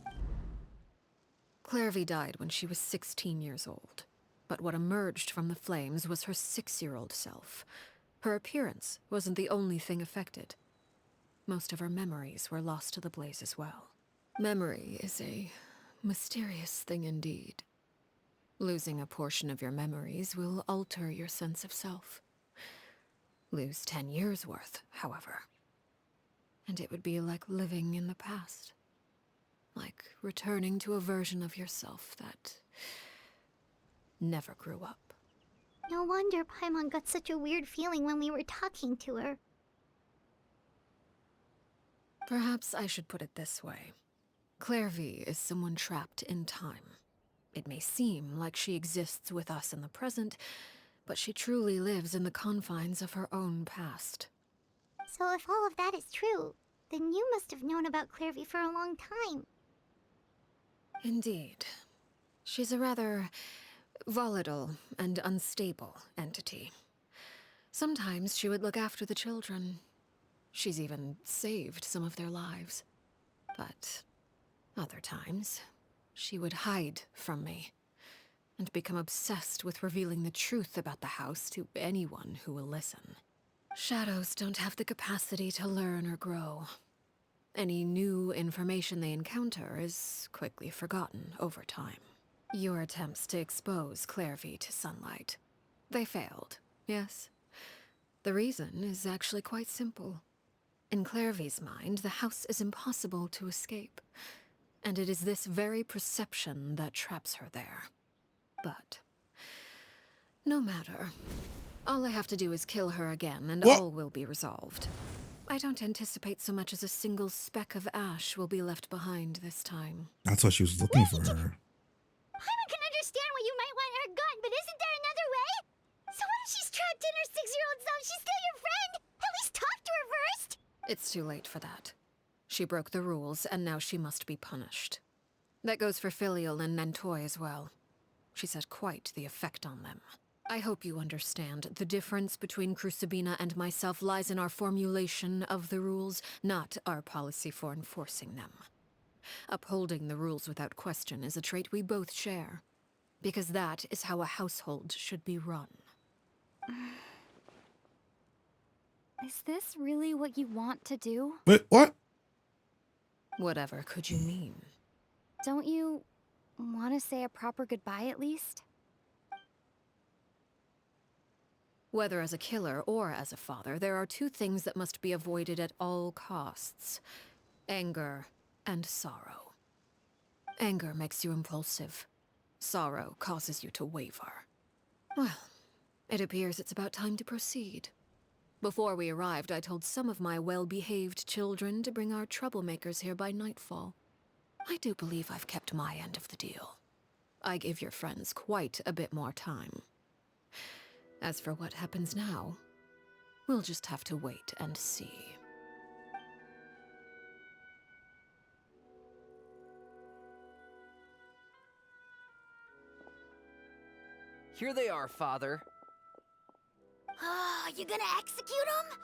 [SPEAKER 2] Clairvy died when she was 16 years old, but what emerged from the flames was her 6-year-old self. Her appearance wasn't the only thing affected. Most of her memories were lost to the blaze as well. Memory is a mysterious thing indeed. Losing a portion of your memories will alter your sense of self. Lose 10 years' worth, however, and it would be like living in the past. Like returning to a version of yourself that never grew up.
[SPEAKER 4] No wonder Paimon got such a weird feeling when we were talking to her.
[SPEAKER 2] Perhaps I should put it this way. Clairvy is someone trapped in time. It may seem like she exists with us in the present, but she truly lives in the confines of her own past.
[SPEAKER 4] So if all of that is true, then you must have known about Clairvy for a long time.
[SPEAKER 2] Indeed. She's a rather volatile and unstable entity. Sometimes she would look after the children. She's even saved some of their lives. But other times, she would hide from me and become obsessed with revealing the truth about the house to anyone who will listen. Shadows don't have the capacity to learn or grow. Any new information they encounter is quickly forgotten over time. Your attempts to expose Clairvy to sunlight. They failed, yes? The reason is actually quite simple. In Clairvy's mind, the house is impossible to escape, and it is this very perception that traps her there. But no matter. All I have to do is kill her again, and all will be resolved. I don't anticipate so much as a single speck of ash will be left behind this time.
[SPEAKER 1] That's what she was looking for her.
[SPEAKER 4] Paimon can understand why you might want her gone, but isn't there another way? So what if she's trapped in her 6-year-old self? She's still your friend! At least talk to her first!
[SPEAKER 2] It's too late for that. She broke the rules, and now she must be punished. That goes for Filial and Nantoy as well. She's had quite the effect on them. I hope you understand. The difference between Crucibina and myself lies in our formulation of the rules, not our policy for enforcing them. Upholding the rules without question is a trait we both share, because that is how a household should be run.
[SPEAKER 15] Is this really what you want to do?
[SPEAKER 1] Wait, what?
[SPEAKER 2] Whatever could you mean?
[SPEAKER 15] Don't you want to say a proper goodbye at least?
[SPEAKER 2] Whether as a killer or as a father, there are two things that must be avoided at all costs: anger and sorrow. Anger makes you impulsive. Sorrow causes you to waver. Well, it appears it's about time to proceed. Before we arrived, I told some of my well-behaved children to bring our troublemakers here by nightfall. I do believe I've kept my end of the deal. I give your friends quite a bit more time. As for what happens now, we'll just have to wait and see.
[SPEAKER 7] Here they are, Father.
[SPEAKER 11] You gonna execute him?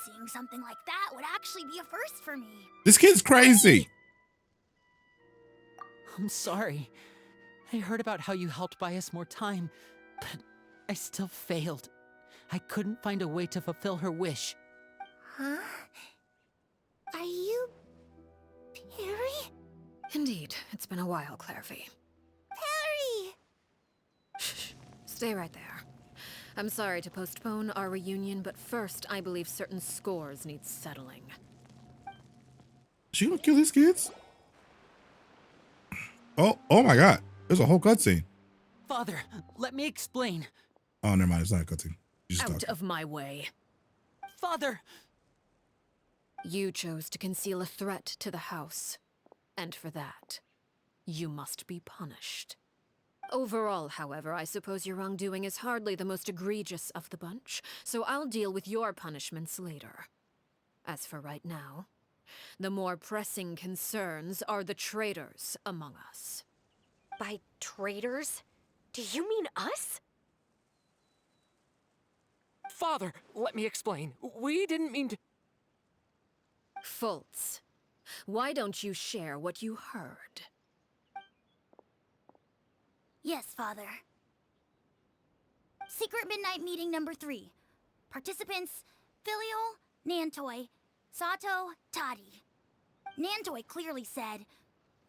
[SPEAKER 11] Seeing something like that would actually be a first for me.
[SPEAKER 1] This kid's crazy.
[SPEAKER 6] I'm sorry. I heard about how you helped buy us more time, but I still failed. I couldn't find a way to fulfill her wish.
[SPEAKER 11] Huh? Are you... Perry?
[SPEAKER 2] Indeed, it's been a while, Clairvy.
[SPEAKER 11] Perry!
[SPEAKER 2] Shh, stay right there. I'm sorry to postpone our reunion, but first I believe certain scores need settling.
[SPEAKER 1] She gonna kill these kids? Oh my god. There's a whole cutscene.
[SPEAKER 6] Father, let me explain.
[SPEAKER 1] Oh, never mind. It's not a cutscene.
[SPEAKER 2] Out of my way.
[SPEAKER 6] Father!
[SPEAKER 2] You chose to conceal a threat to the house. And for that, you must be punished. Overall, however, I suppose your wrongdoing is hardly the most egregious of the bunch, so I'll deal with your punishments later. As for right now, the more pressing concerns are the traitors among us.
[SPEAKER 8] By traitors? Do you mean us?
[SPEAKER 9] Father, let me explain. We didn't mean to...
[SPEAKER 2] Fultz, why don't you share what you heard?
[SPEAKER 11] Yes, Father. Secret Midnight Meeting number 3. Participants, Filial, Nantoy, Sato, Toddy. Nantoy clearly said,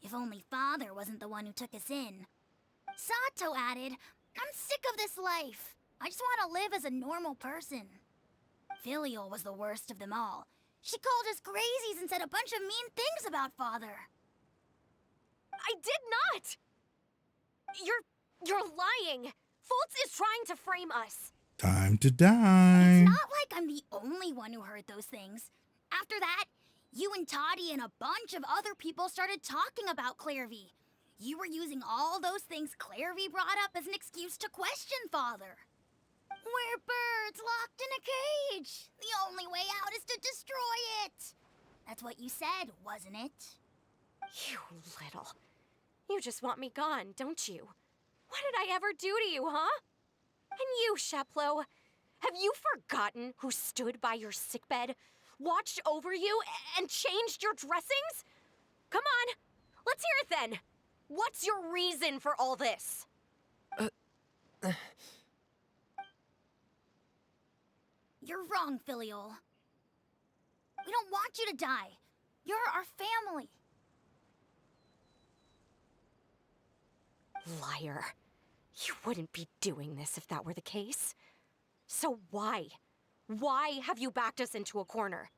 [SPEAKER 11] if only Father wasn't the one who took us in. Sato added, I'm sick of this life. I just want to live as a normal person. Filial was the worst of them all. She called us crazies and said a bunch of mean things about Father.
[SPEAKER 8] I did not! You're lying! Fultz is trying to frame us.
[SPEAKER 1] Time to dine.
[SPEAKER 11] It's not like I'm the only one who heard those things. After that, you and Toddy and a bunch of other people started talking about Clairvy. You were using all those things Clairvy brought up as an excuse to question Father. We're birds locked in a cage. The only way out is to destroy it. That's what you said, wasn't it?
[SPEAKER 8] You little. You just want me gone, don't you? What did I ever do to you, huh? And you, Sheplo, have you forgotten who stood by your sickbed, watched over you, and changed your dressings? Come on, let's hear it then. What's your reason for all this?
[SPEAKER 11] You're wrong, Filial. We don't want you to die. You're our family.
[SPEAKER 8] Liar. You wouldn't be doing this if that were the case. So why? Why have you backed us into a corner?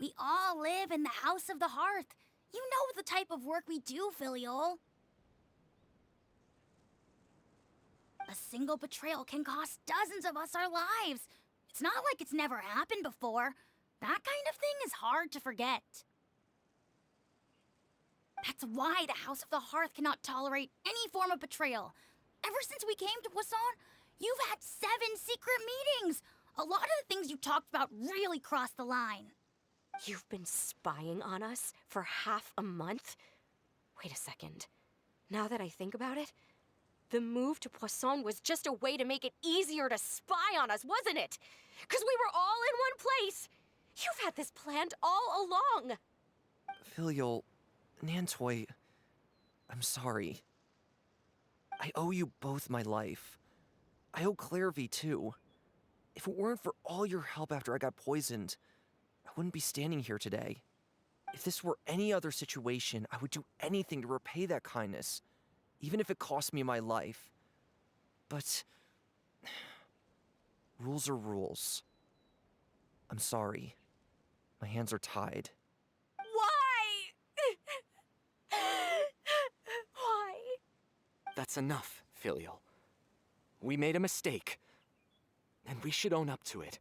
[SPEAKER 11] We all live in the House of the Hearth. You know the type of work we do, Filial. A single betrayal can cost dozens of us our lives. It's not like it's never happened before. That kind of thing is hard to forget. That's why the House of the Hearth cannot tolerate any form of betrayal. Ever since we came to Poisson, you've had 7 secret meetings. A lot of the things you talked about really crossed the line.
[SPEAKER 8] You've been spying on us for half a month? Wait a second. Now that I think about it, the move to Poisson was just a way to make it easier to spy on us, wasn't it? Because we were all in one place. You've had this planned all along.
[SPEAKER 7] Filial, Nantoy, I'm sorry. I owe you both my life. I owe Clairvy too. If it weren't for all your help after I got poisoned, I wouldn't be standing here today. If this were any other situation, I would do anything to repay that kindness, even if it cost me my life. But rules are rules. I'm sorry. My hands are tied.
[SPEAKER 8] Why? Why?
[SPEAKER 9] That's enough, Filial. We made a mistake, and we should own up to it.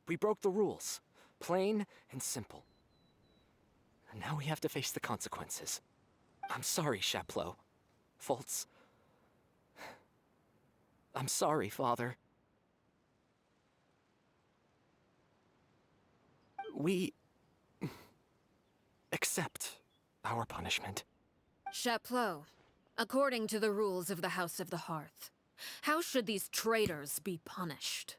[SPEAKER 9] We broke the rules, plain and simple. And now we have to face the consequences. I'm sorry, Chapleau. Fultz. I'm sorry, Father. We accept our punishment.
[SPEAKER 2] Chapleau, according to the rules of the House of the Hearth, how should these traitors be punished?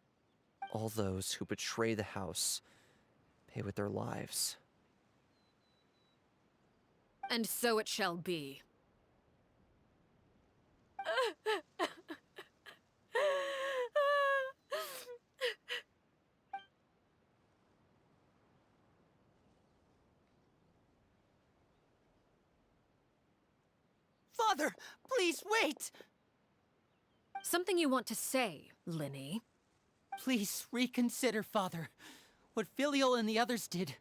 [SPEAKER 7] All those who betray the house pay with their lives.
[SPEAKER 2] And so it shall be.
[SPEAKER 6] Father, please wait!
[SPEAKER 2] Something you want to say, Linny?
[SPEAKER 6] Please reconsider, Father. What Filial and the others did,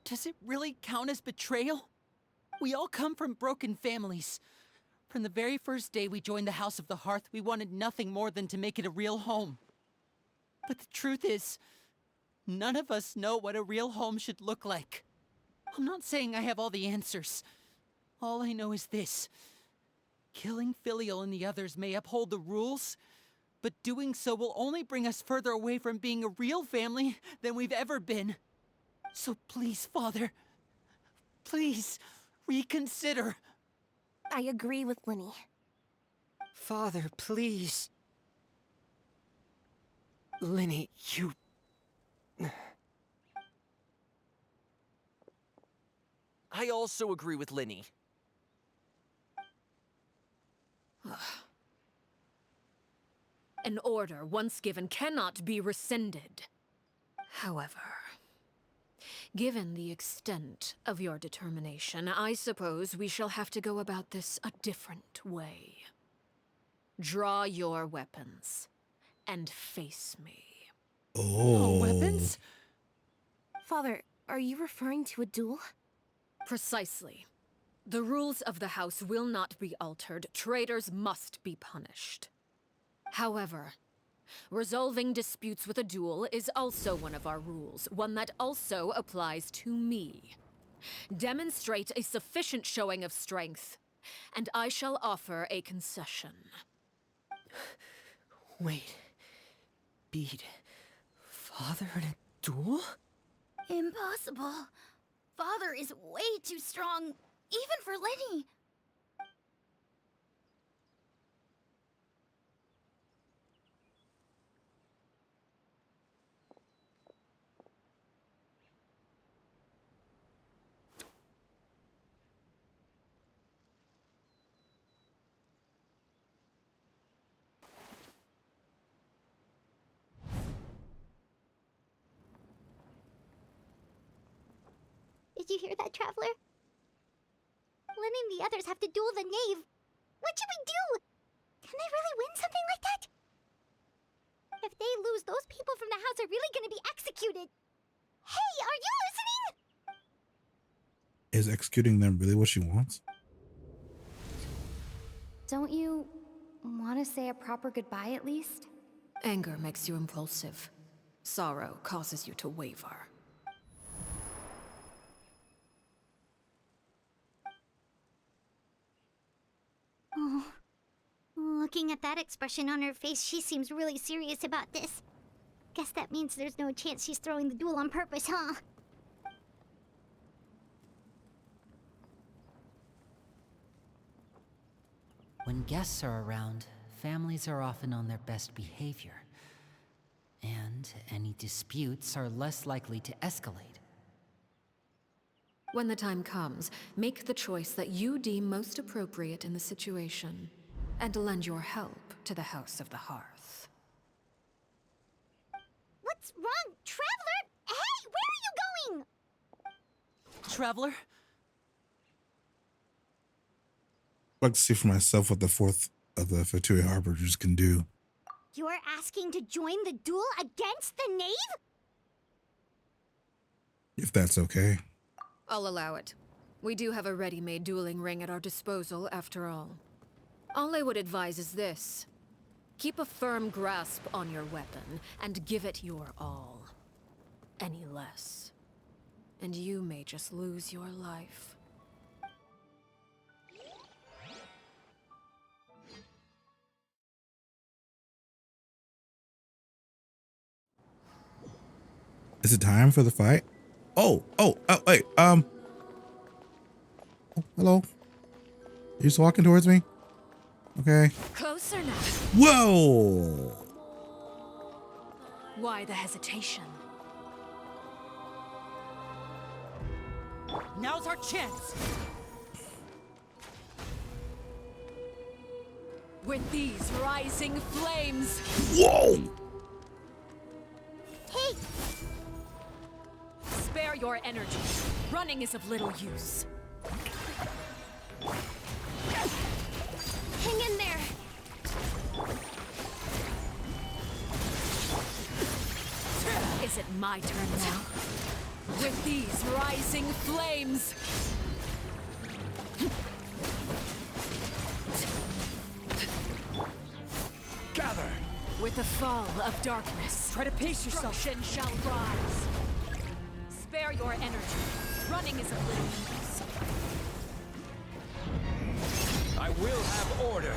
[SPEAKER 6] does it really count as betrayal? We all come from broken families. From the very first day we joined the House of the Hearth, we wanted nothing more than to make it a real home. But the truth is, none of us know what a real home should look like. I'm not saying I have all the answers. All I know is this. Killing Filial and the others may uphold the rules, but doing so will only bring us further away from being a real family than we've ever been. So please, Father, please reconsider.
[SPEAKER 13] I agree with Linny.
[SPEAKER 10] Father, please. Linny, you...
[SPEAKER 7] I also agree with Linny.
[SPEAKER 2] An order once given cannot be rescinded. However, given the extent of your determination, I suppose we shall have to go about this a different way. Draw your weapons and face me.
[SPEAKER 1] Oh.
[SPEAKER 6] Weapons?
[SPEAKER 13] Father, are you referring to a duel?
[SPEAKER 2] Precisely. The rules of the house will not be altered. Traitors must be punished. However, resolving disputes with a duel is also one of our rules, one that also applies to me. Demonstrate a sufficient showing of strength, and I shall offer a concession.
[SPEAKER 10] Wait. Beat Father in a duel?
[SPEAKER 11] Impossible. Father is way too strong, even for Lenny. Did you hear that, Traveler? Lenny and the others have to duel the knave. What should we do? Can they really win something like that? If they lose, those people from the house are really gonna be executed. Hey, are you listening?
[SPEAKER 1] Is executing them really what she wants?
[SPEAKER 15] Don't you want to say a proper goodbye at least?
[SPEAKER 2] Anger makes you impulsive. Sorrow causes you to waver.
[SPEAKER 4] Oh. Looking at that expression on her face, she seems really serious about this. Guess that means there's no chance she's throwing the duel on purpose, huh?
[SPEAKER 6] When guests are around, families are often on their best behavior. And any disputes are less likely to escalate.
[SPEAKER 2] When the time comes, make the choice that you deem most appropriate in the situation, and lend your help to the House of the Hearth.
[SPEAKER 4] What's wrong, Traveler? Hey, where are you going?
[SPEAKER 6] Traveler?
[SPEAKER 1] I'd like to see for myself what the fourth of the Fatui Harbingers can do.
[SPEAKER 4] You're asking to join the duel against the knave?
[SPEAKER 1] If that's okay.
[SPEAKER 2] I'll allow it. We do have a ready-made dueling ring at our disposal, after all. All I would advise is this. Keep a firm grasp on your weapon, and give it your all. Any less, and you may just lose your life.
[SPEAKER 1] Is it time for the fight? Oh, wait, oh, hello. You're just walking towards me? Okay.
[SPEAKER 2] Closer now.
[SPEAKER 1] Whoa!
[SPEAKER 2] Why the hesitation?
[SPEAKER 6] Now's our chance!
[SPEAKER 2] With these rising flames!
[SPEAKER 1] Whoa!
[SPEAKER 4] Hey!
[SPEAKER 2] Spare your energy. Running is of little use.
[SPEAKER 11] Hang in there.
[SPEAKER 2] Is it my turn now? With these rising flames!
[SPEAKER 9] Gather!
[SPEAKER 2] With the fall of darkness,
[SPEAKER 6] Try to pace yourself.
[SPEAKER 2] destruction shall rise. Spare your energy. Running is of little use.
[SPEAKER 9] I will have order.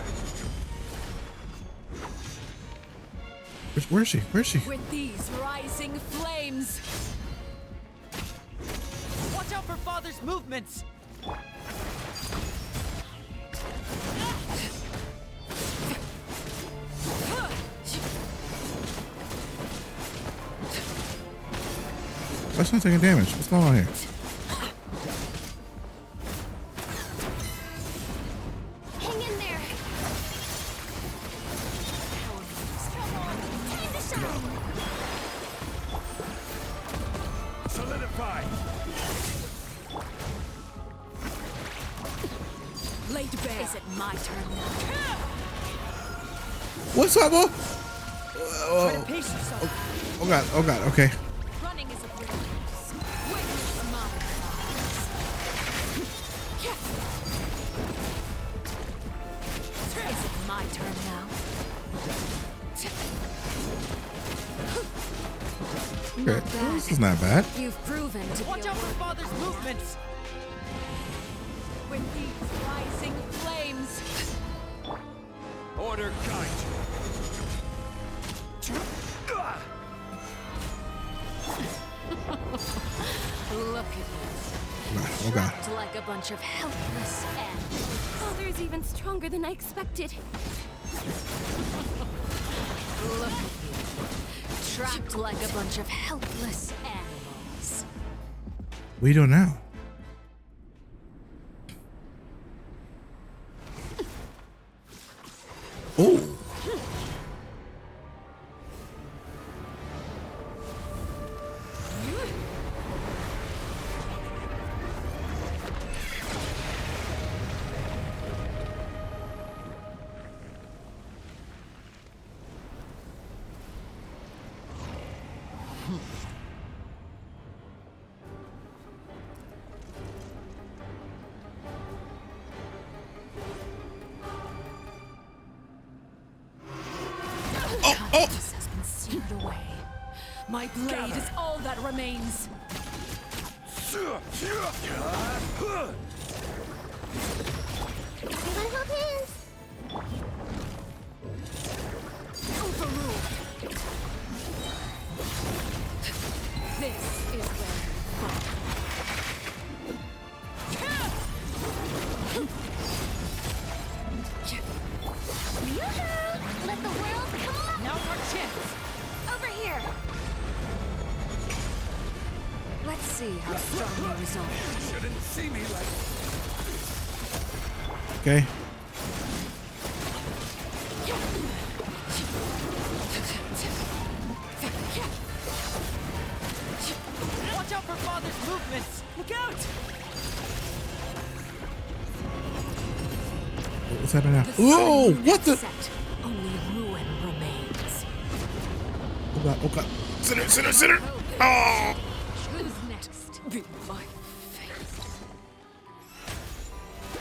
[SPEAKER 1] Where is she? Where is she?
[SPEAKER 16] With these rising flames.
[SPEAKER 6] Watch out for Father's movements!
[SPEAKER 1] That's not taking damage. What's going on here?
[SPEAKER 11] Hang in there. Time to shine.
[SPEAKER 9] Solidify.
[SPEAKER 16] Laid bare. Is it my turn now?
[SPEAKER 1] What's up, boy?
[SPEAKER 16] Try to pace yourself.
[SPEAKER 1] Oh god, oh god, okay.
[SPEAKER 16] Running is a bridge. Witness my Is it my turn now?
[SPEAKER 1] Okay, this is not bad.
[SPEAKER 16] You've proven to
[SPEAKER 6] Watch
[SPEAKER 16] be
[SPEAKER 6] out for Father's movements!
[SPEAKER 16] with these rising flames.
[SPEAKER 9] Order guide
[SPEAKER 16] Look at you.
[SPEAKER 1] Oh god.
[SPEAKER 16] Trapped like a bunch of helpless animals.
[SPEAKER 11] Father's even stronger than I expected.
[SPEAKER 16] Look at you. Trapped like a bunch of helpless animals.
[SPEAKER 1] What are you doing now? Oh.
[SPEAKER 16] Kindness has been seared away. My blade is all that remains.
[SPEAKER 4] Everyone hold hands.
[SPEAKER 16] Overruled. This is where you fall.
[SPEAKER 11] Yoo-hoo! Let the world come up.
[SPEAKER 6] Now's our chance!
[SPEAKER 11] Over here.
[SPEAKER 16] Let's see how strong you resolve.
[SPEAKER 9] Shouldn't see me like.
[SPEAKER 1] Okay.
[SPEAKER 6] Watch out for Father's movements! Look out!
[SPEAKER 1] What's happening now? Whoa! What the?
[SPEAKER 16] Set. Only ruin remains.
[SPEAKER 1] Oh god, oh god. Sinner, sinner, sinner! Oh!
[SPEAKER 16] Who's next? Be my face.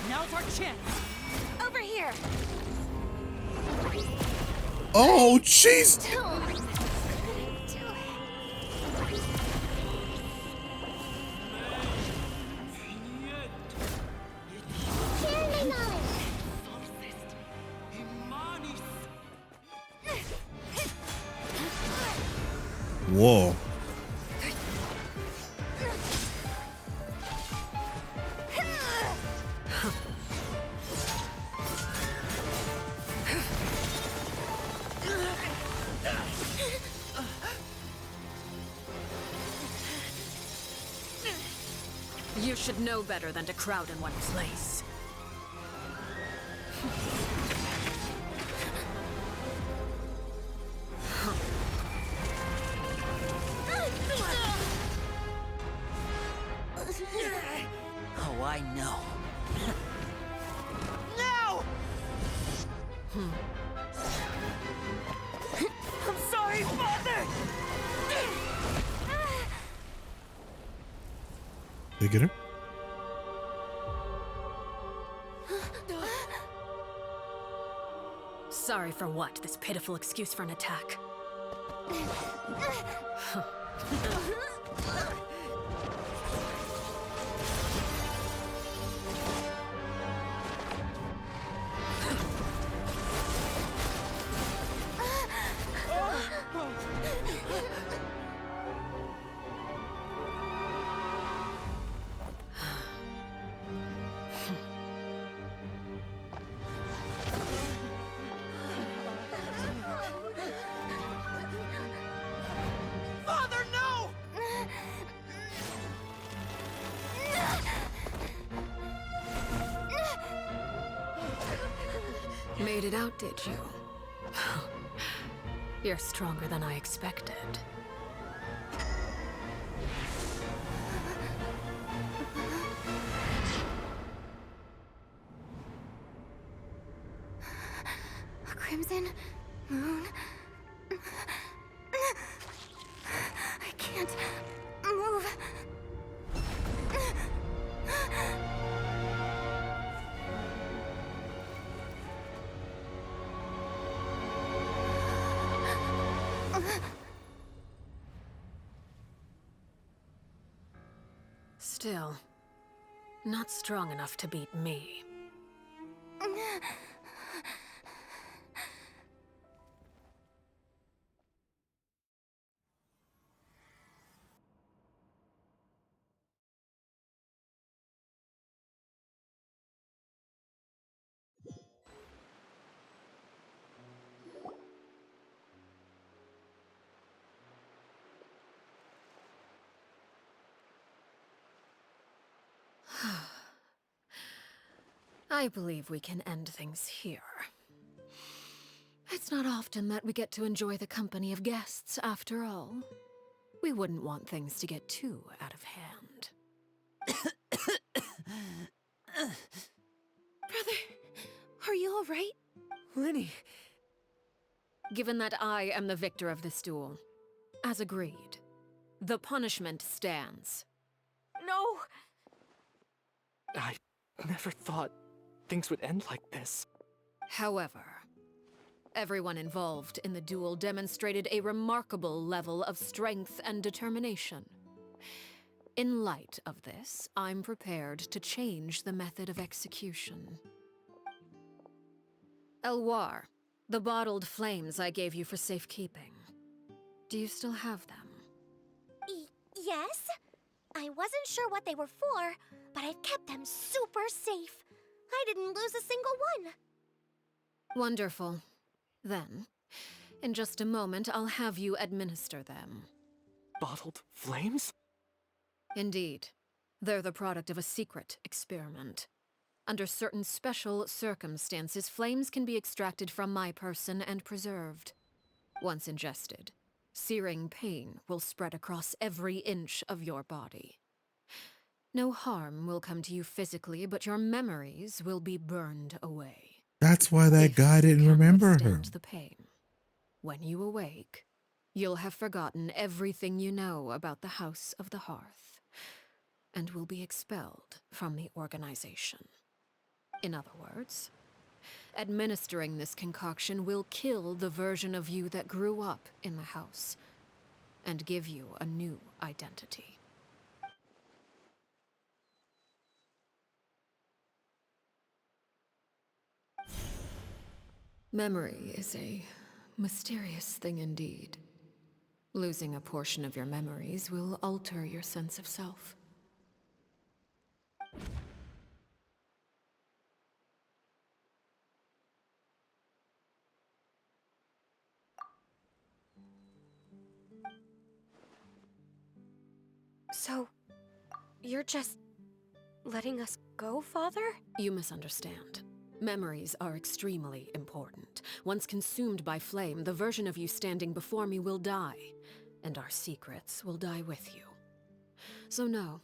[SPEAKER 6] Now's our chance!
[SPEAKER 11] Over here.
[SPEAKER 1] Oh, jeez!
[SPEAKER 4] Share my knowledge.
[SPEAKER 1] Whoa.
[SPEAKER 2] You should know better than to crowd in one place.
[SPEAKER 6] Oh, I know. No! I'm sorry, Father!
[SPEAKER 1] Did you get her?
[SPEAKER 2] Sorry for what? This pitiful excuse for an attack. made it out, did you? You're stronger than I expected.
[SPEAKER 11] A crimson moon. I can't move.
[SPEAKER 2] Still, not strong enough to beat me. I believe we can end things here. It's not often that we get to enjoy the company of guests, after all. We wouldn't want things to get too out of hand.
[SPEAKER 13] Brother, are you all right?
[SPEAKER 10] Lenny!
[SPEAKER 2] Given that I am the victor of this duel, as agreed, the punishment stands.
[SPEAKER 8] No!
[SPEAKER 9] I never thought things would end like this.
[SPEAKER 2] However, everyone involved in the duel demonstrated a remarkable level of strength and determination. In light of this, I'm prepared to change the method of execution. Elwar, the bottled flames I gave you for safekeeping. Do you still have them?
[SPEAKER 8] Yes? I wasn't sure what they were for, but I've kept them super safe. I didn't lose a single one.
[SPEAKER 2] Wonderful. Then, in just a moment, I'll have you administer them.
[SPEAKER 9] Bottled flames?
[SPEAKER 2] Indeed. They're the product of a secret experiment. Under certain special circumstances, flames can be extracted from my person and preserved. Once ingested, searing pain will spread across every inch of your body. No harm will come to you physically, but your memories will be burned away.
[SPEAKER 1] That's why that guy didn't remember her.
[SPEAKER 2] The pain. When you awake, you'll have forgotten everything you know about the House of the Hearth, and will be expelled from the organization. In other words, administering this concoction will kill the version of you that grew up in the house, and give you a new identity. Memory is a mysterious thing indeed. Losing a portion of your memories will alter your sense of self.
[SPEAKER 8] So, you're just letting us go, Father?
[SPEAKER 2] You misunderstand. Memories are extremely important. Once consumed by flame, the version of you standing before me will die, and our secrets will die with you. So no,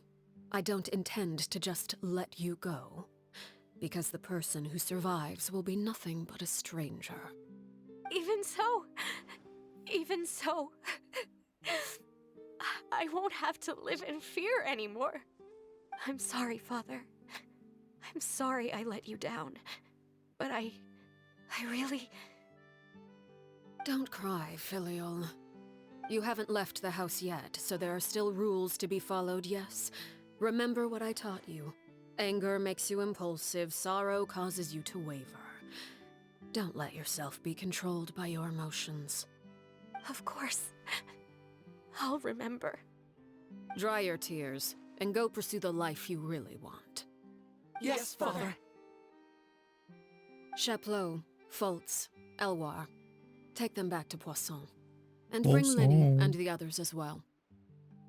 [SPEAKER 2] I don't intend to just let you go, because the person who survives will be nothing but a stranger.
[SPEAKER 8] Even so, I won't have to live in fear anymore. I'm sorry, Father. I'm sorry I let you down. But I really...
[SPEAKER 2] Don't cry, Filial. You haven't left the house yet, so there are still rules to be followed, yes? Remember what I taught you. Anger makes you impulsive, sorrow causes you to waver. Don't let yourself be controlled by your emotions.
[SPEAKER 8] Of course. I'll remember.
[SPEAKER 2] Dry your tears, and go pursue the life you really want.
[SPEAKER 9] Yes, Father.
[SPEAKER 2] Chaplot, Foltz, Elwar, take them back to Poisson. And bring Lenny and the others as well.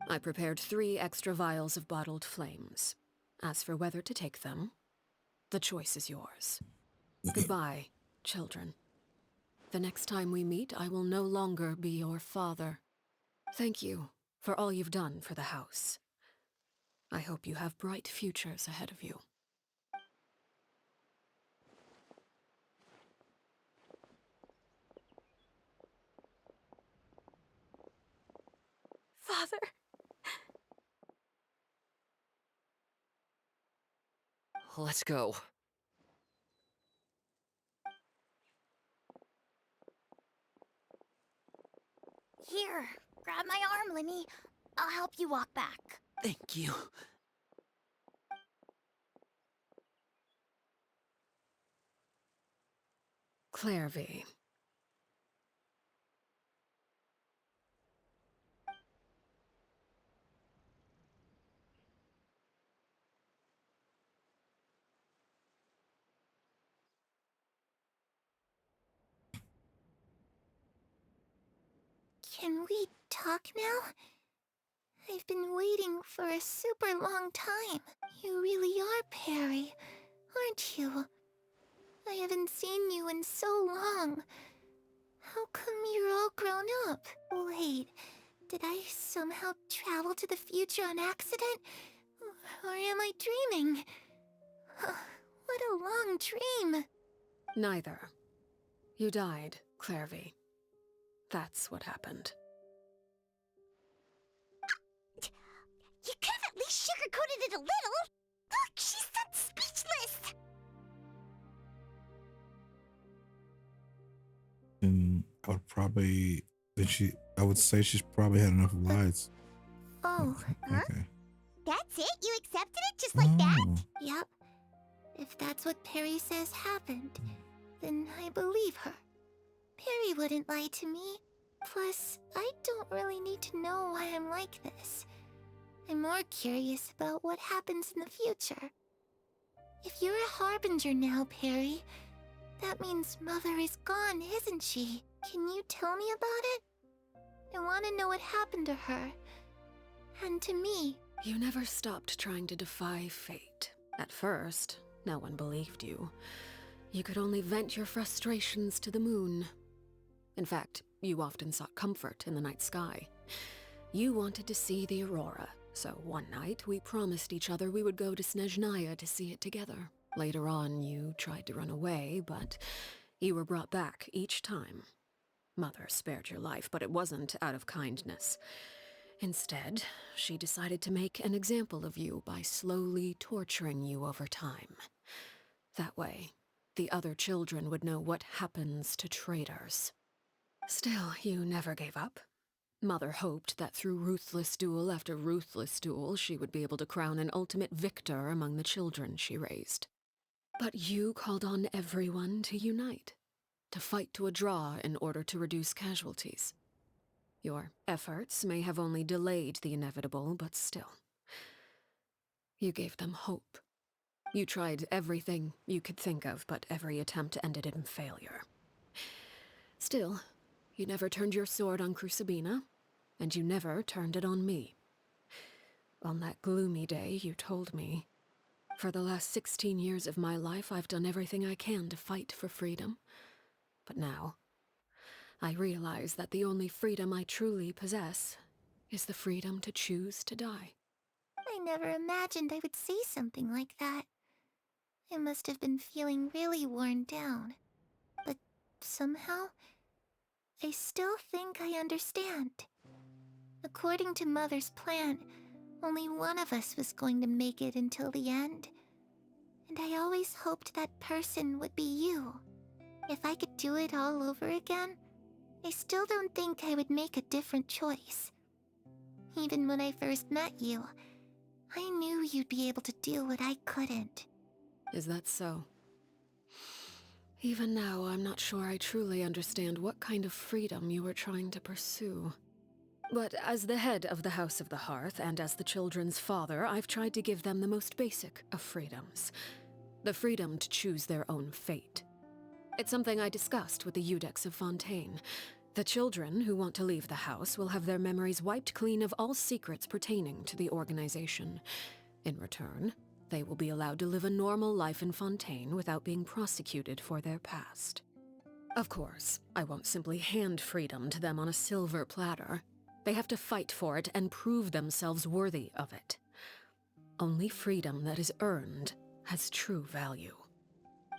[SPEAKER 2] I prepared 3 extra vials of bottled flames. As for whether to take them, the choice is yours. Goodbye, children. The next time we meet, I will no longer be your father. Thank you for all you've done for the house. I hope you have bright futures ahead of you.
[SPEAKER 8] Father!
[SPEAKER 7] Let's go.
[SPEAKER 11] Here, grab my arm, Linny. I'll help you walk back.
[SPEAKER 6] Thank you.
[SPEAKER 2] Clairvy.
[SPEAKER 11] Can we talk now? I've been waiting for a super long time. You really are Perry, aren't you? I haven't seen you in so long. How come you're all grown up? Wait, did I somehow travel to the future on accident? Or am I dreaming? What a long dream.
[SPEAKER 2] Neither. You died, Clairvy. That's what happened.
[SPEAKER 4] You could have at least sugarcoated it a little. Look, she's that speechless.
[SPEAKER 1] I would probably... I would say she's probably had enough lights.
[SPEAKER 11] Oh,
[SPEAKER 1] Okay.
[SPEAKER 4] That's it? You accepted it just like that?
[SPEAKER 11] Yep. If that's what Perry says happened, then I believe her. Perry wouldn't lie to me. Plus, I don't really need to know why I'm like this. I'm more curious about what happens in the future. If you're a harbinger now, Perry, that means Mother is gone, isn't she? Can you tell me about it? I want to know what happened to her. And to me.
[SPEAKER 2] You never stopped trying to defy fate. At first, no one believed you. You could only vent your frustrations to the moon. In fact, you often sought comfort in the night sky. You wanted to see the aurora, so one night we promised each other we would go to Snezhnaya to see it together. Later on, you tried to run away, but you were brought back each time. Mother spared your life, but it wasn't out of kindness. Instead, she decided to make an example of you by slowly torturing you over time. That way, the other children would know what happens to traitors. Still, you never gave up. Mother hoped that through ruthless duel after ruthless duel, she would be able to crown an ultimate victor among the children she raised. But you called on everyone to unite, to fight to a draw in order to reduce casualties. Your efforts may have only delayed the inevitable, but still. You gave them hope. You tried everything you could think of, but every attempt ended in failure. Still, you never turned your sword on Crucibina, and you never turned it on me. On that gloomy day, you told me, "For the last 16 years of my life, I've done everything I can to fight for freedom. But now, I realize that the only freedom I truly possess is the freedom to choose to die."
[SPEAKER 11] I never imagined I would say something like that. I must have been feeling really worn down. But somehow, I still think I understand. According to Mother's plan, only one of us was going to make it until the end. And I always hoped that person would be you. If I could do it all over again, I still don't think I would make a different choice. Even when I first met you, I knew you'd be able to do what I couldn't.
[SPEAKER 2] Is that so? Even now, I'm not sure I truly understand what kind of freedom you were trying to pursue. But as the head of the House of the Hearth, and as the children's father, I've tried to give them the most basic of freedoms. The freedom to choose their own fate. It's something I discussed with the Eudex of Fontaine. The children who want to leave the house will have their memories wiped clean of all secrets pertaining to the organization. In return, they will be allowed to live a normal life in Fontaine without being prosecuted for their past. Of course, I won't simply hand freedom to them on a silver platter. They have to fight for it and prove themselves worthy of it. Only freedom that is earned has true value.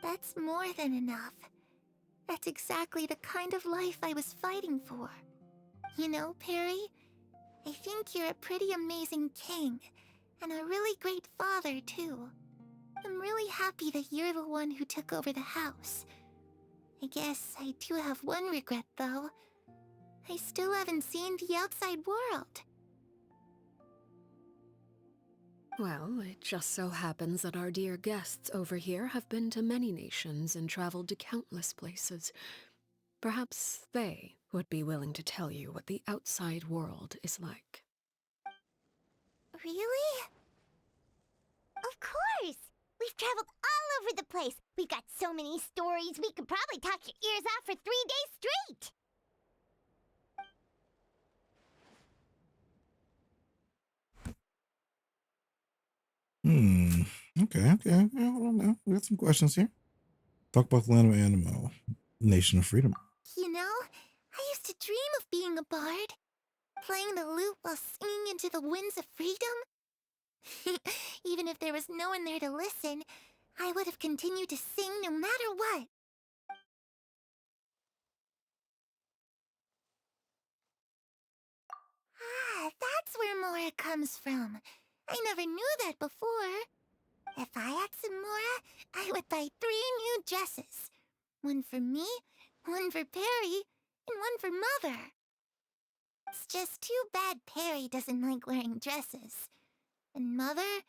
[SPEAKER 11] That's more than enough. That's exactly the kind of life I was fighting for. You know, Perry, I think you're a pretty amazing king, and a really great father, too. I'm really happy that you're the one who took over the house. I guess I do have one regret, though. I still haven't seen the outside world.
[SPEAKER 2] Well, it just so happens that our dear guests over here have been to many nations and traveled to countless places. Perhaps they would be willing to tell you what the outside world is like.
[SPEAKER 4] Really? Of course! We've traveled all over the place. We've got so many stories, we could probably talk your ears off for 3 days straight!
[SPEAKER 1] Okay. Yeah, hold on now. We got some questions here. Talk about the land of Animo, Nation of Freedom.
[SPEAKER 11] You know, I used to dream of being a bard. Playing the lute while singing into the winds of freedom. Even if there was no one there to listen, I would have continued to sing no matter what. Ah, that's where Mora comes from. I never knew that before. If I had some Mora, I would buy 3 new dresses. One for me, one for Perry, and one for Mother. It's just too bad Perry doesn't like wearing dresses. And Mother,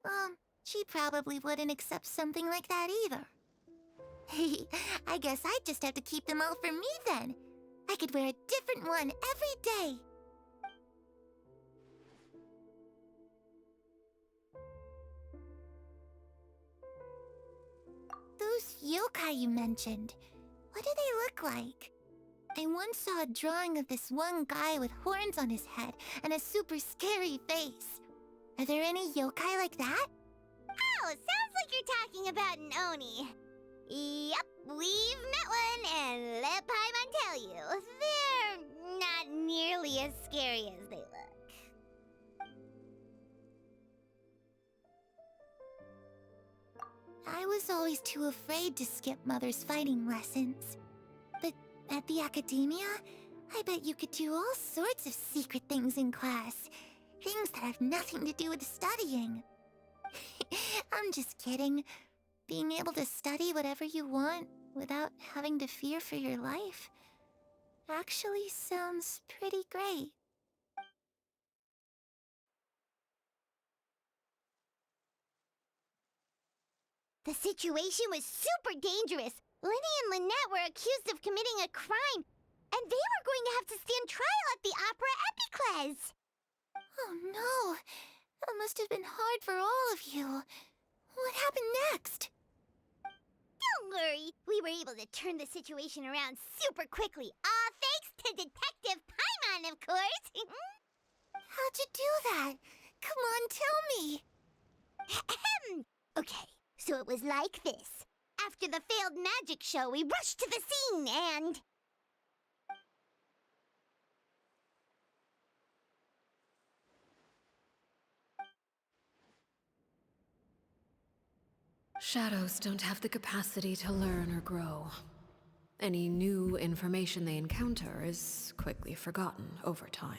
[SPEAKER 11] well, she probably wouldn't accept something like that either. I guess I'd just have to keep them all for me then. I could wear a different one every day. Those yokai you mentioned, what do they look like? I once saw a drawing of this one guy with horns on his head and a super scary face. Are there any yokai like that?
[SPEAKER 4] Oh, sounds like you're talking about an Oni. Yep, we've met one, and let Paimon tell you, they're not nearly as scary as they look.
[SPEAKER 11] I was always too afraid to skip Mother's fighting lessons. But at the academia, I bet you could do all sorts of secret things in class. Things that have nothing to do with studying. I'm just kidding. Being able to study whatever you want without having to fear for your life actually sounds pretty great.
[SPEAKER 4] The situation was super dangerous. Lenny and Lynette were accused of committing a crime, and they were going to have to stand trial at the Opera Epicles.
[SPEAKER 11] Oh no! That must have been hard for all of you. What happened next?
[SPEAKER 4] Don't worry, we were able to turn the situation around super quickly, all thanks to Detective Paimon, of course.
[SPEAKER 11] How'd you do that? Come on, tell me.
[SPEAKER 4] Okay, so it was like this. After the failed magic show, we rushed to the scene and...
[SPEAKER 2] Shadows don't have the capacity to learn or grow. Any new information they encounter is quickly forgotten over time.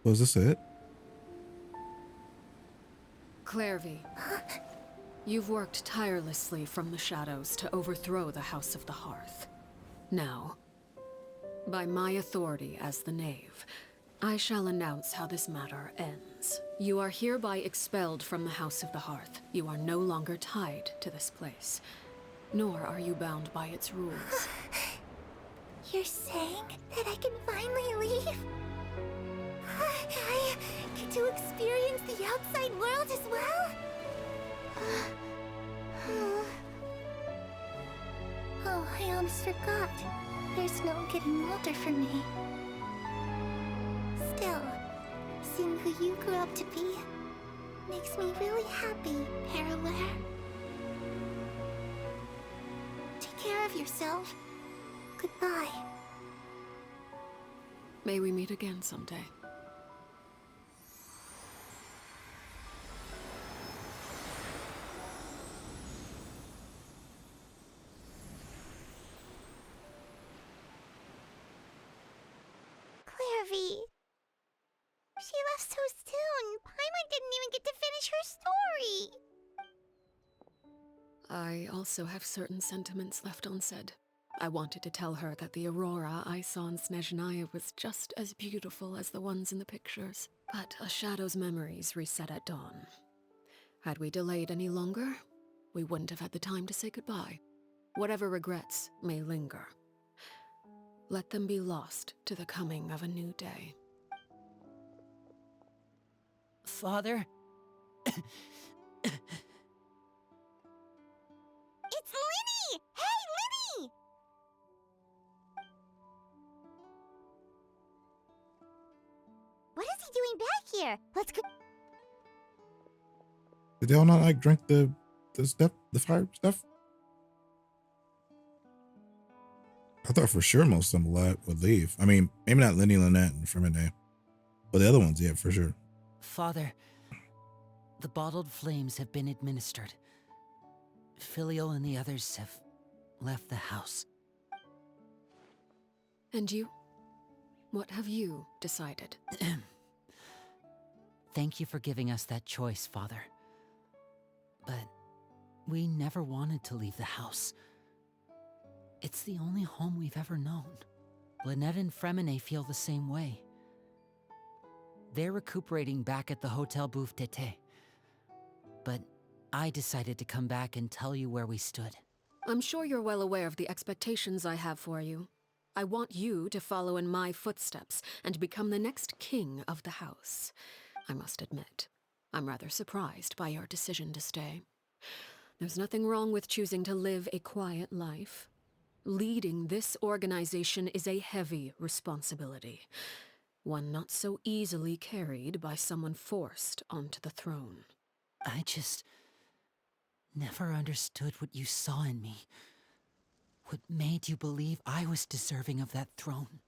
[SPEAKER 1] Was this it?
[SPEAKER 2] Clairvy, you've worked tirelessly from the shadows to overthrow the House of the Hearth. Now, by my authority as the Knave, I shall announce how this matter ends. You are hereby expelled from the House of the Hearth. You are no longer tied to this place, nor are you bound by its rules.
[SPEAKER 11] You're saying that I can finally leave? I get to experience the outside world as well? I almost forgot. There's no getting older for me. Still, seeing who you grew up to be makes me really happy, Parallare. Take care of yourself. Goodbye.
[SPEAKER 2] May we meet again someday.
[SPEAKER 4] Clairvy. She left so soon. Paimon didn't even get to finish her story.
[SPEAKER 2] I also have certain sentiments left unsaid. I wanted to tell her that the aurora I saw in Snezhnaya was just as beautiful as the ones in the pictures. But a shadow's memories reset at dawn. Had we delayed any longer, we wouldn't have had the time to say goodbye. Whatever regrets may linger, let them be lost to the coming of a new day.
[SPEAKER 6] Father?
[SPEAKER 4] It's Lyney! Hey, Lyney! What is he doing back here? Let's go.
[SPEAKER 1] Did they all not like drink the stuff, the fire stuff? I thought for sure most of them would leave. I mean, maybe not Lyney, Lynette, and Fermine, but the other ones, yeah, for sure.
[SPEAKER 6] Father, the bottled flames have been administered. Filial and the others have left the house.
[SPEAKER 2] And you? What have you decided?
[SPEAKER 6] Thank you for giving us that choice, Father. But we never wanted to leave the house. It's the only home we've ever known. Lynette and Fremine feel the same way. They're recuperating back at the Hotel Bouffe d'été. But I decided to come back and tell you where we stood.
[SPEAKER 2] I'm sure you're well aware of the expectations I have for you. I want you to follow in my footsteps and become the next king of the house. I must admit, I'm rather surprised by your decision to stay. There's nothing wrong with choosing to live a quiet life. Leading this organization is a heavy responsibility, one not so easily carried by someone forced onto the throne.
[SPEAKER 6] I just never understood what you saw in me. What made you believe I was deserving of that throne?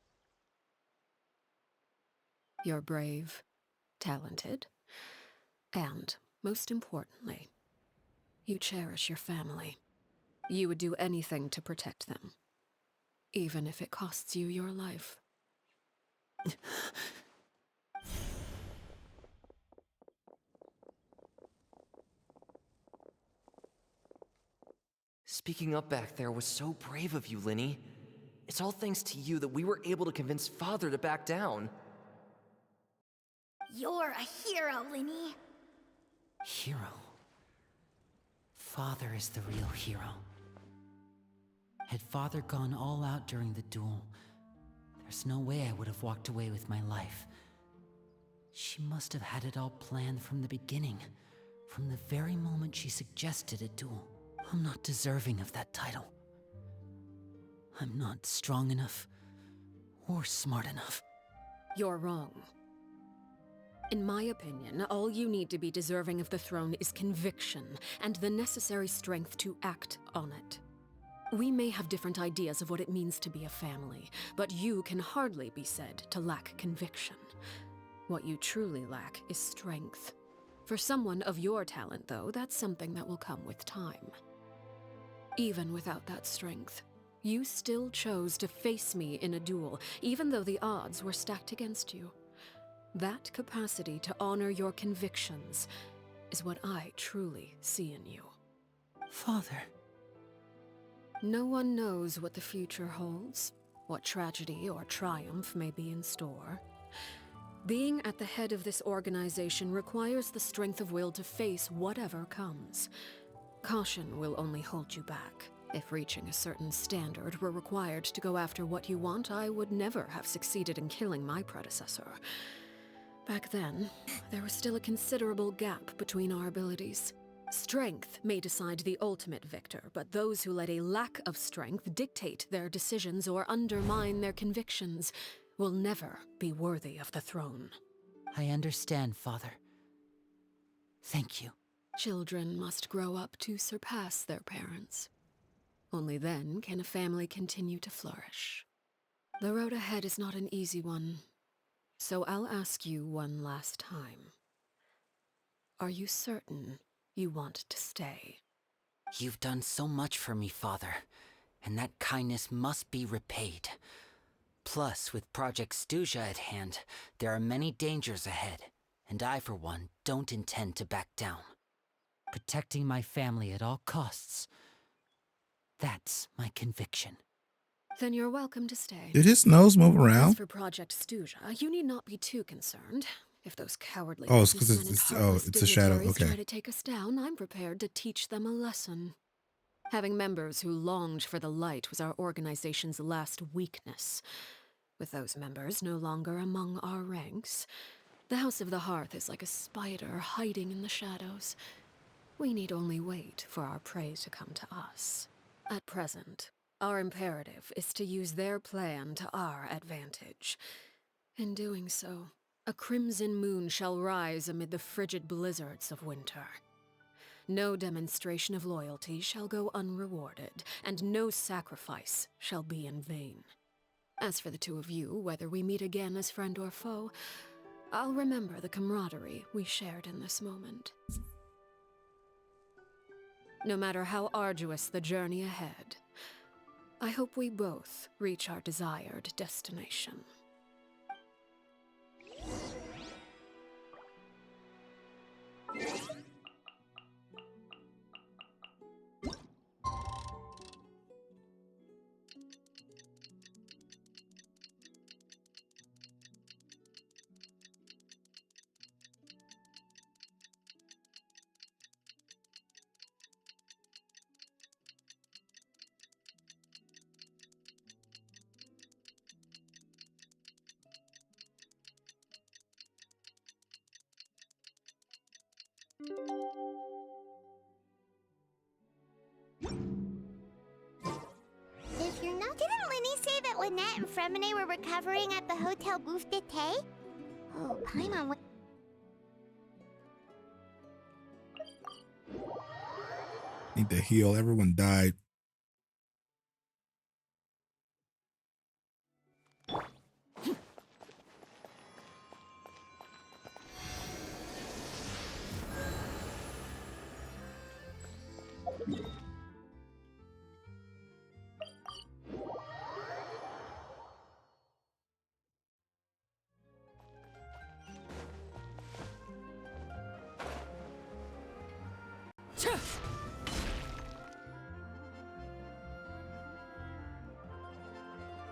[SPEAKER 2] You're brave, talented, and, most importantly, you cherish your family. You would do anything to protect them, even if it costs you your life.
[SPEAKER 7] Speaking up back there was so brave of you, Lyney. It's all thanks to you that we were able to convince Father to back down.
[SPEAKER 4] You're a hero, Lyney.
[SPEAKER 6] Hero? Father is the real hero. Had Father gone all out during the duel, there's no way I would have walked away with my life. She must have had it all planned from the beginning, from the very moment she suggested a duel. I'm not deserving of that title. I'm not strong enough or smart enough.
[SPEAKER 2] You're wrong. In my opinion, all you need to be deserving of the throne is conviction and the necessary strength to act on it. We may have different ideas of what it means to be a family, but you can hardly be said to lack conviction. What you truly lack is strength. For someone of your talent, though, that's something that will come with time. Even without that strength, you still chose to face me in a duel, even though the odds were stacked against you. That capacity to honor your convictions is what I truly see in you.
[SPEAKER 6] Father.
[SPEAKER 2] No one knows what the future holds, what tragedy or triumph may be in store. Being at the head of this organization requires the strength of will to face whatever comes. Caution will only hold you back. If reaching a certain standard were required to go after what you want, I would never have succeeded in killing my predecessor. Back then, there was still a considerable gap between our abilities. Strength may decide the ultimate victor, but those who let a lack of strength dictate their decisions or undermine their convictions will never be worthy of the throne.
[SPEAKER 6] I understand, Father. Thank you.
[SPEAKER 2] Children must grow up to surpass their parents. Only then can a family continue to flourish. The road ahead is not an easy one, so I'll ask you one last time. Are you certain you want to stay?
[SPEAKER 6] You've done so much for me, Father, and that kindness must be repaid. Plus, with Project Stuja at hand, there are many dangers ahead, and I, for one, don't intend to back down. Protecting my family at all costs. That's my conviction.
[SPEAKER 2] Then you're welcome to stay.
[SPEAKER 1] Did his nose move
[SPEAKER 2] As
[SPEAKER 1] around?
[SPEAKER 2] for Project Stuja, you need not be too concerned. If those cowardly
[SPEAKER 1] Oh, it's 'cause
[SPEAKER 2] businessmen and heartless
[SPEAKER 1] it's a shadow.
[SPEAKER 2] dignitaries
[SPEAKER 1] Okay.
[SPEAKER 2] try to take us down, I'm prepared to teach them a lesson. Having members who longed for the light was our organization's last weakness. With those members no longer among our ranks, the House of the Hearth is like a spider hiding in the shadows. We need only wait for our prey to come to us. At present, our imperative is to use their plan to our advantage. In doing so, a crimson moon shall rise amid the frigid blizzards of winter. No demonstration of loyalty shall go unrewarded, and no sacrifice shall be in vain. As for the two of you, whether we meet again as friend or foe, I'll remember the camaraderie we shared in this moment. No matter how arduous the journey ahead, I hope we both reach our desired destination.
[SPEAKER 4] If you're not... Didn't Linny say that Lynette and Fremine were recovering at the Hotel Bouffe d'été? Oh, Paimon...
[SPEAKER 1] Need to heal. Everyone died.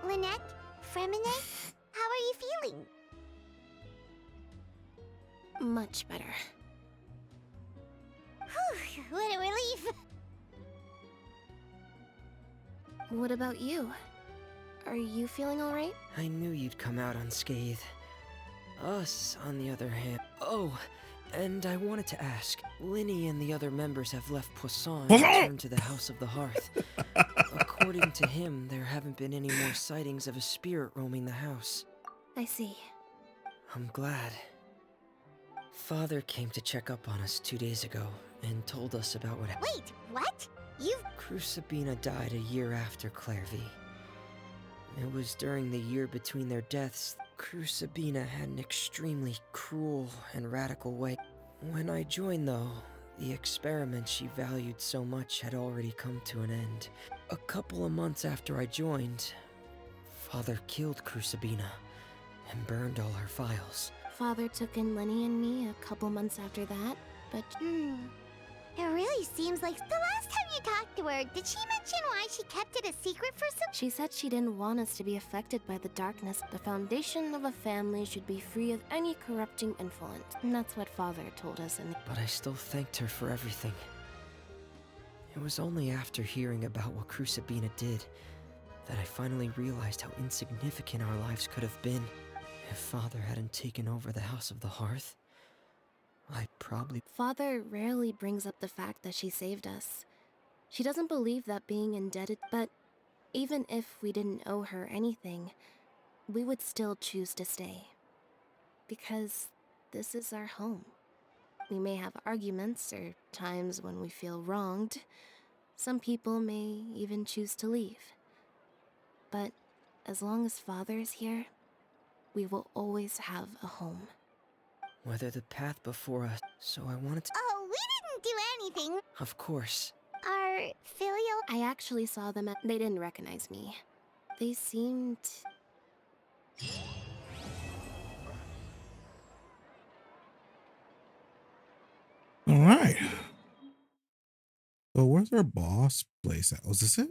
[SPEAKER 4] Lynette? Fremine? How are you feeling?
[SPEAKER 13] Much better.
[SPEAKER 4] Whew, what a relief!
[SPEAKER 13] What about you? Are you feeling alright?
[SPEAKER 10] I knew you'd come out unscathed. Us, on the other hand... Oh, and I wanted to ask. Linny and the other members have left Poisson and returned to the House of the Hearth. According to him, there haven't been any more sightings of a spirit roaming the house.
[SPEAKER 13] I see.
[SPEAKER 10] I'm glad. Father came to check up on us 2 days ago and told us about what happened.
[SPEAKER 4] Wait, what? You've...
[SPEAKER 10] Crucibina died a year after Clairvy. It was during the year between their deaths. Crucibina had an extremely cruel and radical way. When I joined, though, the experiment she valued so much had already come to an end. A couple of months after I joined, Father killed Crucibina and burned all her files.
[SPEAKER 13] Father took in Lenny and me a couple months after that, but...
[SPEAKER 4] It really seems like the last time you talked to her, did she mention why she kept it a secret for so...
[SPEAKER 13] She said she didn't want us to be affected by the darkness. The foundation of a family should be free of any corrupting influence. And that's what Father told us in the...
[SPEAKER 10] But I still thanked her for everything. It was only after hearing about what Crucibina did that I finally realized how insignificant our lives could have been if Father hadn't taken over the House of the Hearth. I probably...
[SPEAKER 13] Father rarely brings up the fact that she saved us. She doesn't believe that being indebted, but even if we didn't owe her anything, we would still choose to stay. Because this is our home. We may have arguments or times when we feel wronged. Some people may even choose to leave. But as long as Father is here, we will always have a home.
[SPEAKER 10] Whether the path before us, so I wanted to...
[SPEAKER 4] Oh, we didn't do anything.
[SPEAKER 10] Of course.
[SPEAKER 4] Our filial...
[SPEAKER 13] I actually saw them at... They didn't recognize me. They seemed...
[SPEAKER 1] All right. So where's our boss place at? Was this it?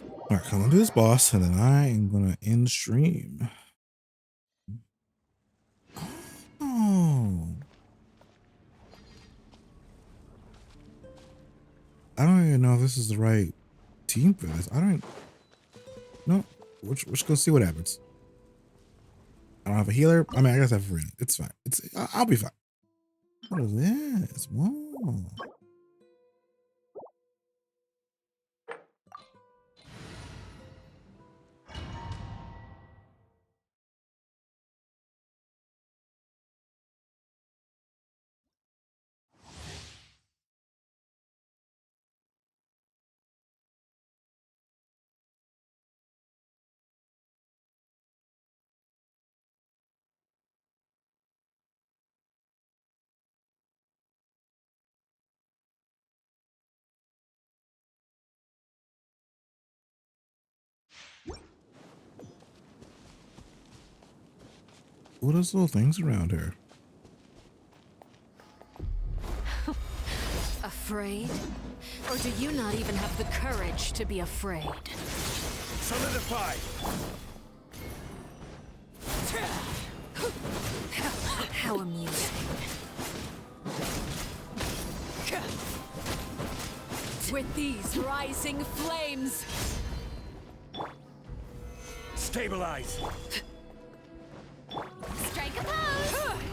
[SPEAKER 1] All right, come on to this boss, and then I am gonna end stream. Oh. I don't even know if this is the right team for this. I don't... No, we're just gonna see what happens. I don't have a healer. I mean, I guess I have a friend. It's fine. I'll be fine. What is this? Whoa. What are those little things around her?
[SPEAKER 2] Afraid? Or do you not even have the courage to be afraid?
[SPEAKER 3] Solidify!
[SPEAKER 2] How amusing. With these rising flames!
[SPEAKER 3] Stabilize!
[SPEAKER 8] Strike a pose!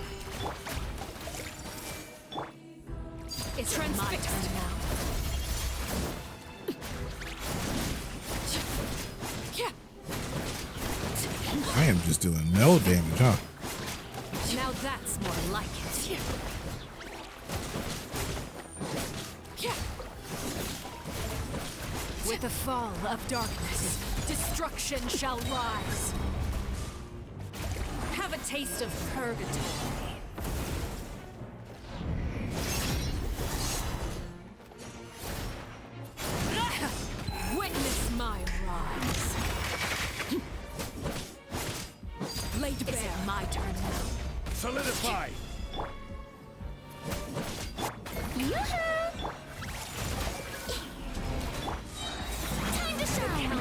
[SPEAKER 2] It's my turn now.
[SPEAKER 1] I am just doing no damage, huh?
[SPEAKER 2] Now that's more like it. With the fall of darkness, destruction shall rise. Have a taste of purgatory. Witness my rise. Laid bare. Is it my turn now?
[SPEAKER 3] Solidify!
[SPEAKER 8] Time to shine!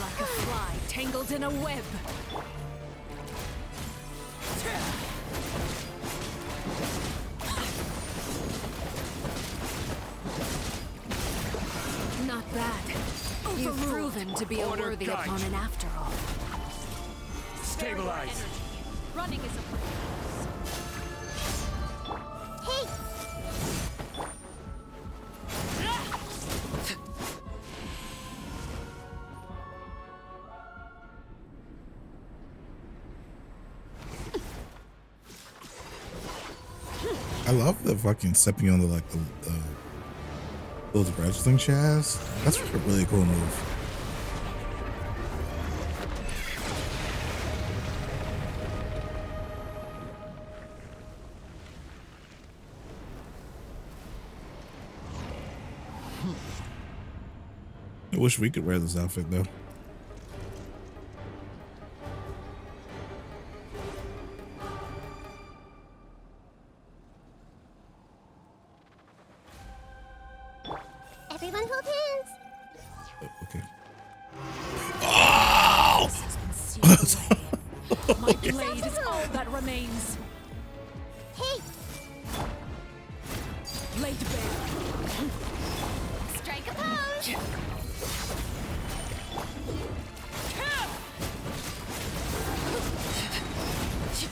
[SPEAKER 2] Like a fly tangled in a web. Not bad. You've proven to be a worthy opponent after all.
[SPEAKER 3] Stabilize!
[SPEAKER 8] Running is a... Hey!
[SPEAKER 1] I love the fucking stepping on the those branches thing she has. That's a really cool move. I wish we could wear this outfit though.
[SPEAKER 4] Everyone hold hands.
[SPEAKER 1] Okay.
[SPEAKER 2] My blade is all that remains.
[SPEAKER 4] Hey!
[SPEAKER 2] Laid bare.
[SPEAKER 8] Strike a pose!
[SPEAKER 16] This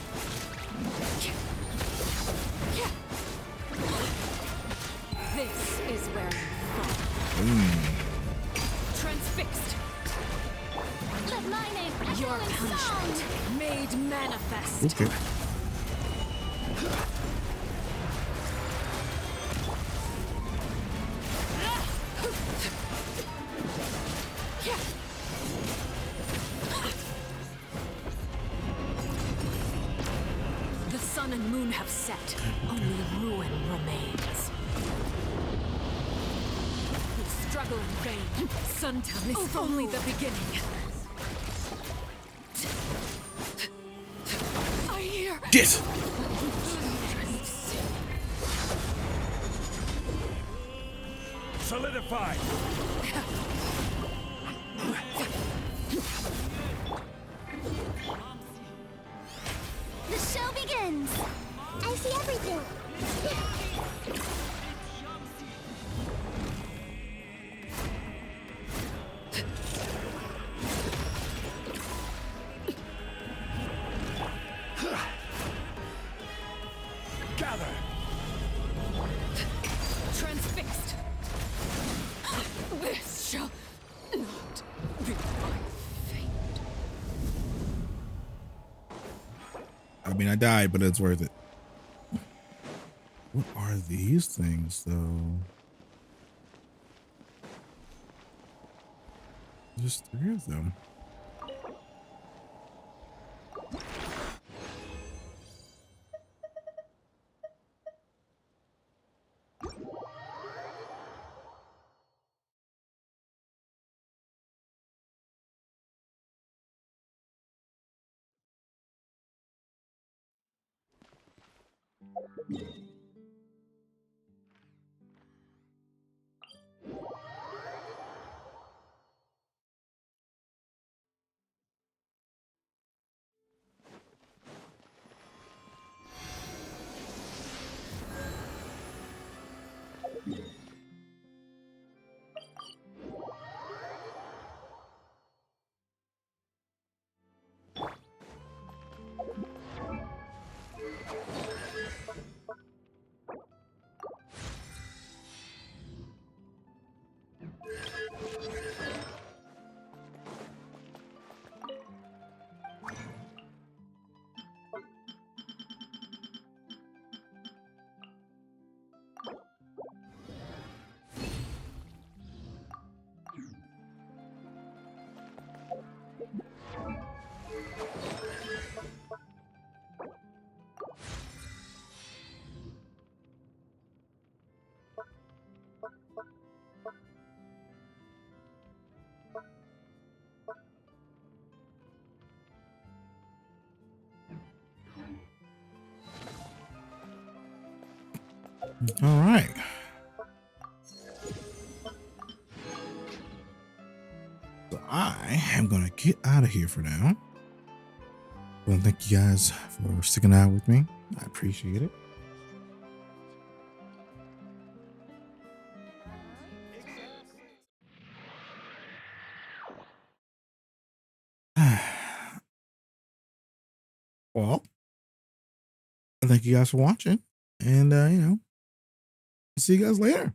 [SPEAKER 16] is where you fall. Transfixed.
[SPEAKER 11] Let my name echo
[SPEAKER 16] Your
[SPEAKER 11] in
[SPEAKER 16] punishment
[SPEAKER 11] song.
[SPEAKER 16] made manifest.
[SPEAKER 1] Okay.
[SPEAKER 16] The sun and moon have set. Only ruin remains. You struggle in vain. Suntown is only the beginning. I hear.
[SPEAKER 1] Yes.
[SPEAKER 17] Solidify.
[SPEAKER 11] The show begins. I see everything.
[SPEAKER 17] Gather.
[SPEAKER 16] Transfixed. This shall not be my fate.
[SPEAKER 1] I mean, I died, but it's worth it. What are these things, though? Just 3 of them. All right. So I am going to get out of here for now. Well, thank you guys for sticking out with me. I appreciate it. Well, thank you guys for watching. And, see you guys later.